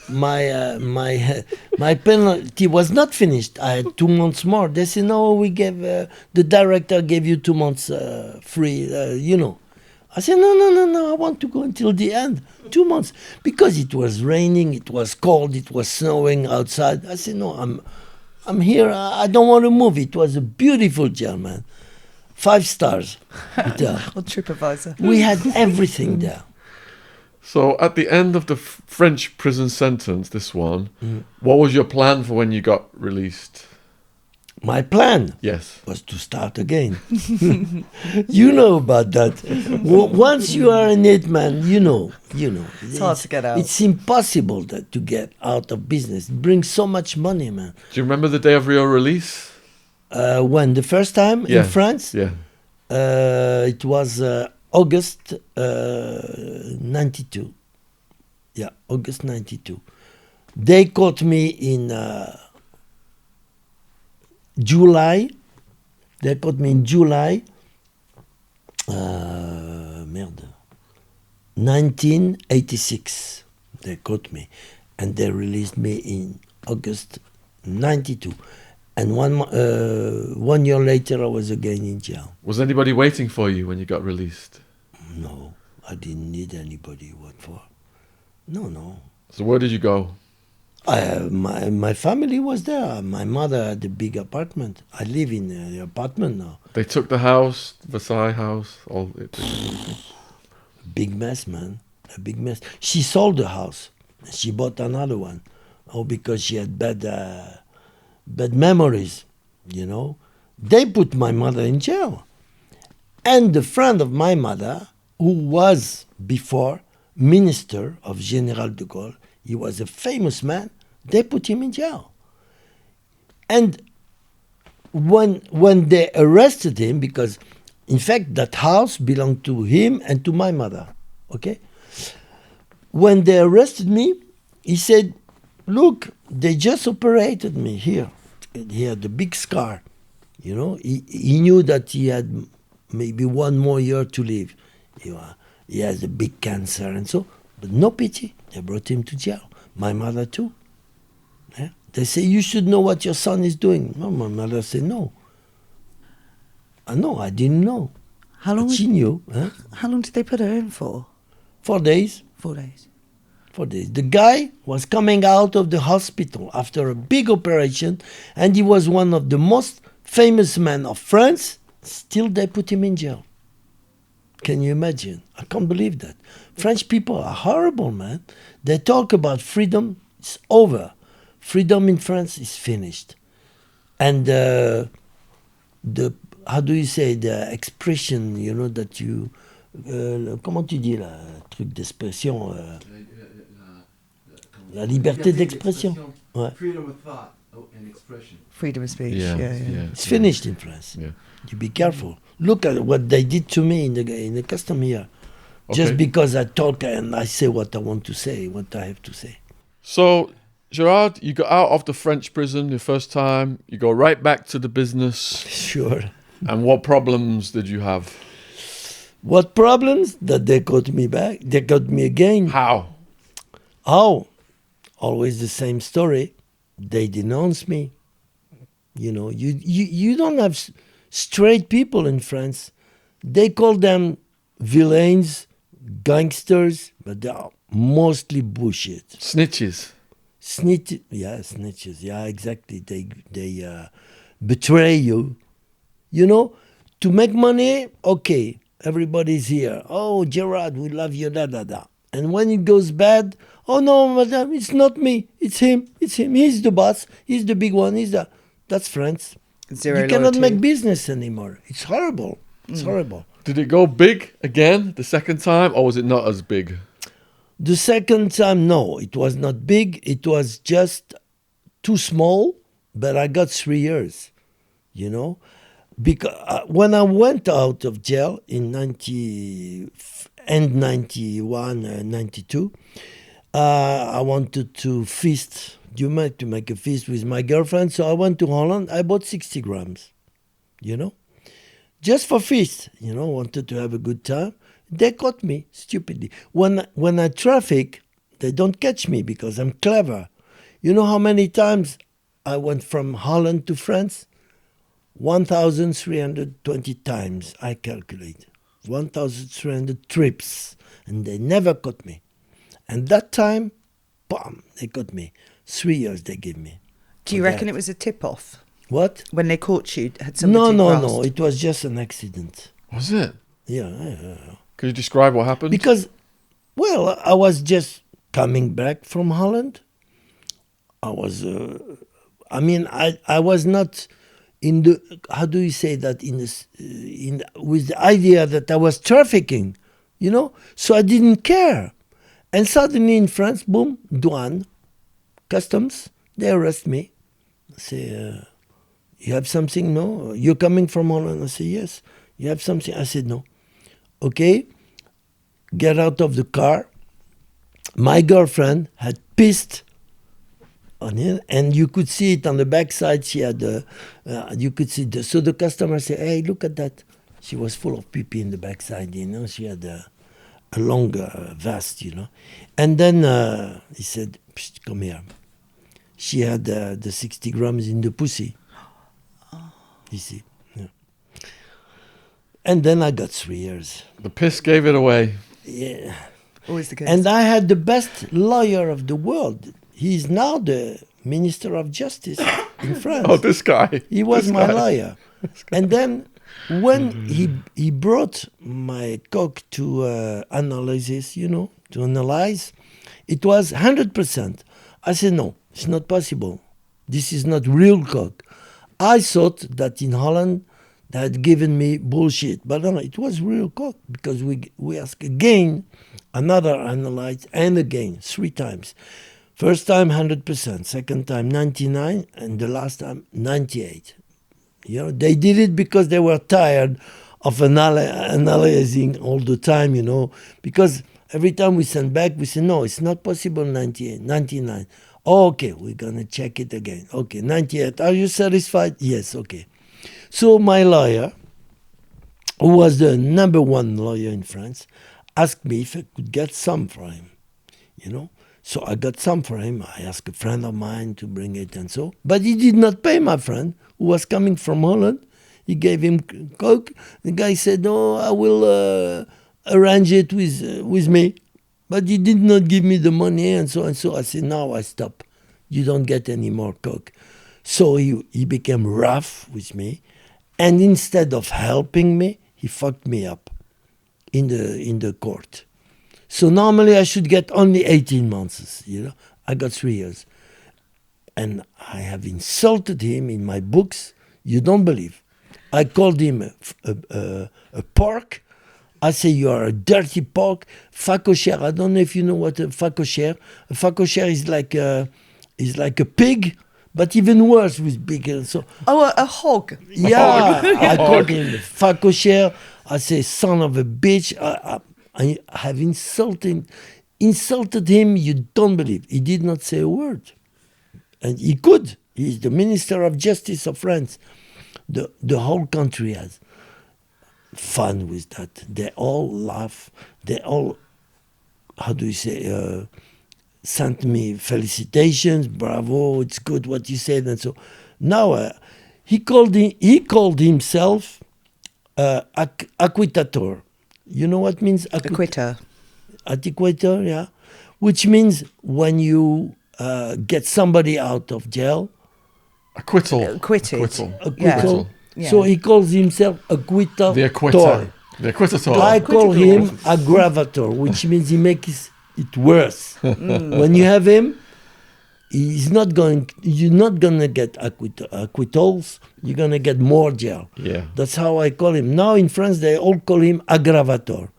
my penalty was not finished. I had 2 months more. They said, no, we gave, the director gave you 2 months free, I said, no, I want to go until the end, 2 months. Because it was raining, it was cold, it was snowing outside. I said, no, I'm here, I don't want to move. It was a beautiful jail, man. 5 stars hotel. On TripAdvisor. We had everything there. So at the end of the French prison sentence, this one, what was your plan for when you got released? My plan Yes. was to start again. You know about that. Once you are an hitman, you know. It's hard to get out. It's impossible to get out of business. It brings so much money, man. Do you remember the day of your release? When the first time in France, Yeah. it was August 92. Yeah, August 92. They caught me in July. They caught me in July. 1986. They caught me, and they released me in August 92. And 1 year later, I was again in jail. Was anybody waiting for you when you got released? No, I didn't need anybody. What for? No. So where did you go? My family was there. My mother had a big apartment. I live in the apartment now. They took the house, Versailles house, all. Big mess, man. A big mess. She sold the house. She bought another one. Oh, because she had bad memories, They put my mother in jail. And the friend of my mother, who was before minister of General de Gaulle, he was a famous man, they put him in jail. And when they arrested him, because in fact that house belonged to him and to my mother, okay? When they arrested me, he said, look, they just operated me here. He had a big scar, He knew that he had maybe 1 more year to live. He has a big cancer and so, but no pity. They brought him to jail. My mother too. Yeah? They say, you should know what your son is doing. No, my mother said, no. I didn't know. How long? But she knew. Huh? How long did they put her in for? 4 days. 4 days. 4 days. The guy was coming out of the hospital after a big operation, and he was one of the most famous men of France. Still, they put him in jail. Can you imagine? I can't believe that. French people are horrible, man. They talk about freedom. It's over. Freedom in France is finished. And the how do you say, the expression, that you... comment tu dis, là, truc d'expression la liberté d'expression. Ouais. Freedom of thought and expression. Freedom of speech. Yeah. It's finished in France. Yeah. You be careful. Look at what they did to me in the custom here. Just Okay. because I talk and I say what I want to say, what I have to say. So, Gerard, you got out of the French prison the first time. You go right back to the business. Sure. And what problems did you have? What problems? That they caught me back. They caught me again. How? Always the same story. They denounce me. You don't have straight people in France. They call them villains, gangsters, but they are mostly bullshit. Snitches. Snitches. Yeah, exactly. They betray you. To make money, okay, everybody's here. Oh, Gerard, we love you, da da da. And when it goes bad, oh no, madame, it's not me, it's him. He's the boss, he's the big one, that's France. Zero You cannot loyalty. make business anymore. It's horrible. It's horrible. Did it go big again the second time, or was it not as big? The second time, no, it was not big. It was just too small, but I got 3 years, you know. Because when I went out of jail in 91, 92, I wanted to feast. To make a feast with my girlfriend. So I went to Holland. I bought 60 grams, you know, just for feast. You know, wanted to have a good time. They caught me stupidly. When I traffic, they don't catch me because I'm clever. You know how many times I went from Holland to France? 1,320 times, I calculate. 1,300 trips. And they never caught me. And that time, bam, they caught me. 3 years they gave me. Do you reckon it was a tip-off? What? When they caught you, had No, somebody no. It was just an accident. Was it? Yeah. Could you describe what happened? Because, well, I was just coming back from Holland. I was, I was not in the, how do you say that, with the idea that I was trafficking, you know? So I didn't care. And suddenly in France, boom, douane, customs, they arrest me. Say, you have something? No? You're coming from Holland? I say, yes. You have something? I said, no. Okay, get out of the car. My girlfriend had pissed on it, and you could see it on the backside. She had, you could see so the customer said, hey, look at that. She was full of pee-pee in the backside, you know. She had a long vest, you know. And then he said, come here. She had the 60 grams in the pussy. You see. Yeah. And then I got 3 years. The piss gave it away. Yeah. Always the case. And I had the best lawyer of the world. He's now the Minister of Justice in France. Oh, this guy. He was This my guy. lawyer. And then when he brought my coke to analysis, you know, to analyze, it was 100%. I said, no, it's not possible. This is not real coke. I thought that in Holland they had given me bullshit. But no, it was real coke because we asked again, another analyze, and again, 3 times. First time 100%, second time 99, and the last time 98. You know, they did it because they were tired of analyzing all the time, you know, because every time we send back, we say, no, it's not possible, 98, 99. Oh, okay, we're going to check it again. Okay, 98, are you satisfied? Yes, okay. So my lawyer, who was the number 1 lawyer in France, asked me if I could get some for him, you know. So I got some for him. I asked a friend of mine to bring it and so. But he did not pay my friend, who was coming from Holland. He gave him coke. The guy said, no, I will arrange it with me. But he did not give me the money and so and so. I said, now I stop. You don't get any more coke. So he became rough with me. And instead of helping me, he fucked me up in the court. So normally I should get only 18 months, you know. I got 3 years. And I have insulted him in my books. You don't believe. I called him a pork. I say, you are a dirty pork. Facochère. I don't know if you know what a facochère. A facochère is like a pig, but even worse with big. So, a hog. yeah, I called him facochère. I say, son of a bitch. I have insulted him. You don't believe. He did not say a word. And he could. He's the Minister of Justice of France. The whole country has fun with that. They all laugh. They all, how do you say, sent me felicitations. Bravo, it's good what you said. And so now he called himself acquittator. You know what means Acquitter. Acquitter, yeah. Which means when you get somebody out of jail. Acquittal. Acquitted. Acquittal. Yeah. Acquittal. So he calls himself acquitter. The acquitter. The acquitter. I call him aggravator, which means he makes it worse. When you have him, you're not gonna get acquittals, you're gonna get more jail. Yeah. That's how I call him. Now in France they all call him aggravator,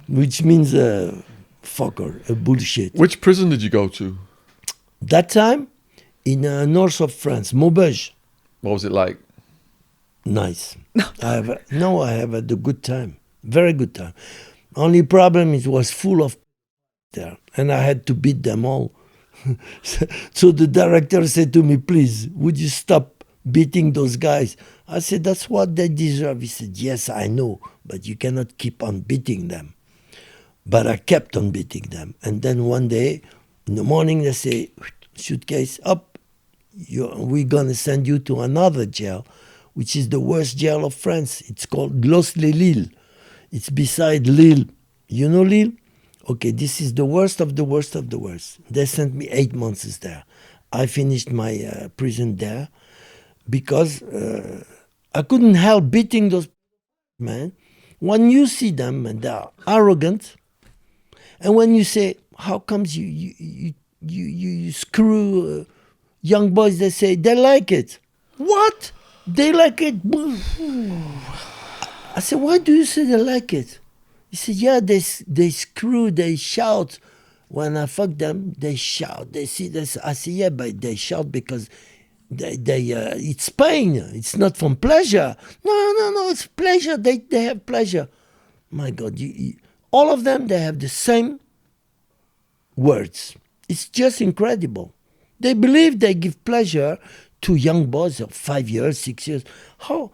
which means a fucker, a bullshit. Which prison did you go to? That time, in north of France, Maubeuge. What was it like? Nice. I have had a good time. Very good time. Only problem is it was full of there, and I had to beat them all. So the director said to me, please, would you stop beating those guys? I said, that's what they deserve. He said, yes, I know, but you cannot keep on beating them. But I kept on beating them. And then one day, in the morning, they say, suitcase up, we're going to send you to another jail, which is the worst jail of France. It's called Los-les-Lilles. It's beside Lille. You know Lille? Okay, this is the worst of the worst of the worst. They sent me 8 months there. I finished my prison there because I couldn't help beating those men. When you see them and they are arrogant, and when you say, how comes you screw young boys, they say, they like it. What? They like it? I said, why do you say they like it? He said, yeah, they screw, they shout. When I fuck them, they shout. They see this. I say, yeah, but they shout because it's pain. It's not from pleasure. No, it's pleasure. They have pleasure. My God, all of them, they have the same words. It's just incredible. They believe they give pleasure to young boys of 5 years, 6 years. How?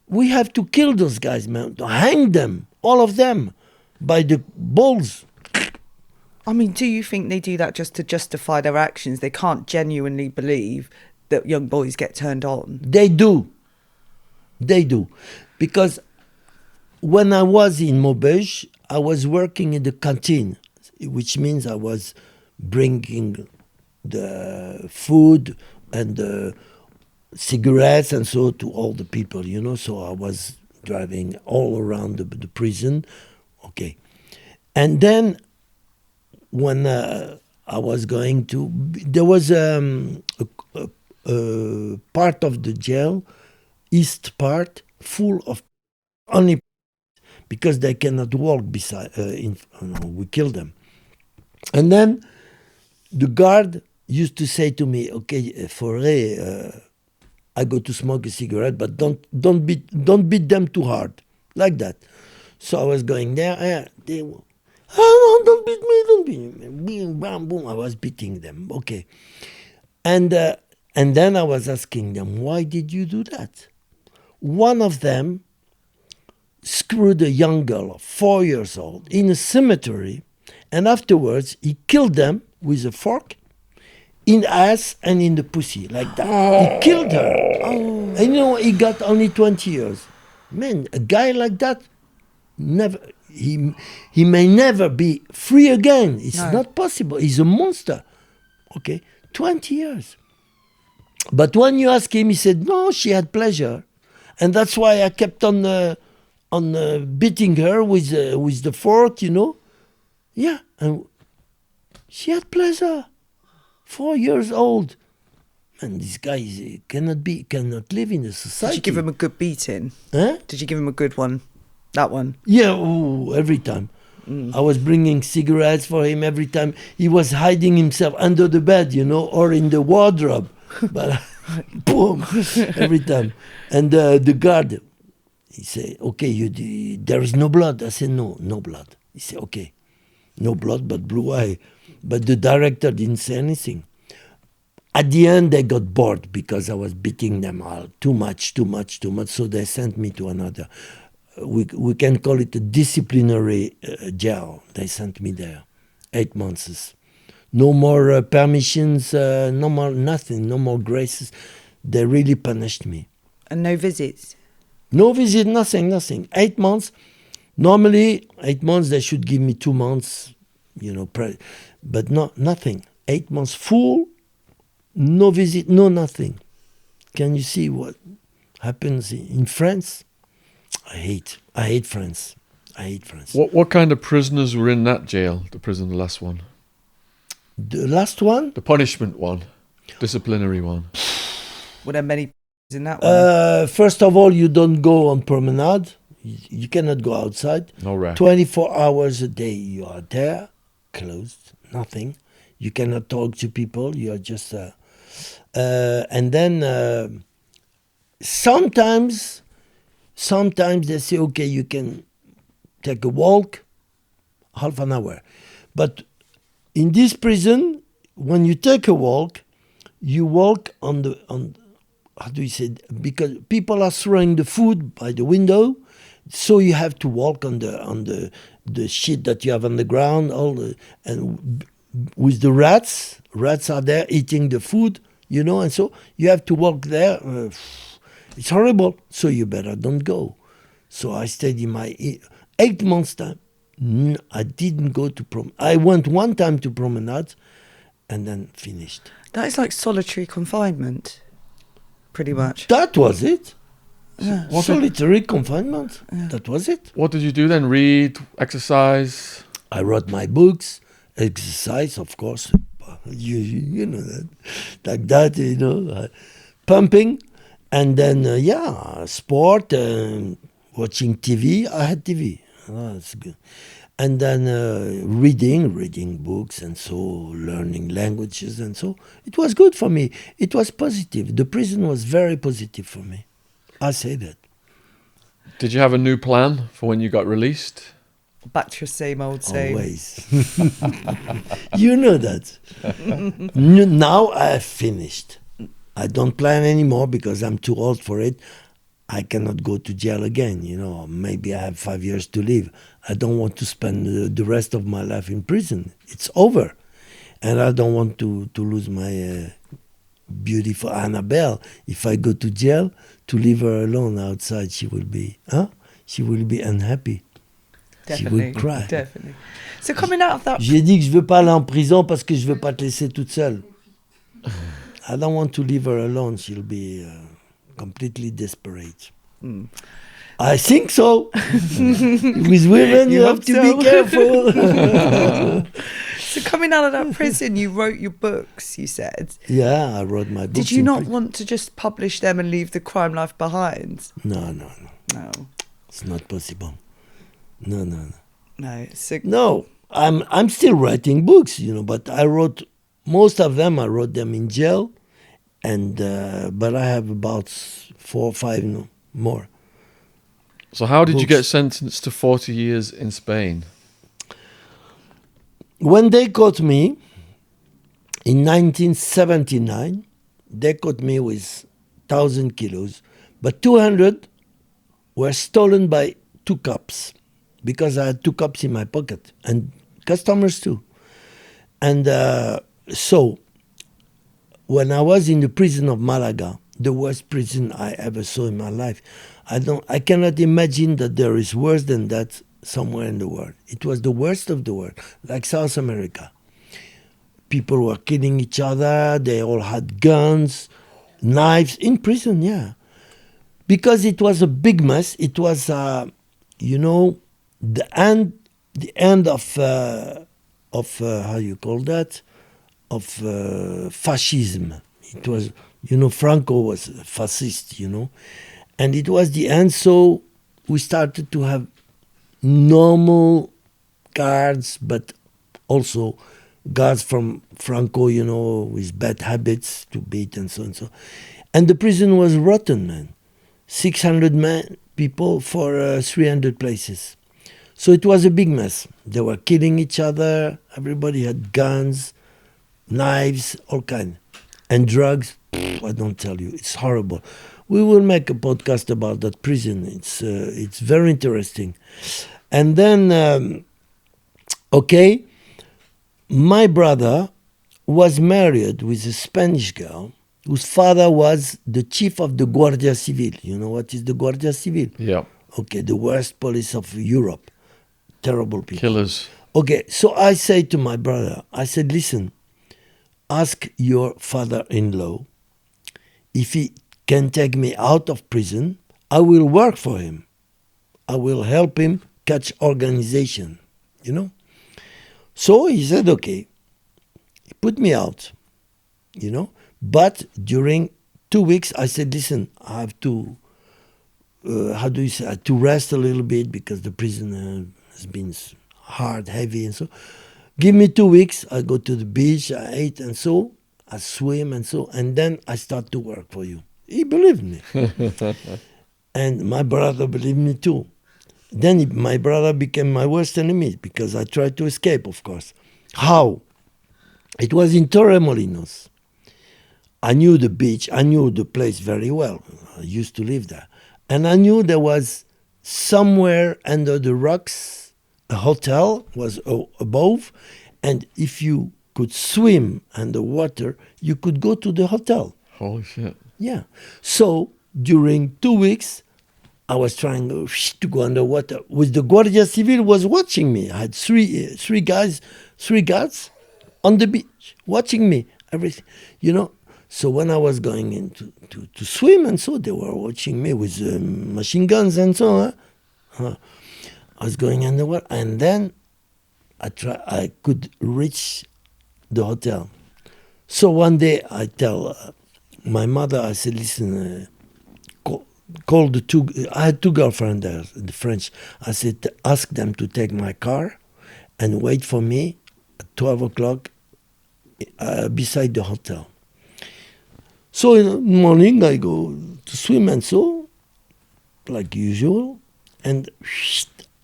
We have to kill those guys, man. To hang them, all of them, by the balls. I mean, do you think they do that just to justify their actions? They can't genuinely believe that young boys get turned on. They do. Because when I was in Maubeuge, I was working in the canteen, which means I was bringing the food and the cigarettes and so to all the people, so I was driving all around the prison. Okay. And then when I was going to, there was a part of the jail, east part, full of only because they cannot walk beside, we kill them. And then the guard used to say to me, okay, Faure, I go to smoke a cigarette, but don't beat them too hard, like that. So I was going there. They, no, don't beat me. Boom, bam, boom. I was beating them. Okay, and then I was asking them, why did you do that? One of them screwed a young girl of 4 years old in a cemetery, and afterwards he killed them with a fork in the ass and in the pussy, like that. He killed her. Oh. And he got only 20 years. Man, a guy like that, never. He may never be free again. It's not possible. He's a monster. Okay, 20 years. But when you ask him, he said, no, she had pleasure. And that's why I kept on beating her with the fork, Yeah, and she had pleasure. 4 years old. And this guy cannot live in a society. Did you give him a good beating? Huh? Did you give him a good one? That one? Yeah, every time. I was bringing cigarettes for him every time. He was hiding himself under the bed, or in the wardrobe. But boom, every time. And the guard, he said, okay, there is no blood. I said, no blood. He said, okay, no blood, but blue eye. But the director didn't say anything. At the end, they got bored because I was beating them all too much. So they sent me to another. We can call it a disciplinary jail. They sent me there, 8 months. No more permissions, no more nothing, no more graces. They really punished me. And no visits? No visit, nothing. 8 months. Normally, 8 months, they should give me 2 months, but nothing. 8 months full, no visit, no nothing. Can you see what? happens in France. I hate France. I hate France. What kind of prisoners were in that jail? The last one. The last one? The punishment one. Disciplinary one. Were there many in that one? First of all, you don't go on promenade. You cannot go outside. No rest. 24 hours a day you are there, closed, nothing. You cannot talk to people. You are just... and then sometimes they say, okay, you can take a walk, half an hour. But in this prison, when you take a walk, you walk on how do you say it? Because people are throwing the food by the window, so you have to walk on the shit that you have on the ground, and with the rats are there eating the food, and so you have to walk there. It's horrible, so you better don't go. So I stayed in my 8 months time. I didn't go to I went one time to promenade, and then finished. That is like solitary confinement, pretty much. That was it. Yeah. Solitary confinement. Yeah. That was it. What did you do then? Read, exercise? I wrote my books, exercise, of course. You know that, like that, pumping, and then sport, watching TV. I had TV. Oh, that's good. And then reading books, and so learning languages, and so it was good for me. It was positive. The prison was very positive for me. I say that. Did you have a new plan for when you got released? Back to your same old same. Always. You know that. Now I have finished. I don't plan anymore because I'm too old for it. I cannot go to jail again, Maybe I have 5 years to live. I don't want to spend the rest of my life in prison. It's over. And I don't want to lose my beautiful Annabelle. If I go to jail, to leave her alone outside, she will be unhappy. Definitely, she will cry. Definitely. So coming out of that... J'ai dit que je veux pas aller en prison parce que je veux pas te laisser toute seule. I don't want to leave her alone. She'll be... completely desperate. I think so. With women, you have to be careful. So coming out of that prison, you wrote your books, you said. Yeah, I wrote my books. Did you not want to just publish them and leave the crime life behind? No. No. It's not possible. No. No. I'm still writing books, but I wrote most of them. I wrote them in jail. And but I have about 4 or 5 more. So how did you get sentenced to 40 years in Spain? When they caught me in 1979, they caught me with 1,000 kilos, but 200 were stolen by 2 cops because I had 2 cops in my pocket and customers too. And so when I was in the prison of Malaga, the worst prison I ever saw in my life, I cannot imagine that there is worse than that somewhere in the world. It was the worst of the world, like South America. People were killing each other, they all had guns, knives, in prison, yeah. Because it was a big mess, it was, the end of how you call that? Of fascism. It was, Franco was a fascist, and it was the end. So we started to have normal guards, but also guards from Franco, with bad habits to beat and so and so. And the prison was rotten, man. 600 people for 300 places. So it was a big mess. They were killing each other. Everybody had guns, knives, all kind, and drugs. I don't tell you, it's horrible. We will make a podcast about that prison. It's very interesting. And then, my brother was married with a Spanish girl whose father was the chief of the Guardia Civil. You know what is the Guardia Civil? Yeah. Okay, the worst police of Europe. Terrible people. Killers. Okay, so I say to my brother, I said, listen, ask your father-in-law if he can take me out of prison, I will work for him. I will help him catch organization, you know. So he said, okay. He put me out, you know. But during 2 weeks, I said, listen, I have to, to rest a little bit because the prison has been hard, heavy, and so. Give me 2 weeks, I go to the beach, I eat, and so, I swim, and so, and then I start to work for you. He believed me. And my brother believed me too. Then my brother became my worst enemy because I tried to escape, of course. How? It was in Torremolinos. I knew the beach, I knew the place very well. I used to live there. And I knew there was somewhere under the rocks, a hotel was above, and if you could swim underwater, you could go to the hotel. Holy shit. Yeah. So during 2 weeks, I was trying to go underwater. With the Guardia Civil was watching me. I had three guards on the beach watching me. Everything, you know. So when I was going in to swim and so, they were watching me with machine guns and so. I was going underwater, and then I could reach the hotel. So one day I tell my mother, I said, listen, call the two. I had two girlfriends there, the French. I said, ask them to take my car and wait for me at 12 o'clock beside the hotel. So in the morning I go to swim and so, like usual, and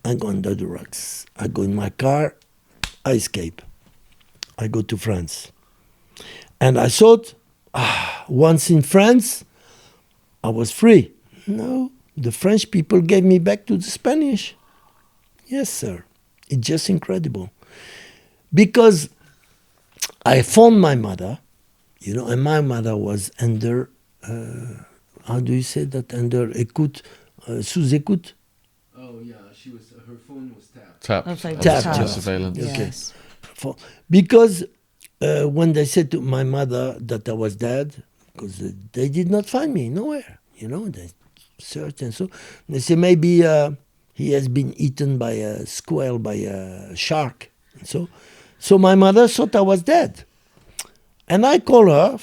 I go under the rocks. I go in my car, I escape. I go to France. And I thought, once in France, I was free. No, the French people gave me back to the Spanish. Yes, sir. It's just incredible. Because I found my mother, you know, and my mother was under, how do you say that, under écoute, sous écoute? Oh yeah, her phone was tapped. Tapped. Okay, Under tapped. surveillance. Okay. Yes. Because when they said to my mother that I was dead, because they did not find me nowhere, you know, they searched and so. They say maybe he has been eaten by a squirrel, by a shark. And so my mother thought I was dead. And I call her,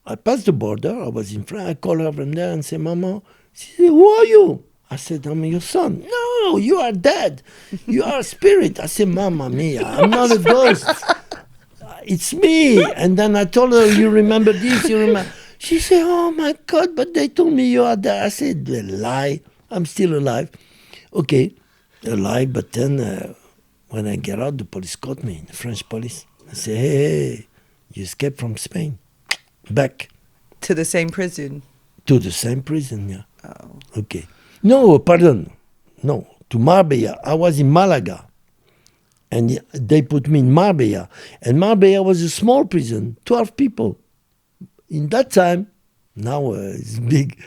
I passed the border, I was in France, I call her from there and say, Mama, she said, who are you? I said, I'm your son. No, you are dead. You are a spirit. I said, Mamma mia, I'm not a ghost. It's me. And then I told her, you remember this, you remember. She said, oh my God, but they told me you are dead. I said, they lie. I'm still alive. Okay, alive, but then when I get out, the police caught me, the French police. I said, hey, you escaped from Spain. Back. To the same prison. To the same prison, yeah. Oh. Okay. No, pardon. No, to Marbella. I was in Malaga. And they put me in Marbella. And Marbella was a small prison, 12 people. In that time, now it's big.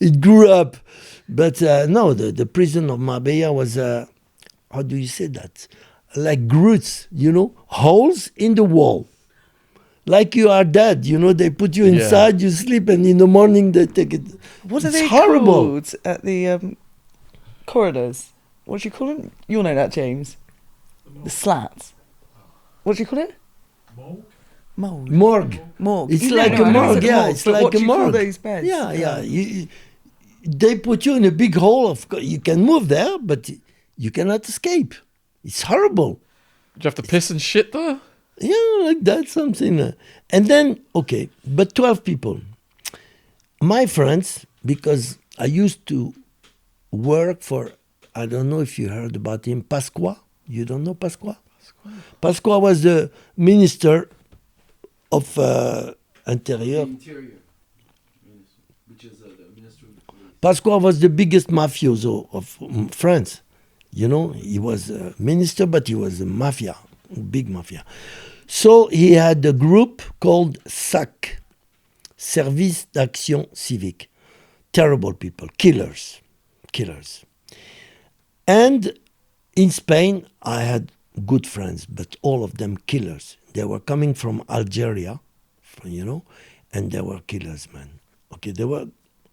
It grew up. But no, the prison of Marbella was, how do you say that? Like groots, you know, holes in the wall. Like you are dead, you know, they put you inside, you sleep, and in the morning they take it. What are It's they horrible. called at the corridors? What do you call them? You'll know that, James. The slats. What do you call it? Morgue. Morgue. Morgue. It's You like know, a I know morgue, it's yeah, it's but like what a do you call morgue. those beds? Yeah, yeah. They put you in a big hole. You can move there, but you cannot escape. It's horrible. Do you have to piss and shit there? Yeah, like that, something. And then, okay, but 12 people. My friends, because I used to work for, I don't know if you heard about him, Pasqua. You don't know Pasqua? Pasqua was the minister of Interior. Interior, which is the Ministry of Police. Pasqua was the biggest mafioso of France. You know, he was a minister, but he was a mafia, big mafia. So he had a group called SAC, Service d'Action Civique. Terrible people, killers. And in Spain, I had good friends, but all of them killers. They were coming from Algeria, you know, and they were killers, man. Okay,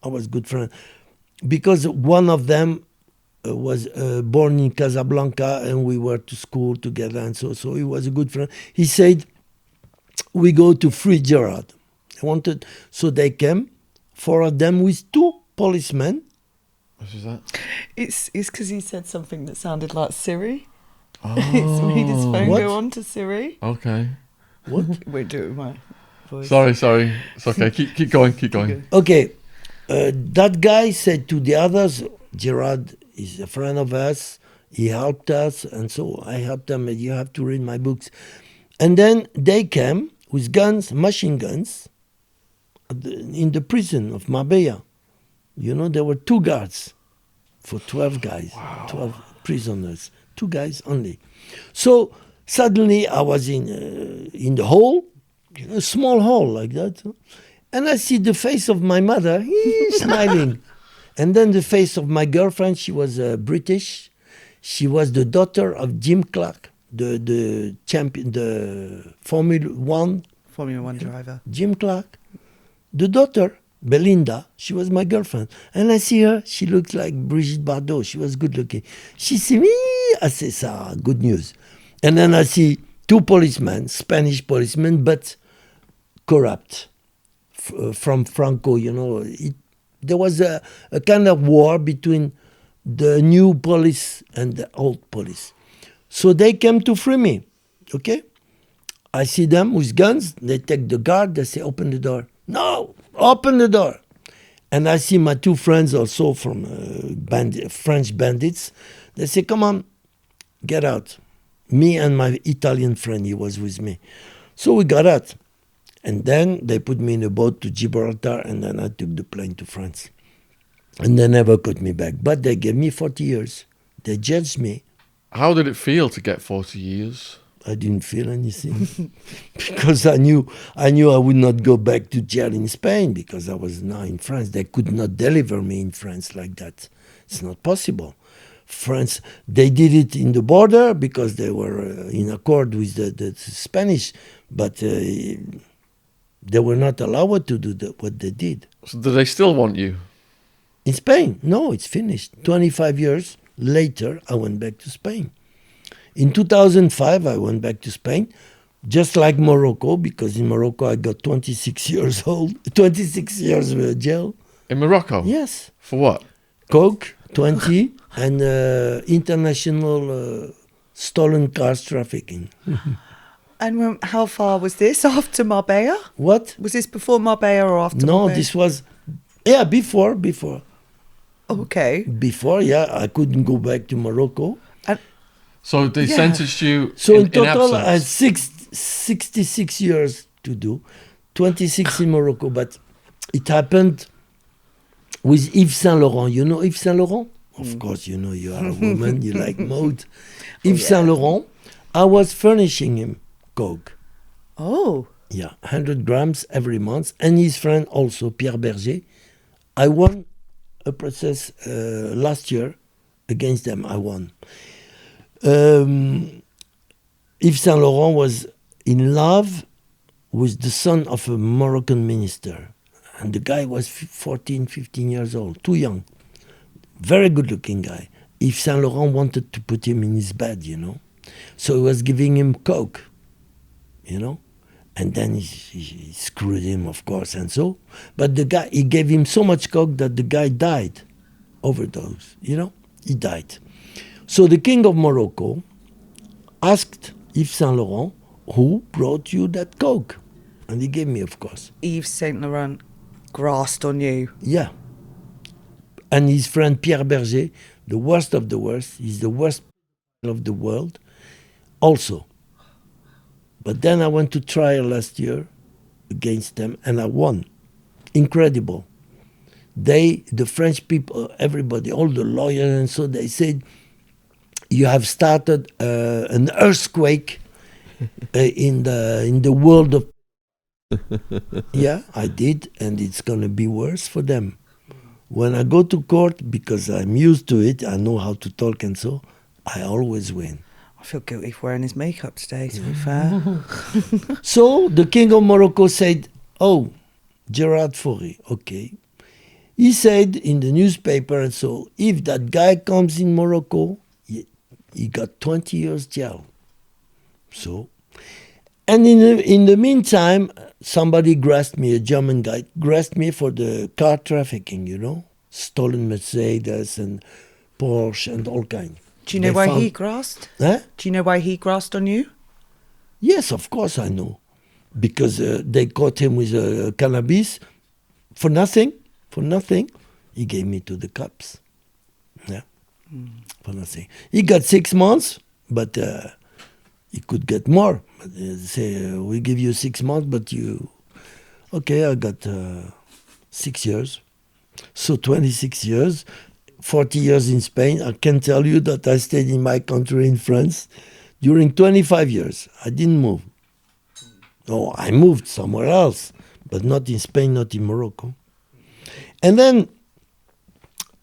I was good friend because one of them was born in Casablanca and we were to school together, and so he was a good friend. He said, "We go to free Gerard." So they came, 4 of them with 2 policemen. What is that? It's because he said something that sounded like Siri. Oh. It's made his phone What? go on to Siri. Okay. What? Won't do it with my voice. Sorry. It's okay. Keep going. Okay, that guy said to the others, "Gerard is a friend of us. He helped us, and so I helped them. And you have to read my books." And then they came with guns, machine guns, in the prison of Marbella. You know, there were 2 guards for 12 guys, 12 prisoners, 2 guys only. So suddenly I was in the hall, a small hall like that, and I see the face of my mother smiling, and then the face of my girlfriend. She was British. She was the daughter of Jim Clark, the champion, the Formula One driver. Jim Clark, the daughter, Belinda, she was my girlfriend. And I see her, she looked like Brigitte Bardot. She was good looking. She see me, I say, "Ça, good news." And then I see 2 policemen, Spanish policemen, but corrupt, from Franco, you know. There was a kind of war between the new police and the old police. So they came to free me, okay? I see them with guns. They take the guard. They say, "Open the door." "No, open the door." And I see my 2 friends also from French bandits. They say, "Come on, get out." Me and my Italian friend, he was with me. So we got out. And then they put me in a boat to Gibraltar, and then I took the plane to France. And they never got me back. But they gave me 40 years. They judged me. How did it feel to get 40 years? I didn't feel anything because I knew I would not go back to jail in Spain because I was now in France. They could not deliver me in France like that. It's not possible. France, they did it in the border because they were in accord with the Spanish, but they were not allowed to do what they did. So do they still want you? In Spain? No, it's finished. 25 years later, I went back to Spain. In 2005, I went back to Spain, just like Morocco, because in Morocco I got 26 years jail. In Morocco? Yes. For what? Coke, 20, and international stolen cars trafficking. And how far was this? After Marbella? What? Was this before Marbella or after No, Marbella? this was, before. Okay. Before, I couldn't go back to Morocco. So they sentenced you So in total, absence. I had 66 years to do, 26 in Morocco. But it happened with Yves Saint Laurent. You know Yves Saint Laurent? Of course, you know, you are a woman, you like mode. Yves Saint Laurent, I was furnishing him coke. Oh. Yeah, 100 grams every month. And his friend also, Pierre Berger. I won a process last year against them. I won. Yves Saint Laurent was in love with the son of a Moroccan minister. And the guy was 14, 15 years old, too young. Very good looking guy. Yves Saint Laurent wanted to put him in his bed, you know. So he was giving him coke, you know. And then he screwed him, of course, and so. But the guy, he gave him so much coke that the guy died, overdose, you know. He died. So the king of Morocco asked Yves Saint Laurent, "Who brought you that coke?" And he gave me, of course. Yves Saint Laurent grassed on you. Yeah. And his friend Pierre Berger, the worst of the worst, he's the worst of the world, also. But then I went to trial last year against them, and I won. Incredible. The French people, everybody, all the lawyers, and so they said, "You have started an earthquake in the world of." Yeah, I did, and it's gonna be worse for them. When I go to court, because I'm used to it, I know how to talk, and so I always win. I feel guilty for wearing his makeup today, to be fair. So the king of Morocco said, "Oh, Gérard Fauré, okay. He said in the newspaper, and so if that guy comes in Morocco, he got 20 years jail. So, and in the meantime, somebody grasped me, a German guy, grasped me for the car trafficking, you know, stolen Mercedes and Porsche and all kinds. Do you know why he grasped? Huh? Do you know why he grasped on you? Yes, of course I know. Because they caught him with cannabis for nothing. For nothing. He gave me to the cops. Yeah. For nothing. He got 6 months, but he could get more. But they say, we give you 6 months, but you... Okay, I got 6 years. So 26 years, 40 years in Spain. I can tell you that I stayed in my country in France during 25 years. I didn't move. No, I moved somewhere else, but not in Spain, not in Morocco. And then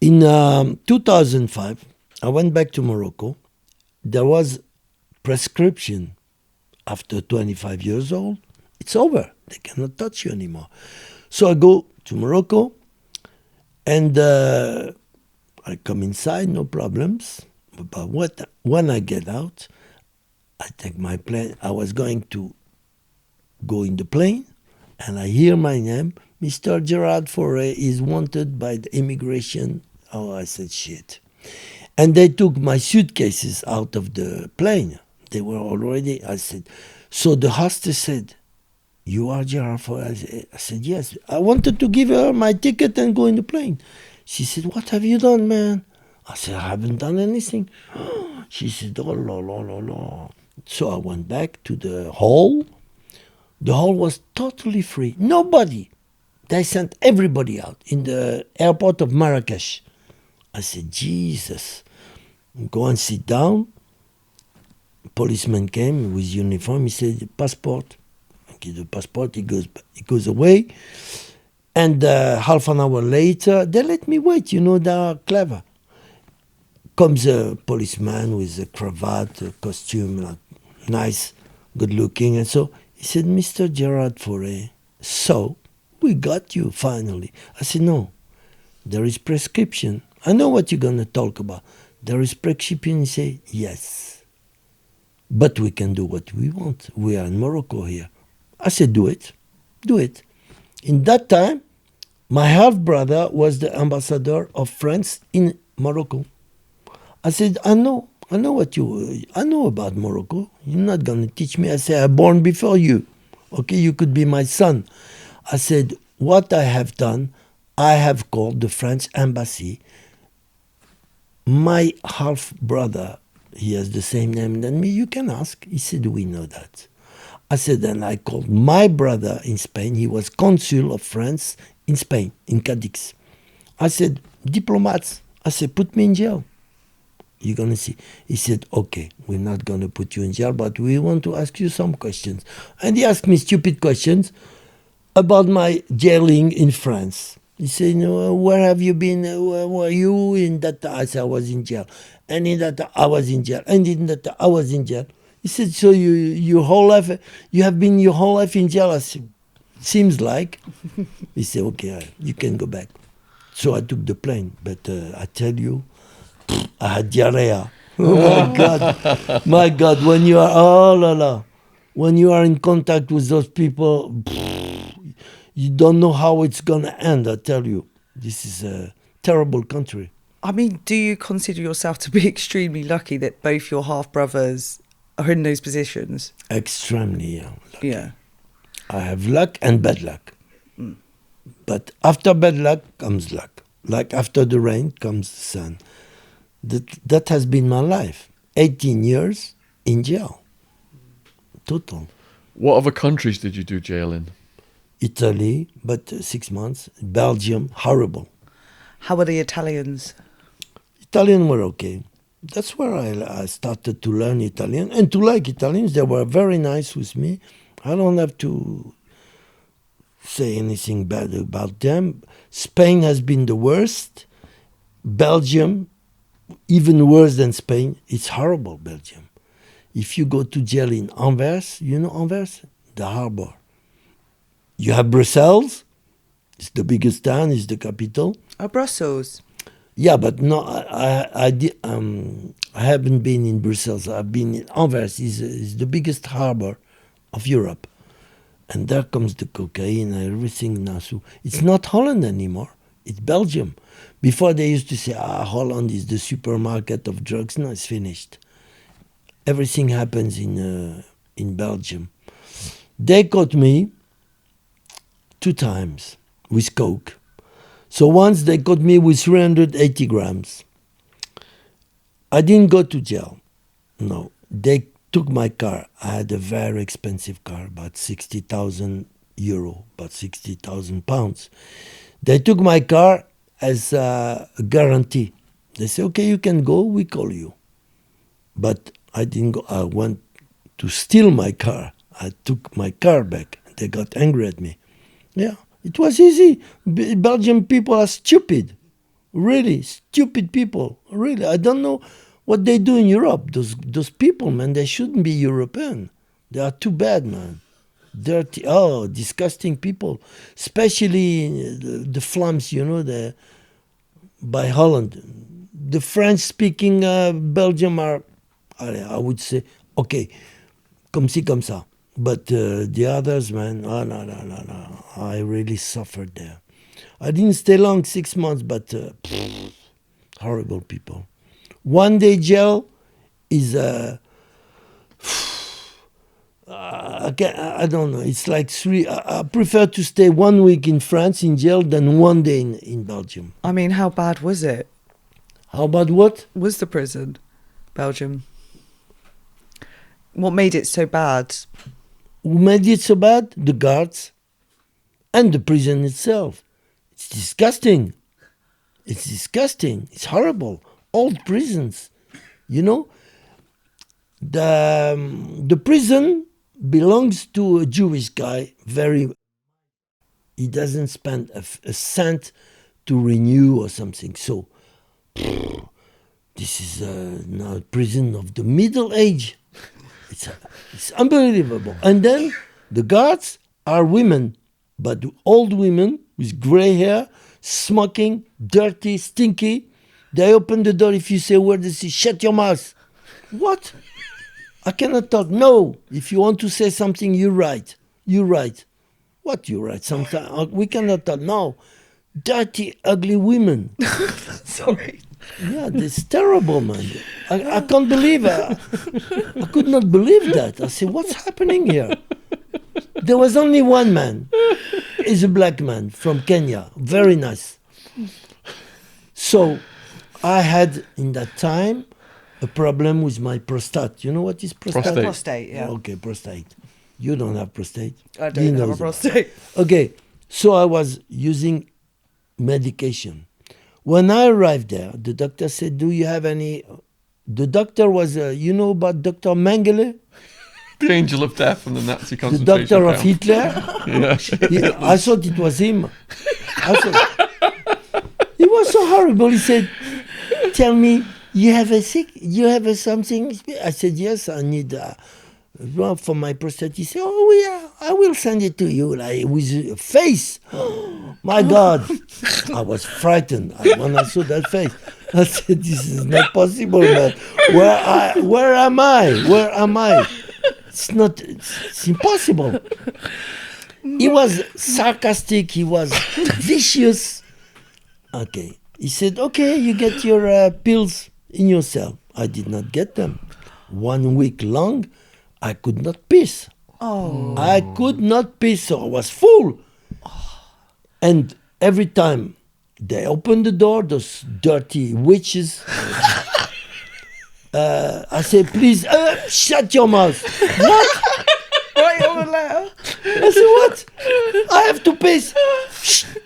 in 2005, I went back to Morocco. There was prescription after 25 years old. It's over. They cannot touch you anymore. So I go to Morocco, and I come inside, no problems. But when I get out, I take my plane. I was going to go in the plane, and I hear my name. Mr. Gérard Fauré is wanted by the immigration. Oh, I said, shit. And they took my suitcases out of the plane. They were already, I said, so the hostess said, you are Gérard Fauré? I said, yes. I wanted to give her my ticket and go in the plane. She said, what have you done, man? I said, I haven't done anything. She said, oh, la. So I went back to the hall. The hall was totally free. Nobody. They sent everybody out in the airport of Marrakesh. I said, Jesus. Go and sit down. Policeman came with uniform. He said, passport. I give the passport. He goes away. And half an hour later, they let me wait. You know, they are clever. Comes a policeman with a cravat, a costume, like, nice, good looking. And so he said, Mr. Gérard Fauré, so we got you finally. I said, no, there is prescription. I know what you're going to talk about. There is prescription. He said, yes, but we can do what we want. We are in Morocco here. I said, do it. In that time, my half-brother was the ambassador of France in Morocco. I said, I know about Morocco. You're not going to teach me. I said, I'm born before you. Okay, you could be my son. I said, what I have done, I have called the French embassy. My half-brother, he has the same name than me. You can ask. He said, we know that. I said, then I called my brother in Spain. He was consul of France in Spain, in Cadix. I said, diplomats. I said, put me in jail. You're going to see. He said, okay, we're not going to put you in jail, but we want to ask you some questions. And he asked me stupid questions about my jailing in France. He said, where have you been? Where were you in that? I said, I was in jail. And in that, I was in jail. And in that, I was in jail. He said, so your whole life, you have been your whole life in jail? I said, seems like. He said, okay, you can go back. So I took the plane. But I tell you, I had diarrhea. Oh my God! When you are when you are in contact with those people, you don't know how it's gonna end. I tell you, this is a terrible country. I mean, do you consider yourself to be extremely lucky that both your half brothers are in those positions? Extremely, yeah. Lucky. Yeah. I have luck and bad luck. But after bad luck comes luck. Like after the rain comes the sun. That has been my life. 18 years in jail. Total. What other countries did you do jail in? Italy, but 6 months. Belgium, horrible. How are the Italians? Italian were okay. That's where I started to learn Italian and to like Italians. They were very nice with me. I don't have to say anything bad about them. Spain has been the worst. Belgium, even worse than Spain. It's horrible, Belgium. If you go to jail in Anvers, you know Anvers? The harbor. You have Brussels, It's the biggest town. It's the capital. Oh, Brussels. Yeah, but no, I haven't been in Brussels. I've been in Anvers. Is the biggest harbor of Europe, and there comes the cocaine and everything now. So it's not Holland anymore. It's Belgium. Before they used to say, Holland is the supermarket of drugs. No, it's finished. Everything happens in Belgium. They caught me 2 times with coke. So once they caught me with 380 grams. I didn't go to jail. No. They took my car. I had a very expensive car, about 60,000 euro, about 60,000 pounds. They took my car as a guarantee. They said, okay, you can go, we call you. But I didn't go. I went to steal my car. I took my car back. They got angry at me. Yeah, it was easy. Belgian people are stupid. Really, stupid people. Really, I don't know what they do in Europe. Those people, man, they shouldn't be European. They are too bad, man. Dirty, disgusting people. Especially the flums, by Holland. The French-speaking Belgium are, I would say, okay, comme ci, comme ça. But the others, man, no. I really suffered there. I didn't stay long, 6 months, but horrible people. 1 day jail is I don't know. It's like 3. I prefer to stay 1 week in France in jail than 1 day in Belgium. I mean, how bad was it? How about what? Was the prison, Belgium? What made it so bad? Who made it so bad? The guards and the prison itself. It's disgusting. It's disgusting. It's horrible. Old prisons. The prison belongs to a Jewish guy. He doesn't spend a cent to renew or something. So this is now a prison of the Middle Age. It's unbelievable. And then the guards are women, but old women with gray hair, smoking, dirty, stinky. They open the door. If you say a word, they say, shut your mouth. What? I cannot talk. No. If you want to say something, you write. You write. What you write? Sometimes we cannot talk. No. Dirty, ugly women. Sorry. Yeah, it's terrible, man. I can't believe it. I could not believe that. I said, what's happening here? There was only one man. He's a black man from Kenya. Very nice. So I had, in that time, a problem with my prostate. You know what is prostate? Prostate, yeah. Okay, prostate. You don't have prostate. I don't have a prostate. Okay, so I was using medication. When I arrived there, the doctor said, do you have any... The doctor was, you know about Dr. Mengele? The angel of death from the Nazi The concentration doctor of camp. Hitler? Yeah. I thought it was him. It was so horrible. He said, tell me, you have something? I said, yes, I need for my prostate. He said, oh yeah, I will send it to you, like with a face. My God, I was frightened when I saw that face. I said, this is not possible, man. Where am I? It's impossible. He was sarcastic, he was vicious. Okay. He said, okay, you get your pills in your cell. I did not get them. 1 week long, I could not piss. Oh. I could not piss, so I was full. And every time they opened the door, those dirty witches, I said, please, shut your mouth. What? Write on a letter. I said, what? I have to piss.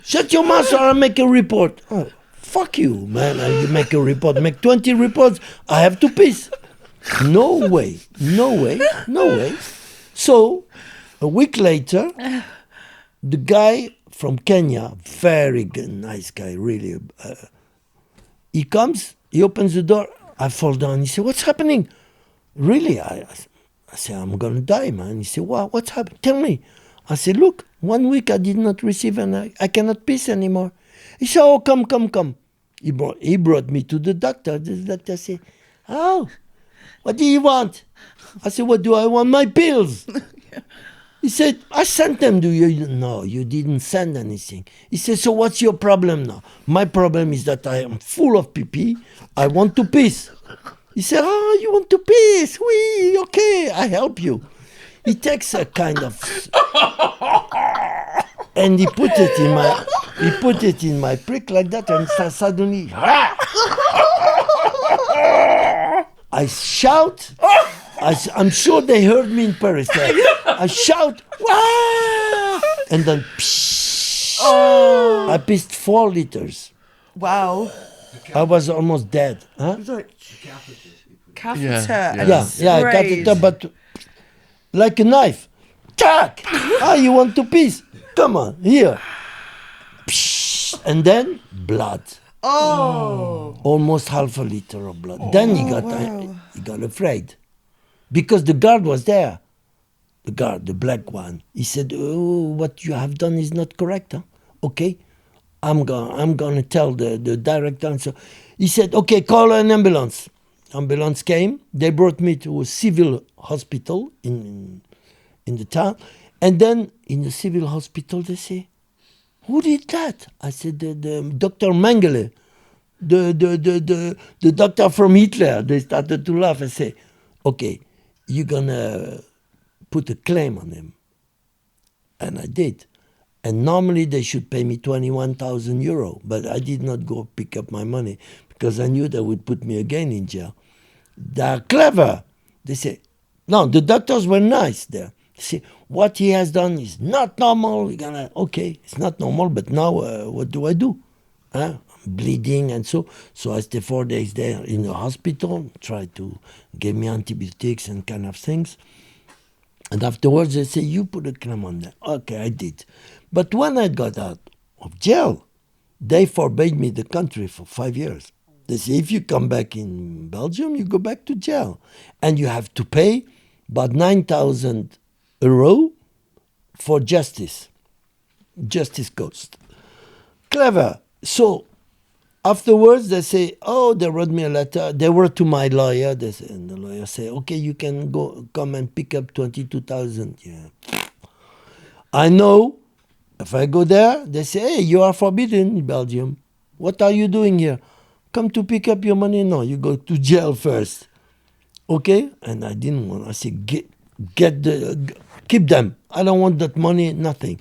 Shut your mouth or I'll make a report. Oh, fuck you, man. You make a report. Make 20 reports. I have to piss. No way. So, a week later, the guy from Kenya, very good, nice guy, really. He comes, he opens the door. I fall down. He said, what's happening? Really? I said, I'm going to die, man. He said, wow, what's happened? Tell me. I said, look, 1 week I did not receive and I cannot piss anymore. He said, oh, come. He brought me to the doctor. The doctor said, oh, what do you want? I said, what do I want? My pills. He said, I sent them to you. No, you didn't send anything. He said, so what's your problem now? My problem is that I am full of pee-pee. I want to piss. He said, oh, you want to piss? Oui, okay, I help you. He takes a kind of... and he put it in my prick like that, and suddenly... I shout. I'm sure they heard me in Paris. I shout, wah! And then, I pissed 4 liters. Wow. I was almost dead. Huh? Catheter. Yeah, catheter, but like a knife. Tack! You want to piss? Come on, here. And then, blood. Oh. Almost half a liter of blood. Then he got afraid. Because the guard was there. The guard, the black one. He said, oh, what you have done is not correct. Huh? Okay, I'm going to tell the director. And so he said, okay, call an ambulance. Ambulance came. They brought me to a civil hospital in the town. And then in the civil hospital, they say, who did that? I said, the Dr. Mengele, the doctor from Hitler. They started to laugh and say, okay, you're going to put a claim on him. And I did. And normally they should pay me 21,000 euro, but I did not go pick up my money because I knew they would put me again in jail. They're clever. They say, no, the doctors were nice there. They say, what he has done is not normal. We're gonna, okay, it's not normal, but now what do I do? I'm bleeding and so I stay 4 days there in the hospital, try to give me antibiotics and kind of things. And afterwards they say, you put a claim on that. Okay, I did. But when I got out of jail, they forbade me the country for 5 years. They say, if you come back in Belgium, you go back to jail. And you have to pay about 9,000 euro for justice cost. Clever. So afterwards, they say, oh, they wrote me a letter. They wrote to my lawyer. And the lawyer say, okay, you can come and pick up 22,000. Yeah. I know. If I go there, they say, hey, you are forbidden in Belgium. What are you doing here? Come to pick up your money? No, you go to jail first. Okay? And I didn't want. I said, keep them. I don't want that money, nothing.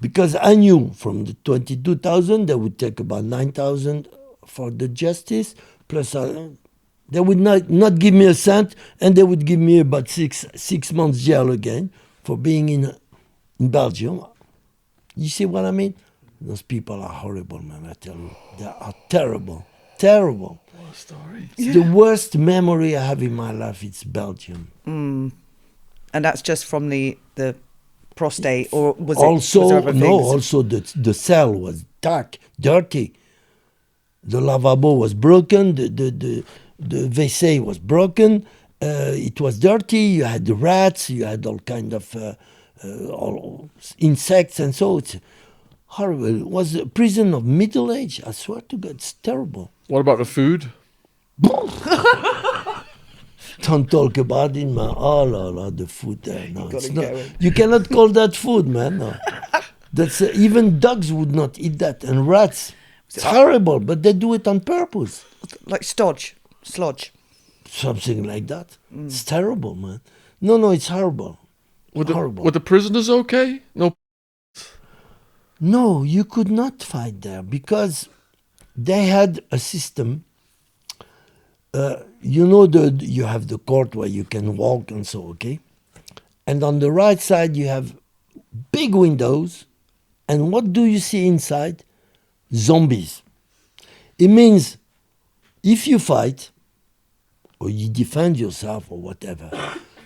Because I knew from the 22,000, they would take about 9,000 for the justice, plus they would not give me a cent, and they would give me about six months jail again for being in Belgium. You see what I mean? Those people are horrible, man, I tell you. They are terrible. Terrible. What a story. It's the worst memory I have in my life. It's Belgium. Mm. And that's just from the prostate, or was also, it? Was there also the cell was dark, dirty. The lavabo was broken. The WC was broken. It was dirty. You had the rats. You had all kind of all insects, and so it's horrible. It was a prison of middle age. I swear to God, it's terrible. What about the food? Don't talk about it, man. Oh, the food there. No, it's not. You cannot call that food, man. No. That's even dogs would not eat that, and rats. It's horrible, but they do it on purpose. Like sludge. Something like that. It's terrible, man. No, it's horrible. Horrible. Were the prisoners okay? No, you could not fight there because they had a system. You have the court where you can walk and so, okay? And on the right side, you have big windows. And what do you see inside? Zombies. It means if you fight or you defend yourself or whatever,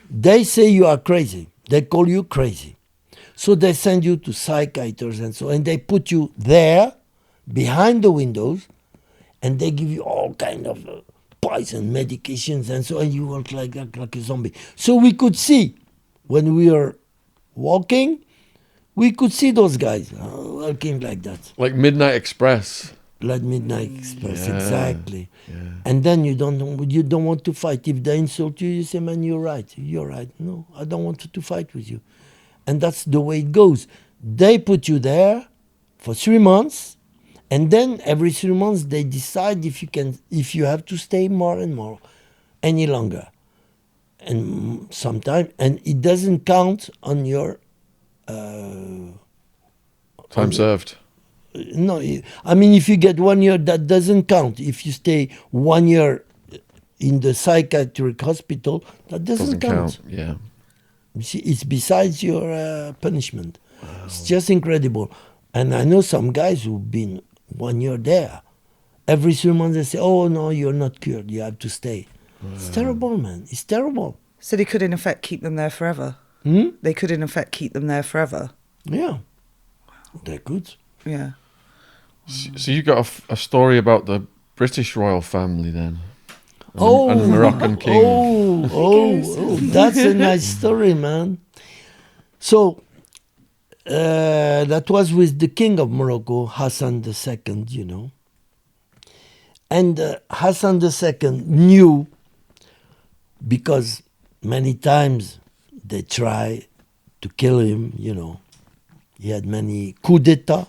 they say you are crazy. They call you crazy. So they send you to psychiatrists and so, and they put you there behind the windows, and they give you all kind of poison medications and so, and you work like a zombie. So we could see when we were walking, We could see those guys working like that. Like Midnight Express. Like Midnight Express, Yeah. exactly. Yeah. And then you don't want to fight. If they insult you, you say, man, you're right. You're right. No, I don't want to fight with you. And that's the way it goes. They put you there for 3 months, and then every 3 months they decide if you have to stay more and more, any longer. And sometimes, and it doesn't count on your Time served. no, I mean, if you get 1 year, that doesn't count. If you stay 1 year in the psychiatric hospital, that doesn't count. Yeah. You see, it's besides your punishment. Wow. It's just incredible. And I know some guys who've been 1 year there. Every 3 months they say, oh, no, you're not cured. You have to stay. Wow. It's terrible, man. It's terrible. So they could, in effect, keep them there forever? They could, in effect, keep them there forever? Yeah. They could. Yeah. So you got a story about the British royal family then? And the Moroccan king. Oh, that's a nice story, man. So, that was with the king of Morocco, Hassan II, you know. And Hassan II knew, because many times they try to kill him, you know. He had many coups d'etat,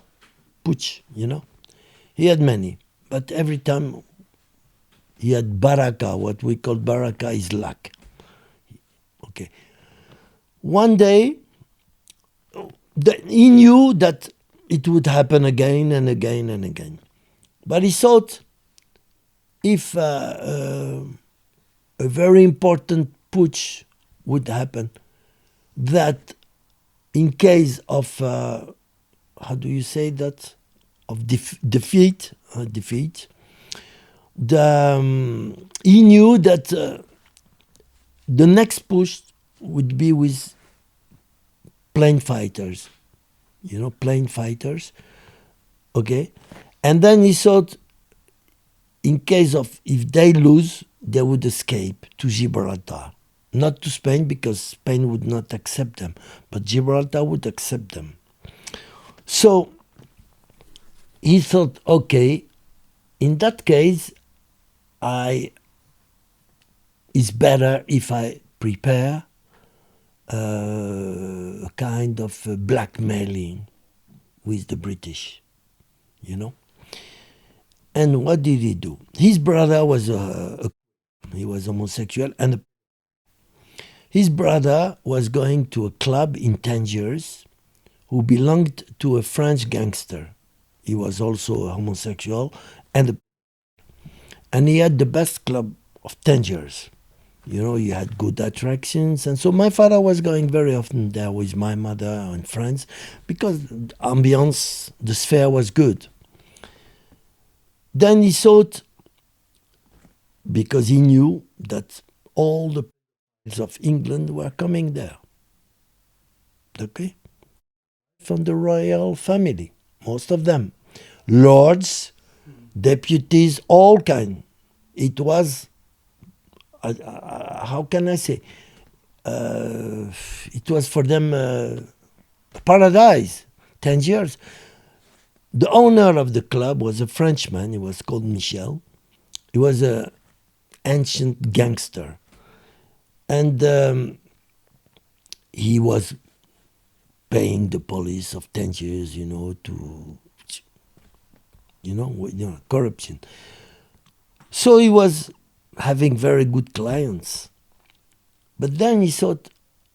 putsch, you know. He had many, but every time he had baraka. What we call baraka is luck. Okay. One day, he knew that it would happen again and again and again. But he thought if a very important putsch would happen, that in case of, how do you say that, of defeat, he knew that the next push would be with plane fighters, you know, plane fighters, okay? And then he thought, in case of, if they lose, they would escape to Gibraltar. Not to Spain, because Spain would not accept them, but Gibraltar would accept them. So he thought, okay, in that case, it's better if I prepare a kind of blackmailing with the British, you know. And what did he do? His brother was he was homosexual, and his brother was going to a club in Tangiers who belonged to a French gangster. He was also a homosexual, and he had the best club of Tangiers. You know, you had good attractions, and so my father was going very often there with my mother and friends, because the ambience, the sphere was good. Then he thought, because he knew that all the of England were coming there, okay, from the royal family, most of them, lords, deputies, all kind. It was, how can I say, it was for them paradise, Tangiers. The owner of the club was a Frenchman. He was called Michel. He was an ancient gangster. And he was paying the police of Tangiers, you know, to, corruption. So he was having very good clients. But then he thought,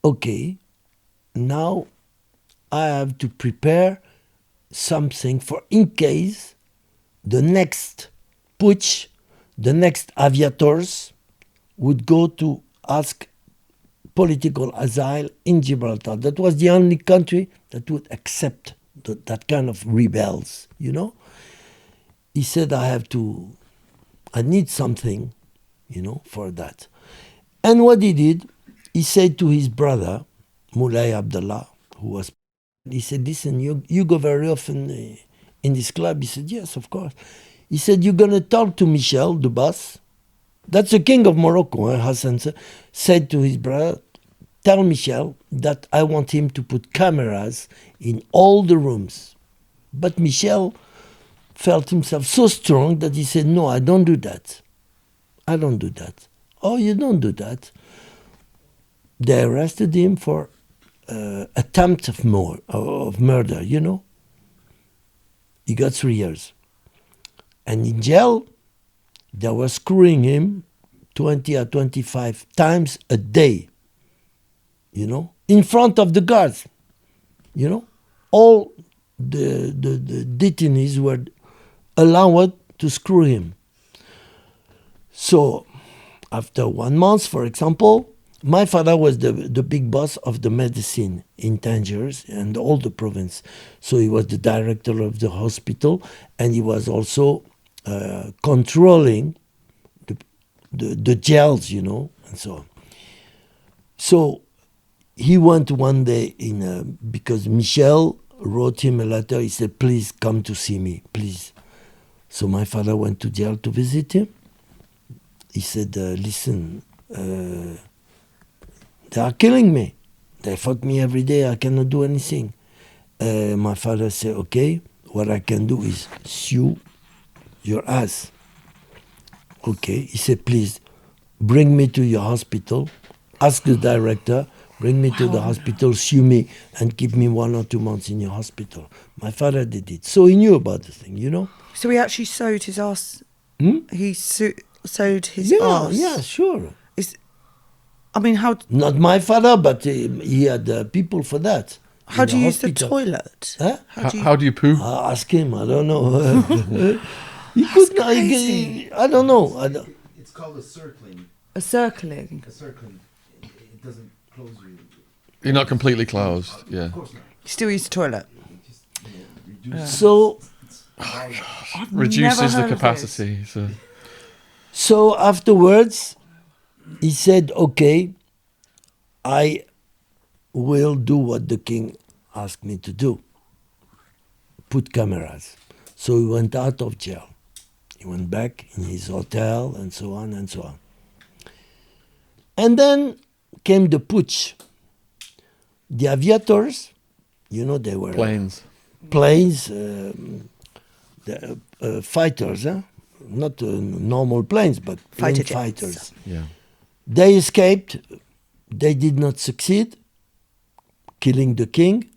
okay, now I have to prepare something for in case the next putsch, the next aviators would go to ask political asylum in Gibraltar. That was the only country that would accept that kind of rebels, you know. He said, I need something, you know, for that. And what he did, he said to his brother, Moulay Abdallah, he said, listen, you go very often in this club? He said, yes, of course. He said, you're going to talk to Michel, the boss. That's the king of Morocco, Hassan said to his brother, tell Michel that I want him to put cameras in all the rooms. But Michel felt himself so strong that he said, no, I don't do that. I don't do that. Oh, you don't do that? They arrested him for attempt of murder, you know. He got 3 years. And in jail, they were screwing him 20 or 25 times a day, you know, in front of the guards, you know. All the detainees were allowed to screw him. So, after 1 month, for example, my father was the big boss of the medicine in Tangiers and all the province. So he was the director of the hospital, and he was also controlling the jails, you know, and so on. So he went one day because Michel wrote him a letter. He said, please come to see me, please. So my father went to jail to visit him. He said, listen, they are killing me. They fuck me every day. I cannot do anything. My father said, okay, what I can do is sue your ass. Okay. He said, please, bring me to your hospital. Ask the director, bring me to the hospital, sue me, and keep me 1 or 2 months in your hospital. My father did it. So he knew about the thing, you know? So he actually sewed his ass. He sewed his Yeah, ass. yeah, sure. I mean, how Not my father, but he had people for that. how in do you use the hospital. toilet? Huh? How do you poo? Ask him, I don't know. He could not, crazy. I don't know. It's called a circling. A circling. A circling. It doesn't close you. You're not completely closed. Yeah. Of course not. Still use the toilet. It just, reduces. So, Reduces Never the heard of capacity. So. so afterwards, he said, okay, I will do what the king asked me to do. Put cameras. So he went out of jail. He went back in his hotel and so on and so on. And then came the putsch. The aviators, you know, they were Planes. Fighters, huh? Not normal planes, but plane Fighter jets. fighters. Yeah. They escaped. They did not succeed, killing the king.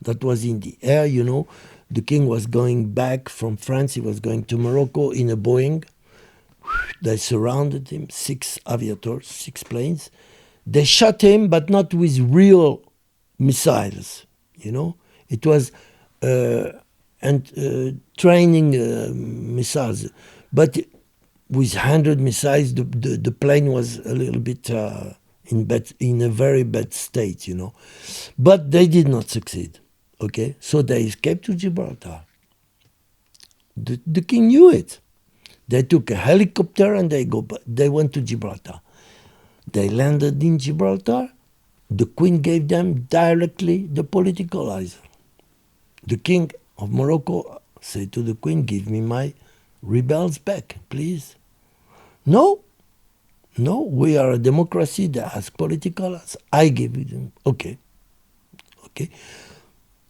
That was in the air, you know. The king was going back from France. He was going to Morocco in a Boeing. They surrounded him, 6 aviators, 6 planes. They shot him, but not with real missiles, you know. It was training missiles. But with 100 missiles, the plane was a little bit in a very bad state, you know. But they did not succeed, okay? So they escaped to Gibraltar. The king knew it. They took a helicopter and they went to Gibraltar. They landed in Gibraltar. The queen gave them directly the political advisor. The king of Morocco said to the queen, give me my rebels back, please. No, we are a democracy that has political advisors. I give it them. Okay.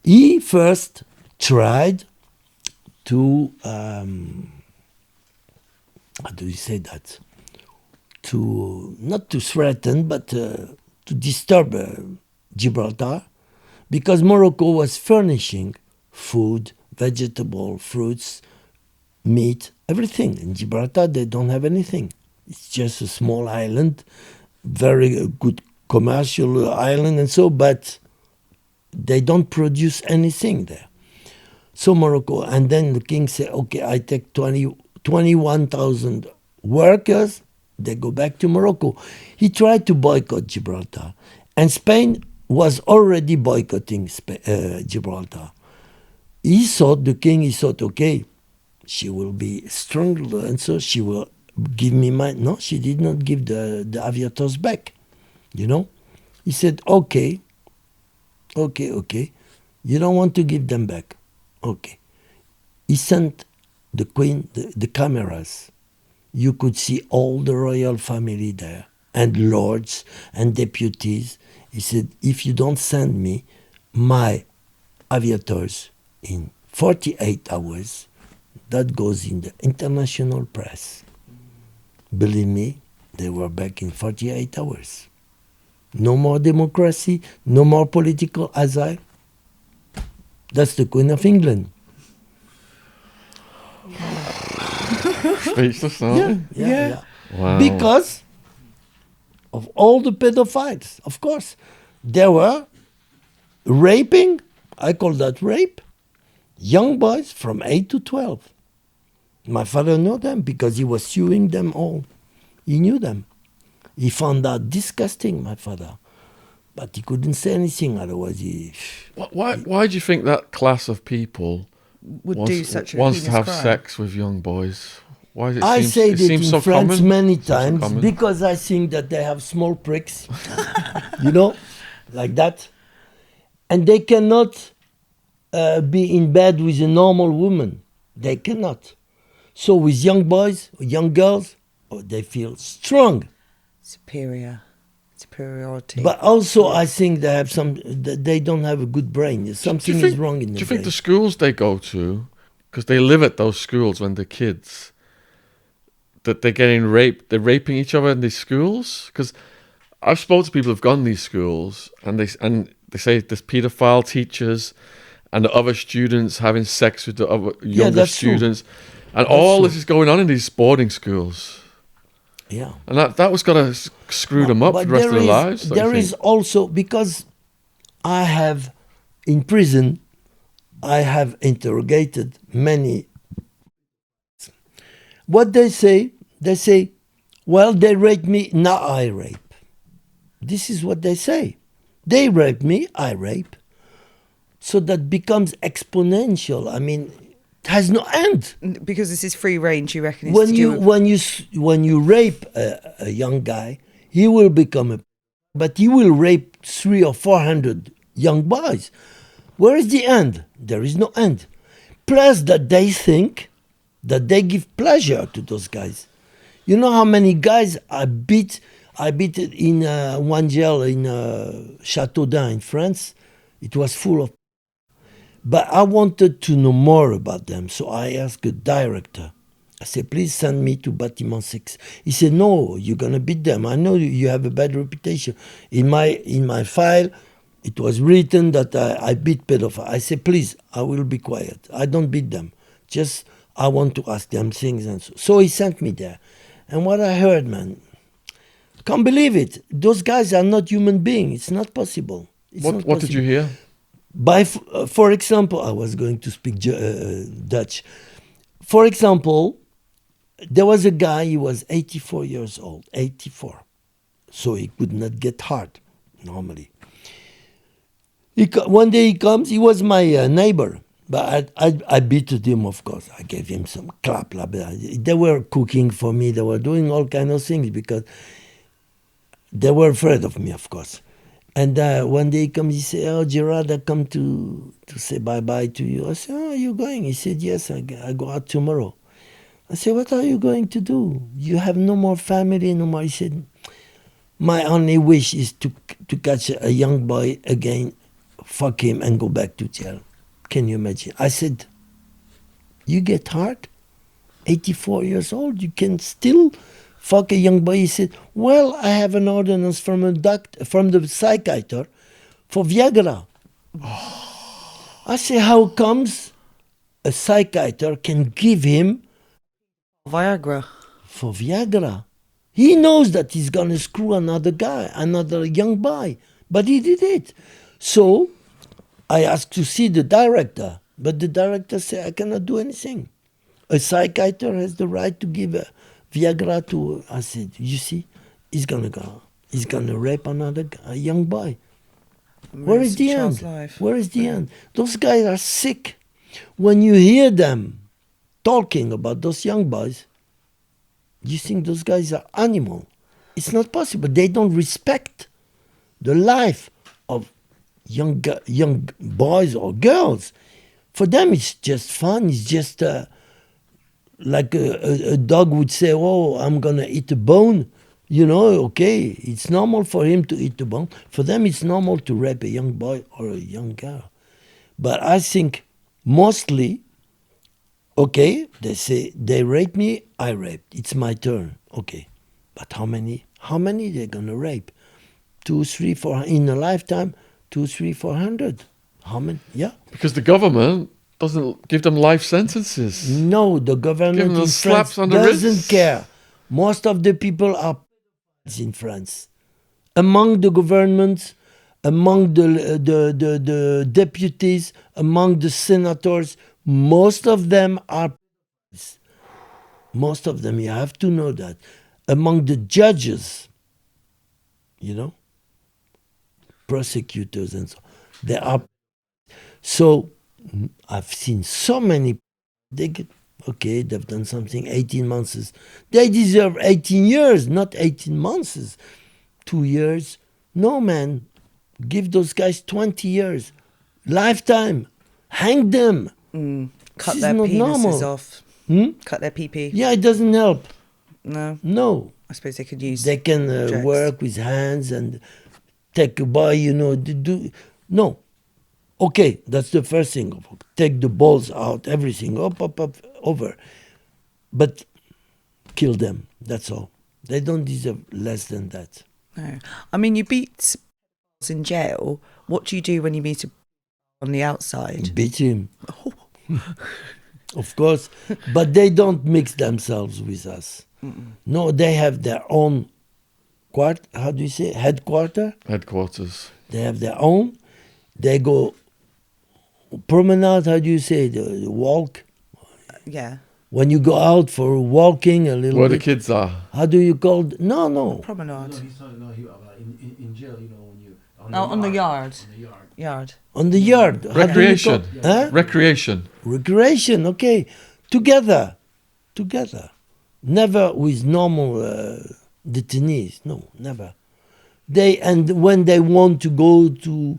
He first tried to, how do you say that? Not to threaten, but to disturb Gibraltar, because Morocco was furnishing food, vegetable, fruits, meat, everything. In Gibraltar, they don't have anything. It's just a small island, very good commercial island and so, but they don't produce anything there. So Morocco, and then the king said, okay, I take 21,000 workers, they go back to Morocco. He tried to boycott Gibraltar, and Spain was already boycotting Gibraltar. The king thought, okay, she will be strong, and so she will give me my... No, she did not give the aviators back, you know. He said, okay, you don't want to give them back. Okay. He sent the queen the cameras. You could see all the royal family there, and lords and deputies He said, if you don't send me my aviators in 48 hours, that goes in the international press. Believe me, they were back in 48 hours. No more democracy, no more political asylum. That's the Queen of England. Speechless, aren't Yeah. Wow. Because of all the pedophiles, of course. They were raping, I call that rape, young boys from 8 to 12. My father knew them because he was suing them all. He knew them. He found that disgusting, my father. But he couldn't say anything, otherwise he... Why do you think that class of people wants to have sex with young boys? Why does it I seem, say it that seems in so France common? many Seems so times common. because I think that they have small pricks, you know, like that. And they cannot be in bed with a normal woman. They cannot. So with young boys, young girls, they feel strong. Superiority. But also I think they have they don't have a good brain. Something is wrong in the brain. Do you think the schools they go to, because they live at those schools when they're kids, that they're getting raped, they're raping each other in these schools? Because I've spoken to people who've gone to these schools and they say there's paedophile teachers and the other students having sex with the other younger that's true. students. And That's all true. this is going on in these boarding schools. Yeah. And that was going to screw them up for the rest of their lives. don't you There is think? also, because I have, in prison, I have interrogated many. What they say, well, they raped me, now I rape. This is what they say. They rape me, I rape. So that becomes exponential. I mean, it has no end. Because this is free range, you reckon? It's When to do with- when you rape a young guy, he will become but he will rape 300 or 400 young boys. Where is the end? There is no end. Plus that they think that they give pleasure to those guys. You know how many guys I beat in one jail in Châteaudun in France? It was full of. But I wanted to know more about them, so I asked the director. I said, please send me to Bâtiment 6. He said, no, you're going to beat them. I know you have a bad reputation. In my file, it was written that I beat pedophiles. I said, please, I will be quiet. I don't beat them. Just, I want to ask them things. And so he sent me there. And what I heard, man, can't believe it. Those guys are not human beings. It's not possible. What did you hear? For example, I was going to speak Dutch. For example, there was a guy, he was 84 years old, 84. So he could not get hard, normally. One day he comes, he was my neighbor, but I beat him, of course. I gave him some clap. Blah, blah. They were cooking for me, they were doing all kind of things because they were afraid of me, of course. And one day he comes, he said, oh, Gerard, I come to say bye-bye to you. I said, oh, are you going? He said, yes, I go out tomorrow. I said, what are you going to do? You have no more family, no more. He said, my only wish is to catch a young boy again, fuck him, and go back to jail. Can you imagine? I said, you get hard? 84 years old, you can still fuck a young boy. He said, well, I have an ordinance from the psychiatrist for Viagra. Oh. I say, how comes a psychiatrist can give him Viagra? For Viagra. He knows that he's going to screw another guy, another young boy, but he did it. So I asked to see the director, but the director said, I cannot do anything. A psychiatrist has the right to give a Viagra to. I said, you see, he's gonna rape a young boy. Where is the end? Where is the end? Those guys are sick. When you hear them talking about those young boys, you think those guys are animal. It's not possible. They don't respect the life of young boys or girls. For them, it's just fun. It's just like a dog would say, oh, I'm going to eat a bone. Okay, it's normal for him to eat the bone. For them, it's normal to rape a young boy or a young girl. But I think mostly, okay, they say they rape me, I raped. It's my turn. Okay, but how many? How many they're gonna rape? 2, 3, 4 in a lifetime? 2, 3, 400. How many? Yeah. Because the government doesn't give them life sentences. No, the government Give them in slaps France on the doesn't wrists. care. Most of the people are in France. Among the governments, among the deputies, among the senators, most of them are. Most of them, you have to know that. Among the judges, prosecutors and so, they are. So I've seen so many. They get okay. They've done something. 18 months. They deserve 18 years, not 18 months. 2 years. No, man. Give those guys 20 years. Lifetime. Hang them. Cut This their is not penises normal. off. Cut their pee-pee. Yeah, it doesn't help. No, No. I suppose they could use. They can objects. work with hands and take a boy, No. Okay, that's the first thing. Take the balls out, everything, up, over. But kill them, that's all. They don't deserve less than that. No, I mean you beat in jail. What do you do when you meet a on the outside? Beat him. Of course. But they don't mix themselves with us. No, they have their own headquarter. Headquarters. They have their own. They go promenade, the walk. Yeah, When you go out for walking a little Where bit. the kids are. How do you call it? No. promenade. No, he's not. No, in jail, when you On the yard. On the yard. Yard. On the yard. How do you Recreation. call- Huh? Recreation. Recreation, okay. Together. Never with normal detainees. No, never. And when they want to go to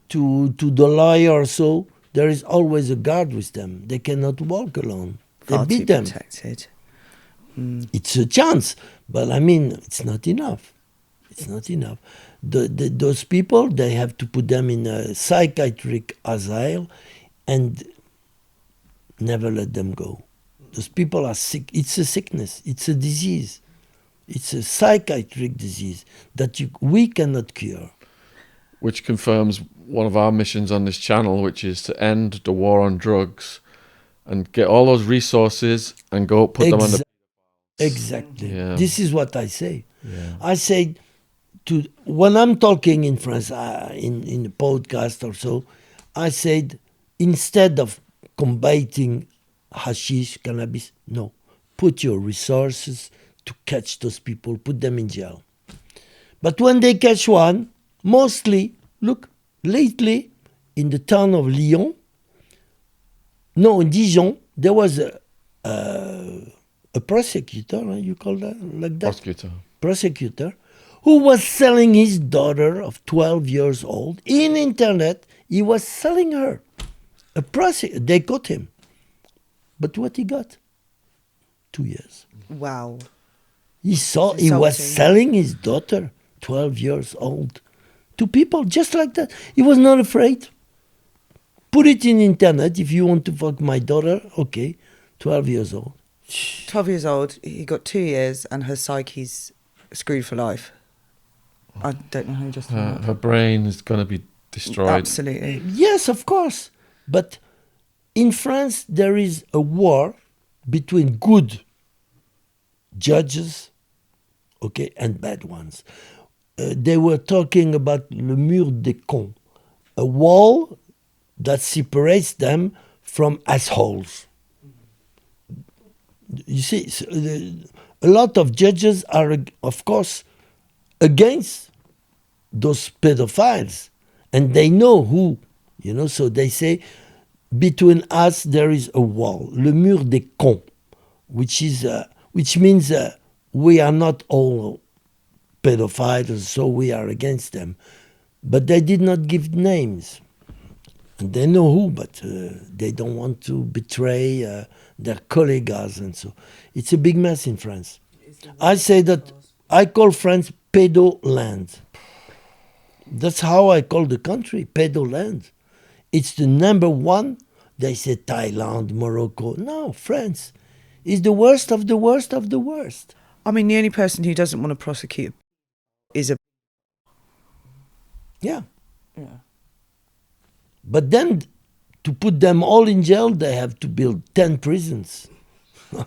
the lawyer or so, there is always a guard with them. They cannot walk alone. They Far beat too them. protected. It's a chance, but I mean, it's not enough. It's not enough. Those people, they have to put them in a psychiatric asylum and never let them go. Those people are sick. It's a sickness. It's a disease. It's a psychiatric disease that we cannot cure. Which confirms one of our missions on this channel, which is to end the war on drugs and get all those resources and go put them on the... Exactly. Yeah. This is what I say. Yeah. I say when I'm talking in France, in a podcast or so, I said instead of combating hashish, cannabis, no, put your resources to catch those people, put them in jail. But when they catch one, mostly, look, lately in the town of in Dijon, there was a prosecutor, you call that like that? Prosecutor, who was selling his daughter of 12 years old in internet. He was selling her. They caught him. But what he got? 2 years. Wow. He was Insulting. selling his daughter, 12 years old, to people just like that. He was not afraid. Put it in internet if you want to fuck my daughter. Okay, 12 years old. 12 years old, he got 2 years and her psyche's screwed for life. I don't know how you just... Her brain is going to be destroyed. Absolutely. Yes, of course. But in France, there is a war between good judges, okay, and bad ones. They were talking about le mur des cons, a wall that separates them from assholes. You see, a lot of judges are, of course, against those pedophiles, and they know who, so they say, between us there is a wall, le mur des cons, which means we are not all pedophiles, so we are against them. But they did not give names. And they know who, but they don't want to betray their colleagues, and so it's a big mess in France. I say that I call France pedo land. That's how I call the country, pedo land. It's the number one. They say Thailand, Morocco. No, France is the worst of the worst of the worst. I mean, the only person who doesn't want to prosecute is a... Yeah. Yeah. But then to put them all in jail, they have to build 10 prisons.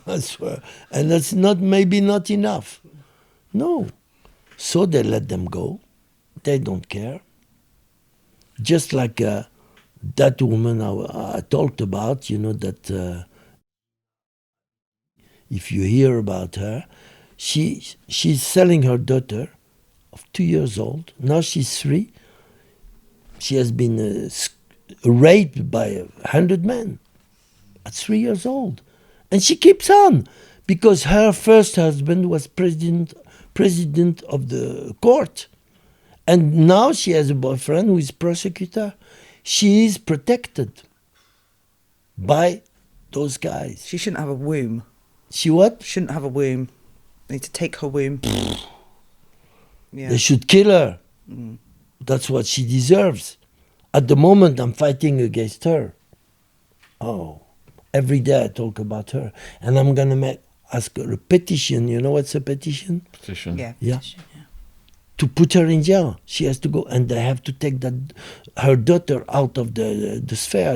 I swear. And that's maybe not enough. No. So they let them go. They don't care. Just like that woman I talked about, that if you hear about her, she's selling her daughter of 2 years old. Now she's 3. She has been raped by 100 men at 3 years old. And she keeps on because her first husband was president of the court. And now she has a boyfriend who is prosecutor. She is protected by those guys. She shouldn't have a womb. She what? Shouldn't have a womb. They need to take her womb. Yeah. They should kill her. That's what she deserves. At the moment, I'm fighting against her. Oh, every day I talk about her. And I'm going to ask her a petition. You know what's a petition? Petition. Yeah. Yeah. To put her in jail. She has to go, and they have to take her daughter out of the sphere,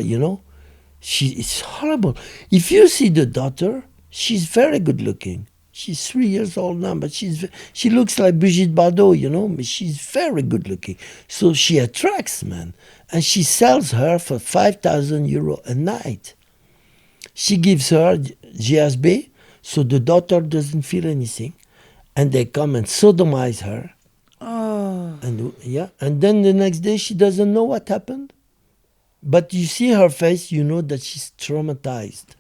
It's horrible. If you see the daughter, she's very good looking. She's 3 years old now, but she looks like Brigitte Bardot, but she's very good looking. So she attracts men, and she sells her for 5,000 euro a night. She gives her GSB, so the daughter doesn't feel anything, and they come and sodomize her. Oh. And then the next day she doesn't know what happened. But you see her face, you know that she's traumatized.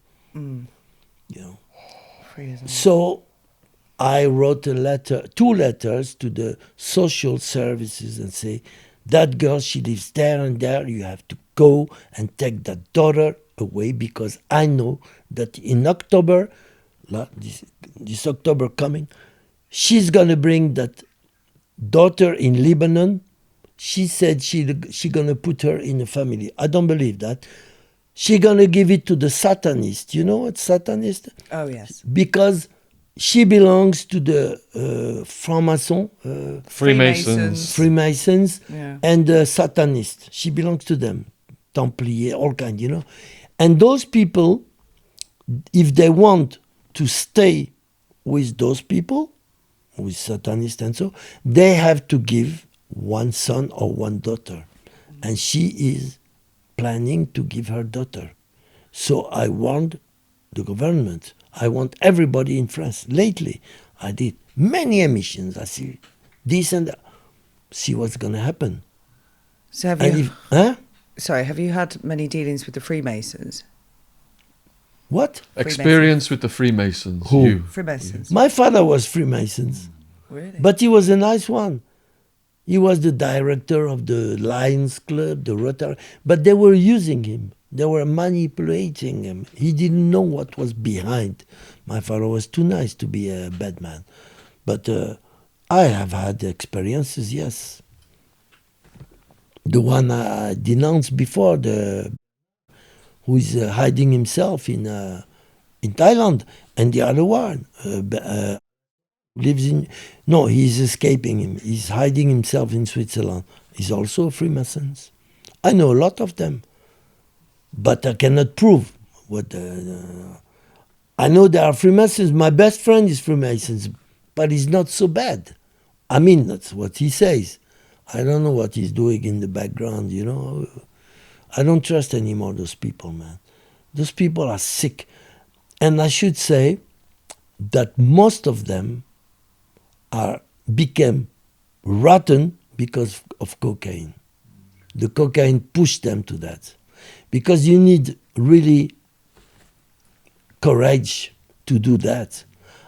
So I wrote 2 letters to the social services and say, that girl, she lives there and there, you have to go and take that daughter away, because I know that in October, this October coming, she's going to bring that daughter in Lebanon. She said she gonna put her in a family. I don't believe that. She gonna give it to the Satanist. You know what Satanist? Oh, yes. Because she belongs to the Franc-Maçon, Freemasons, yeah. and the Satanists. She belongs to them, Templier, all kind, And those people, if they want to stay with those people, with Satanists and so, they have to give one son or one daughter. And she is planning to give her daughter. So I warned the government. I want everybody in France. Lately, I did many emissions. I see this and that. See what's going to happen. So have you had many dealings with the Freemasons? What? Experience with the Freemasons. Who? You. Freemasons. My father was Freemasons. Really? But he was a nice one. He was the director of the Lions Club, the Rotary. But they were using him. They were manipulating him. He didn't know what was behind. My father was too nice to be a bad man. But I have had experiences, yes. The one I denounced before, who is hiding himself in Thailand, and the other one lives in... No, he's escaping him. He's hiding himself in Switzerland. He's also a Freemason. I know a lot of them, but I cannot prove what... I know there are Freemasons. My best friend is Freemasons, but he's not so bad. I mean, that's what he says. I don't know what he's doing in the background, I don't trust anymore those people, man. Those people are sick. And I should say that most of them became rotten because of cocaine. The cocaine pushed them to that. Because you need really courage to do that.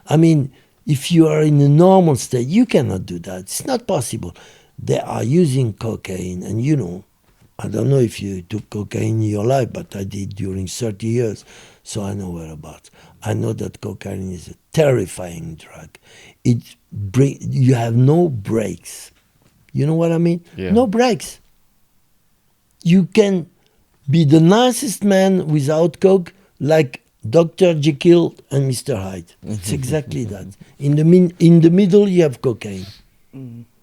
I mean, if you are in a normal state, you cannot do that. It's not possible. They are using cocaine, and I don't know if you took cocaine in your life, but I did during 30 years, so I know whereabouts. I know that cocaine is a terrifying drug. You have no brakes. You know what I mean? Yeah. No brakes. You can be the nicest man without coke, like Dr. Jekyll and Mr. Hyde. It's exactly that. In the middle, you have cocaine.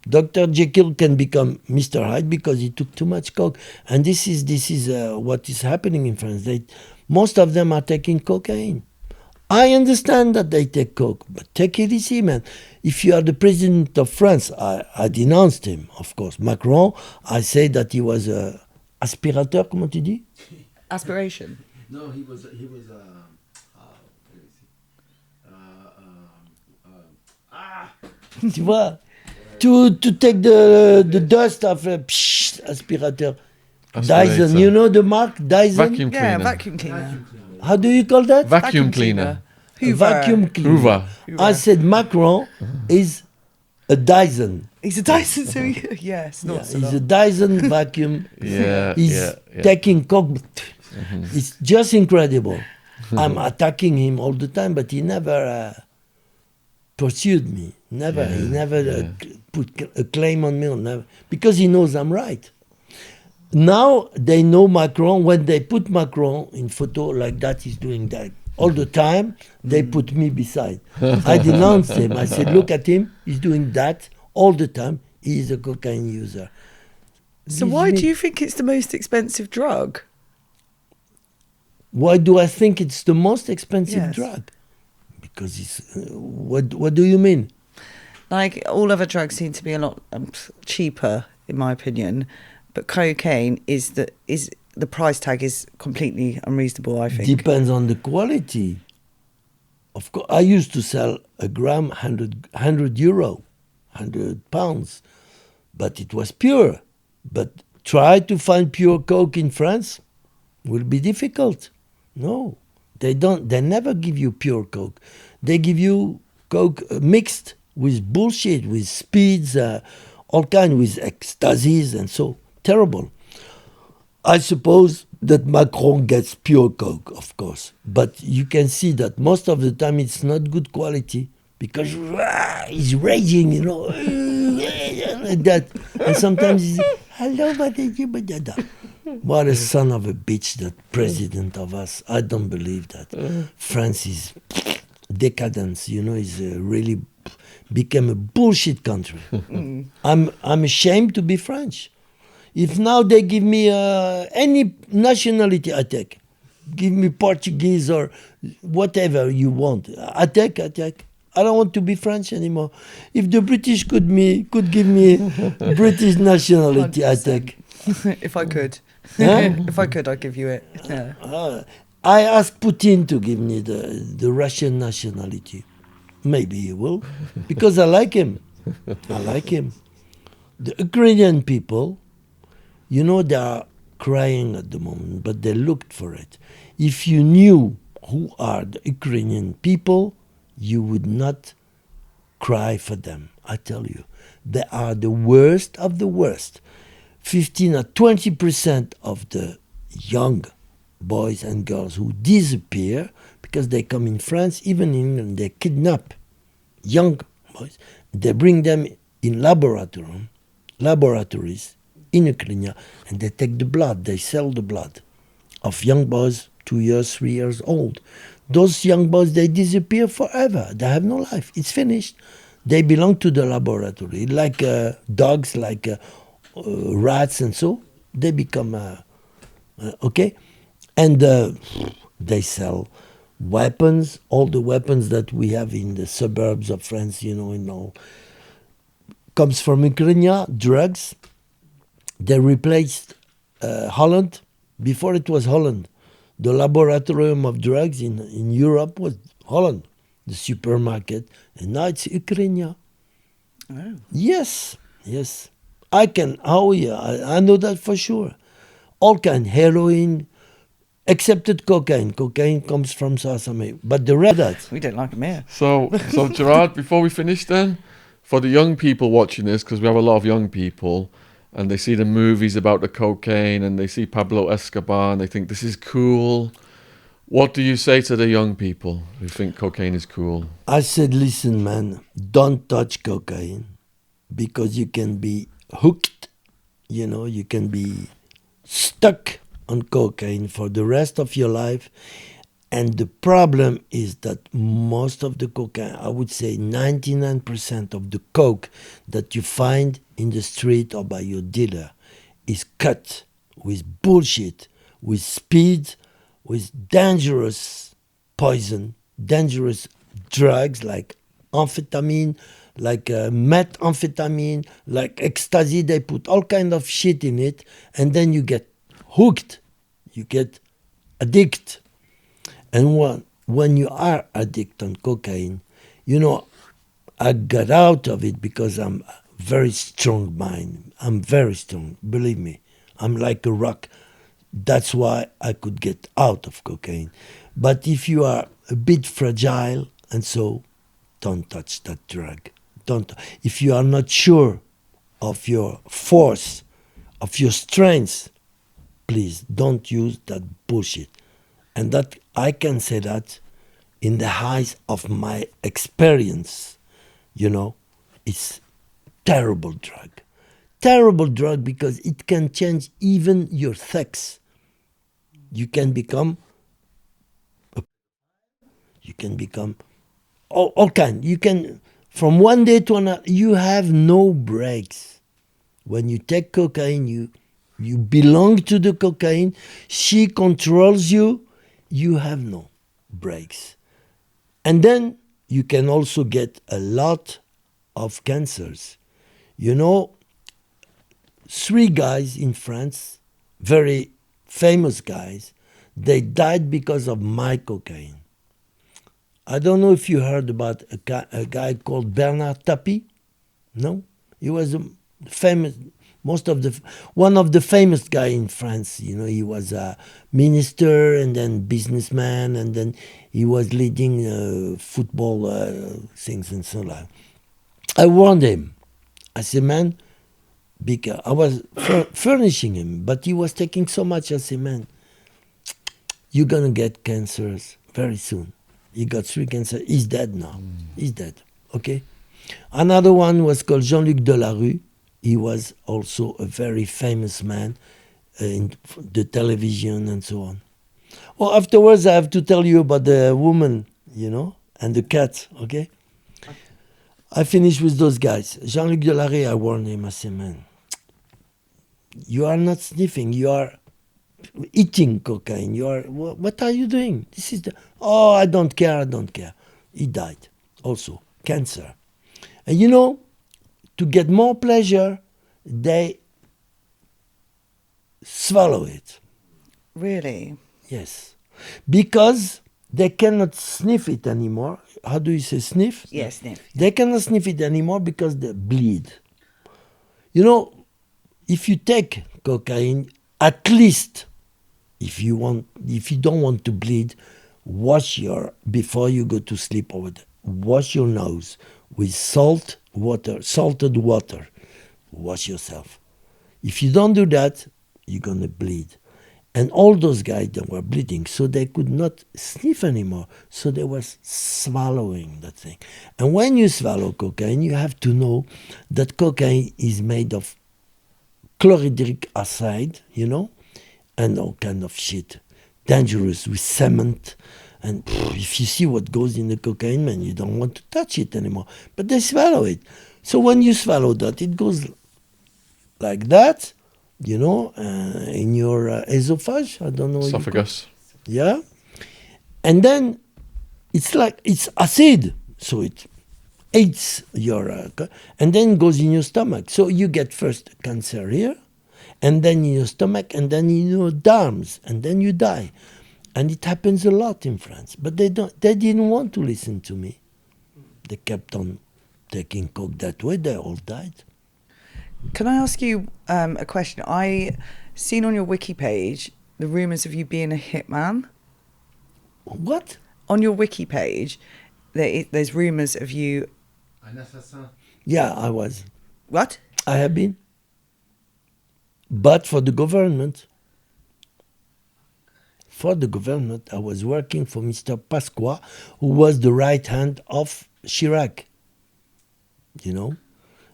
Dr. Jekyll can become Mr. Hyde because he took too much coke, and this is what is happening in France. Most of them are taking cocaine. I understand that they take coke, but take it easy, man. If you are the president of France, I denounced him, of course. Macron, I say that he was a aspirateur, comment tu dis? Aspiration. No, he was. Tu vois? To take the dust of aspirateur. Dyson, you know the mark Dyson? Vacuum cleaner. Yeah, vacuum cleaner. How do you call that? Vacuum cleaner. Hoover. Vacuum cleaner. Hoover. I said Macron is a Dyson. He's a Dyson, so yes, Yeah, not so he's a Dyson vacuum. Yeah, He's yeah. taking coke. It's just incredible. I'm attacking him all the time, but he never pursued me. Never. He never put a claim on me. Never, because he knows I'm right. Now they know Macron. When they put Macron in photo like that, he's doing that. All the time, they put me beside. I denounced him. I said, look at him. He's doing that all the time. He is a cocaine user. So why do you think it's the most expensive drug? Why do I think it's the most expensive Yes. drug? Because it's... what do you mean? Like, all other drugs seem to be a lot cheaper, in my opinion. But cocaine the price tag is completely unreasonable, I think. Depends on the quality. Of course, I used to sell a gram 100 euro, 100 pounds, but it was pure. But try to find pure coke in France will be difficult. No, they don't. They never give you pure coke. They give you coke mixed with bullshit, with speeds, all kind, with ecstasies, and so terrible. I suppose that Macron gets pure coke, of course, but you can see that most of the time it's not good quality because he's raging, you know, like that. And sometimes he's, hello, what a son of a bitch, that president of us. I don't believe that. France is decadence, you know, is really became a bullshit country. I'm ashamed to be French. If now they give me any nationality, I take. Give me Portuguese or whatever you want. I take. I don't want to be French anymore. If the British could give me British nationality, I take. If I could. Huh? If I could, I'd give you it. Yeah. I asked Putin to give me the Russian nationality. Maybe he will, because I like him. I like him. The Ukrainian people, you know, they are crying at the moment, but they looked for it. If you knew who are the Ukrainian people, you would not cry for them. I tell you, they are the worst of the worst. 15 or 20% of the young boys and girls who disappear because they come in France, even in England, they kidnap young boys. They bring them in laboratories in Ukraine, and they take the blood, they sell the blood of young boys 2 years, 3 years old. Those young boys, they disappear forever. They have no life. It's finished. They belong to the laboratory, like dogs, like rats and so. They become, okay? And they sell weapons, all the weapons that we have in the suburbs of France, you know, and all. Comes from Ukraine, drugs. They replaced Holland. Before it was Holland. The laboratorium of drugs in Europe was Holland, the supermarket. And now it's Ukraine. Oh. Yes. I know that for sure. All kind, heroin, excepted cocaine. Cocaine comes from South America. But the rest, We don't like them here. So Gerard, before we finish then, for the young people watching this, because we have a lot of young people, and they see the movies about the cocaine, and they see Pablo Escobar, and they think this is cool. What do you say to the young people who think cocaine is cool? I said, listen, man, don't touch cocaine because you can be hooked, you can be stuck on cocaine for the rest of your life. And the problem is that most of the cocaine, I would say 99% of the coke that you find in the street or by your dealer is cut with bullshit, with speed, with dangerous poison, dangerous drugs like amphetamine, like methamphetamine, like ecstasy. They put all kind of shit in it, and then you get hooked, you get addicted. And when you are addicted on cocaine, I got out of it because I'm very strong mind. I'm very strong, believe me. I'm like a rock. That's why I could get out of cocaine. But if you are a bit fragile and so, don't touch that drug. Don't. If you are not sure of your force, of your strength, please don't use that bullshit. And that I can say that in the height of my experience, it's terrible drug. Terrible drug because it can change even your sex. You can become all kind. You can, from one day to another, you have no breaks. When you take cocaine, you belong to the cocaine. She controls you. You have no breaks. And then you can also get a lot of cancers. 3 guys in France, very famous guys, they died because of my cocaine. I don't know if you heard about a guy called Bernard Tapie. No? He was a famous, one of the famous guy in France. He was a minister and then businessman, and then he was leading football things and so on. I warned him. I said, man, because I was furnishing him, but he was taking so much. I said, man, you're going to get cancers very soon. He got 3 cancers. He's dead now. He's dead. Okay? Another one was called Jean-Luc Delarue. He was also a very famous man in the television and so on. Well, afterwards, I have to tell you about the woman, and the cat, okay? I finished with those guys. Jean-Luc Delarue, I warned him. I said, man, you are not sniffing. You are eating cocaine. You are. What are you doing? I don't care. He died. Also, cancer. And to get more pleasure, they swallow it. Really? Yes. Because they cannot sniff it anymore. How do you say sniff? Yes, sniff. They cannot sniff it anymore because they bleed. If you take cocaine, at least, if you don't want to bleed, before you go to sleep wash your nose with salted water. Wash yourself. If you don't do that, you're going to bleed. And all those guys, they were bleeding, so they could not sniff anymore. So they were swallowing that thing. And when you swallow cocaine, you have to know that cocaine is made of chlorhydric acid, and all kind of shit. Dangerous, with cement. And if you see what goes in the cocaine, man, you don't want to touch it anymore. But they swallow it. So when you swallow that, it goes like that, in your esophagus. I don't know. Esophagus. Yeah. And then it's acid. So it eats your, and then goes in your stomach. So you get first cancer here, and then in your stomach, and then in your darms, and then you die. And it happens a lot in France. But they didn't want to listen to me. They kept on taking coke that way. They all died. Can I ask you a question? I seen on your wiki page the rumours of you being a hitman. What? On your wiki page, there's rumours of you. Un assassin. Yeah, I was. What? I have been. But for the government, I was working for Mr. Pasqua, who was the right hand of Chirac. You know?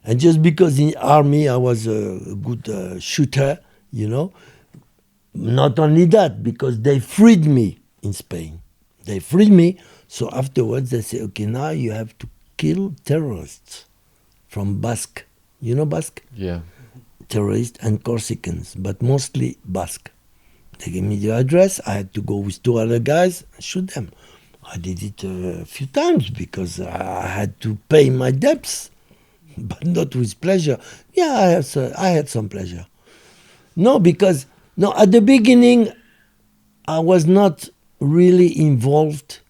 And just because in army I was a good shooter, you know, not only that, because they freed me in Spain. They freed me, so afterwards they say, okay, now you have to kill terrorists from Basque. You know Basque? Yeah. Terrorists and Corsicans, but mostly Basque. They gave me the address. I had to go with 2 other guys and shoot them. I did it a few times because I had to pay my debts, but not with pleasure. Yeah, I had some pleasure. No, because at the beginning, I was not really involved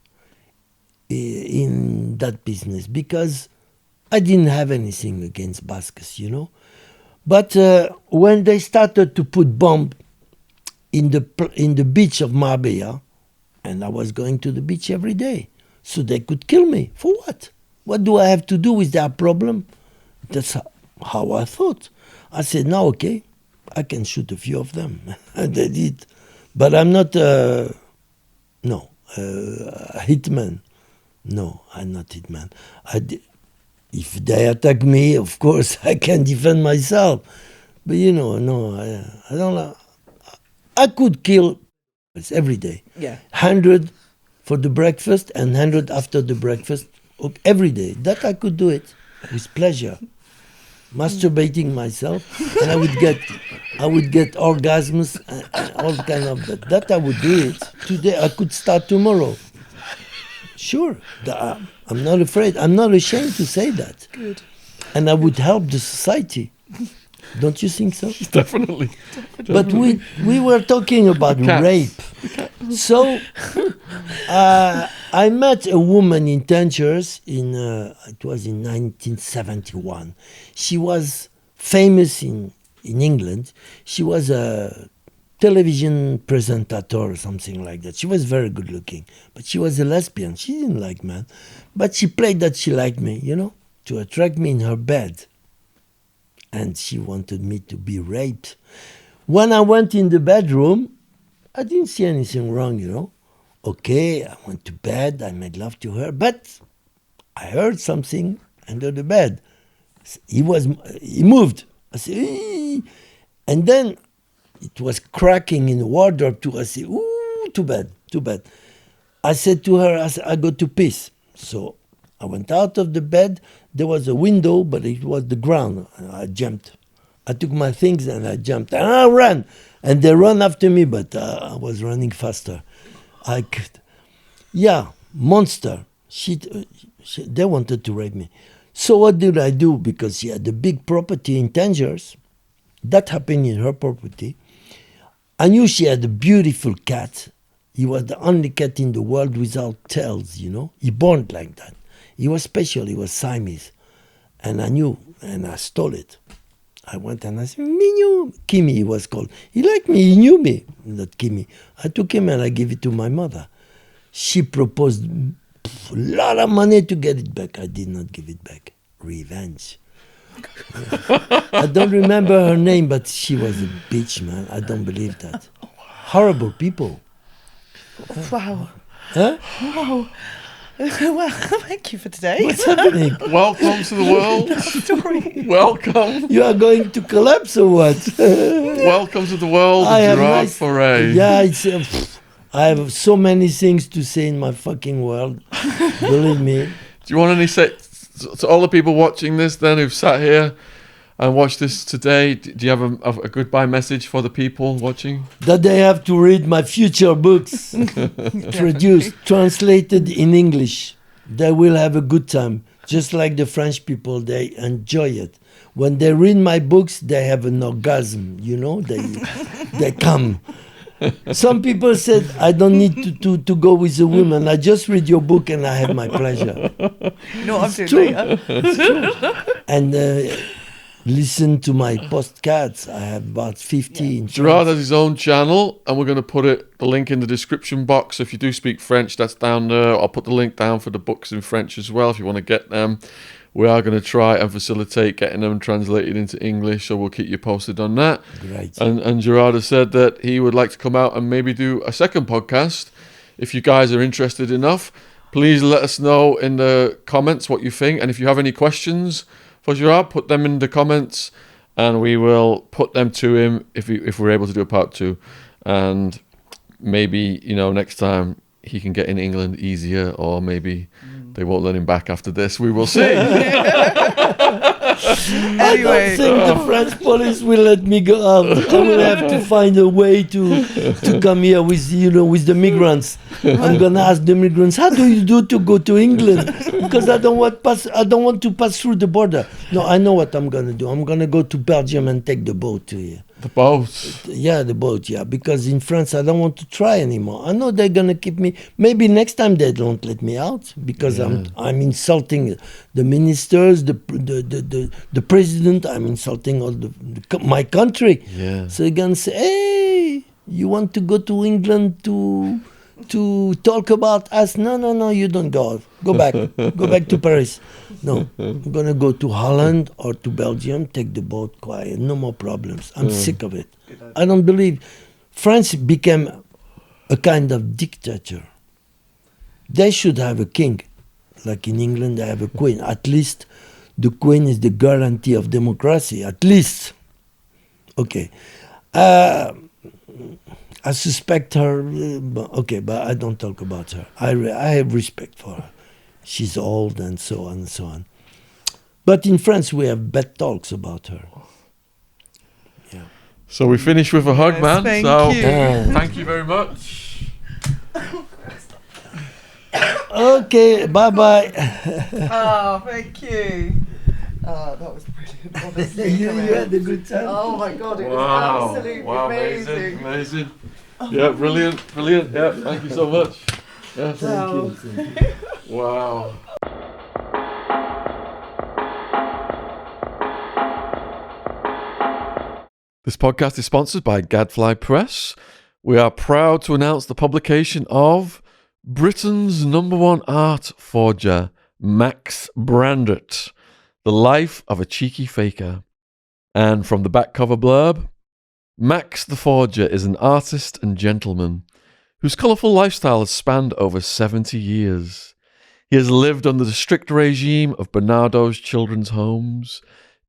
in that business because I didn't have anything against Basques, you know. But when they started to put bomb in the beach of Marbella, and I was going to the beach every day, so they could kill me. For what? What do I have to do with their problem? That's how I thought. I said, now, okay, I can shoot a few of them. And they did. But I'm not, a hitman. No, I'm not hitman. If they attack me, of course, I can defend myself. But, I don't know. I could kill every day. Yeah. 100 for the breakfast and 100 after the breakfast every day. That I could do it with pleasure. Masturbating myself, and I would get orgasms and all kind of that. That I would do it today. I could start tomorrow. Sure, I'm not afraid. I'm not ashamed to say that. Good. And I would help the society. Don't you think so? Definitely. But we were talking about rape. So I met a woman in Tangiers it was in 1971. She was famous in England. She was a television presentator or something like that. She was very good looking, but she was a lesbian. She didn't like men, but she played that she liked me, to attract me in her bed. And she wanted me to be raped. When I went in the bedroom, I didn't see anything wrong, Okay, I went to bed, I made love to her, but I heard something under the bed. He moved. I said, eee! And then it was cracking in the wardrobe too. I said, ooh, too bad. I said to her, I go to piss. So I went out of the bed. There was a window, but it was the ground. I jumped. I took my things and I jumped. And I ran. And they ran after me, but I was running faster. Monster. They wanted to rape me. So what did I do? Because she had a big property in Tangiers. That happened in her property. I knew she had a beautiful cat. He was the only cat in the world without tails, He born like that. He was special, he was Siamese. And I knew, and I stole it. I went and I said, Mignon. Kimi, he was called. He liked me, he knew me, not Kimi. I took him and I gave it to my mother. She proposed a lot of money to get it back. I did not give it back. Revenge. I don't remember her name, but she was a bitch, man. I don't believe that. Horrible people. Wow. Huh? Wow. Well, thank you for today. What's happening? Welcome to the world. Story. Welcome. You are going to collapse or what? Welcome to the world, Gérard Fauré. Yeah, I have so many things to say in my fucking world. Believe me. Do you want any say to all the people watching this then who've sat here and watched this today? Do you have a goodbye message for the people watching? That they have to read my future books, translated in English. They will have a good time. Just like the French people, they enjoy it. When they read my books, they have an orgasm, they come. Some people said, I don't need to go with a woman. I just read your book and I have my pleasure. You know what I'm doing later? And listen to my podcasts. I have about 50 in Gerard France. has his own channel, and we're going to put the link in the description box. If you do speak French, that's down there. I'll put the link down for the books in French as well if you want to get them. We are going to try and facilitate getting them translated into English, so we'll keep you posted on that. Great. And Gerard has said that he would like to come out and maybe do a second podcast. If you guys are interested enough, please let us know in the comments what you think. And if you have any questions for Gerard, put them in the comments, and we will put them to him if we're able to do a part 2. And maybe, next time he can get in England easier, or maybe they won't let him back after this. We will see. I don't think the French police will let me go out. I will have to find a way to come here with the migrants. I'm gonna ask the migrants, how do you do to go to England? Because I don't want to pass through the border. No, I know what I'm gonna do. I'm gonna go to Belgium and take the boat to here. The boat? Yeah, the boat, yeah. Because in France, I don't want to try anymore. I know they're going to keep me. Maybe next time they don't let me out because I'm insulting the ministers, the president. I'm insulting all my country. Yeah. So they're going to say, hey, you want to go to England to talk about us? No, you don't go. Go back. Go back to Paris. No, I'm going to go to Holland or to Belgium, take the boat quiet, no more problems. I'm sick of it. I don't believe. France became a kind of dictator. They should have a king. Like in England, they have a queen. At least the queen is the guarantee of democracy. At least. Okay. I suspect her, but I don't talk about her. I have respect for her. She's old and so on and so on. But in France, we have bad talks about her. Yeah. So we finish with a hug, man. Thank you. Thank you very much. Okay, bye-bye. Oh, thank you. Oh, that was brilliant. Honestly, you had a good time? Oh my God, it was absolutely amazing. Amazing. Yeah, brilliant. Yeah, thank you so much. Yeah, Thank you. wow. This podcast is sponsored by Gadfly Press. We are proud to announce the publication of Britain's #1 art forger, Max Brandrett, The Life of a Cheeky Faker. And from the back cover blurb, Max the Forger is an artist and gentleman whose colourful lifestyle has spanned over 70 years. He has lived under the strict regime of Bernardo's children's homes,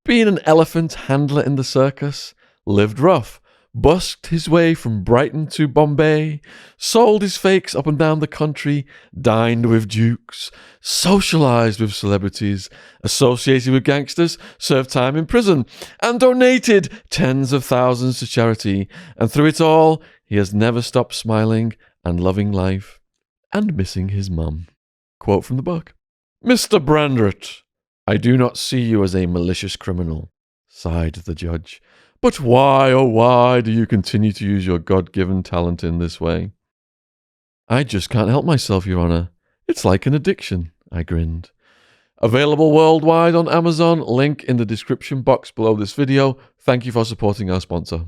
been an elephant handler in the circus, lived rough, busked his way from Brighton to Bombay, sold his fakes up and down the country, dined with dukes, socialised with celebrities, associated with gangsters, served time in prison, and donated tens of thousands to charity. And through it all, he has never stopped smiling and loving life and missing his mum. Quote from the book. Mr. Brandrett, I do not see you as a malicious criminal, sighed the judge. But why, oh why, do you continue to use your God-given talent in this way? I just can't help myself, Your Honour. It's like an addiction, I grinned. Available worldwide on Amazon, link in the description box below this video. Thank you for supporting our sponsor.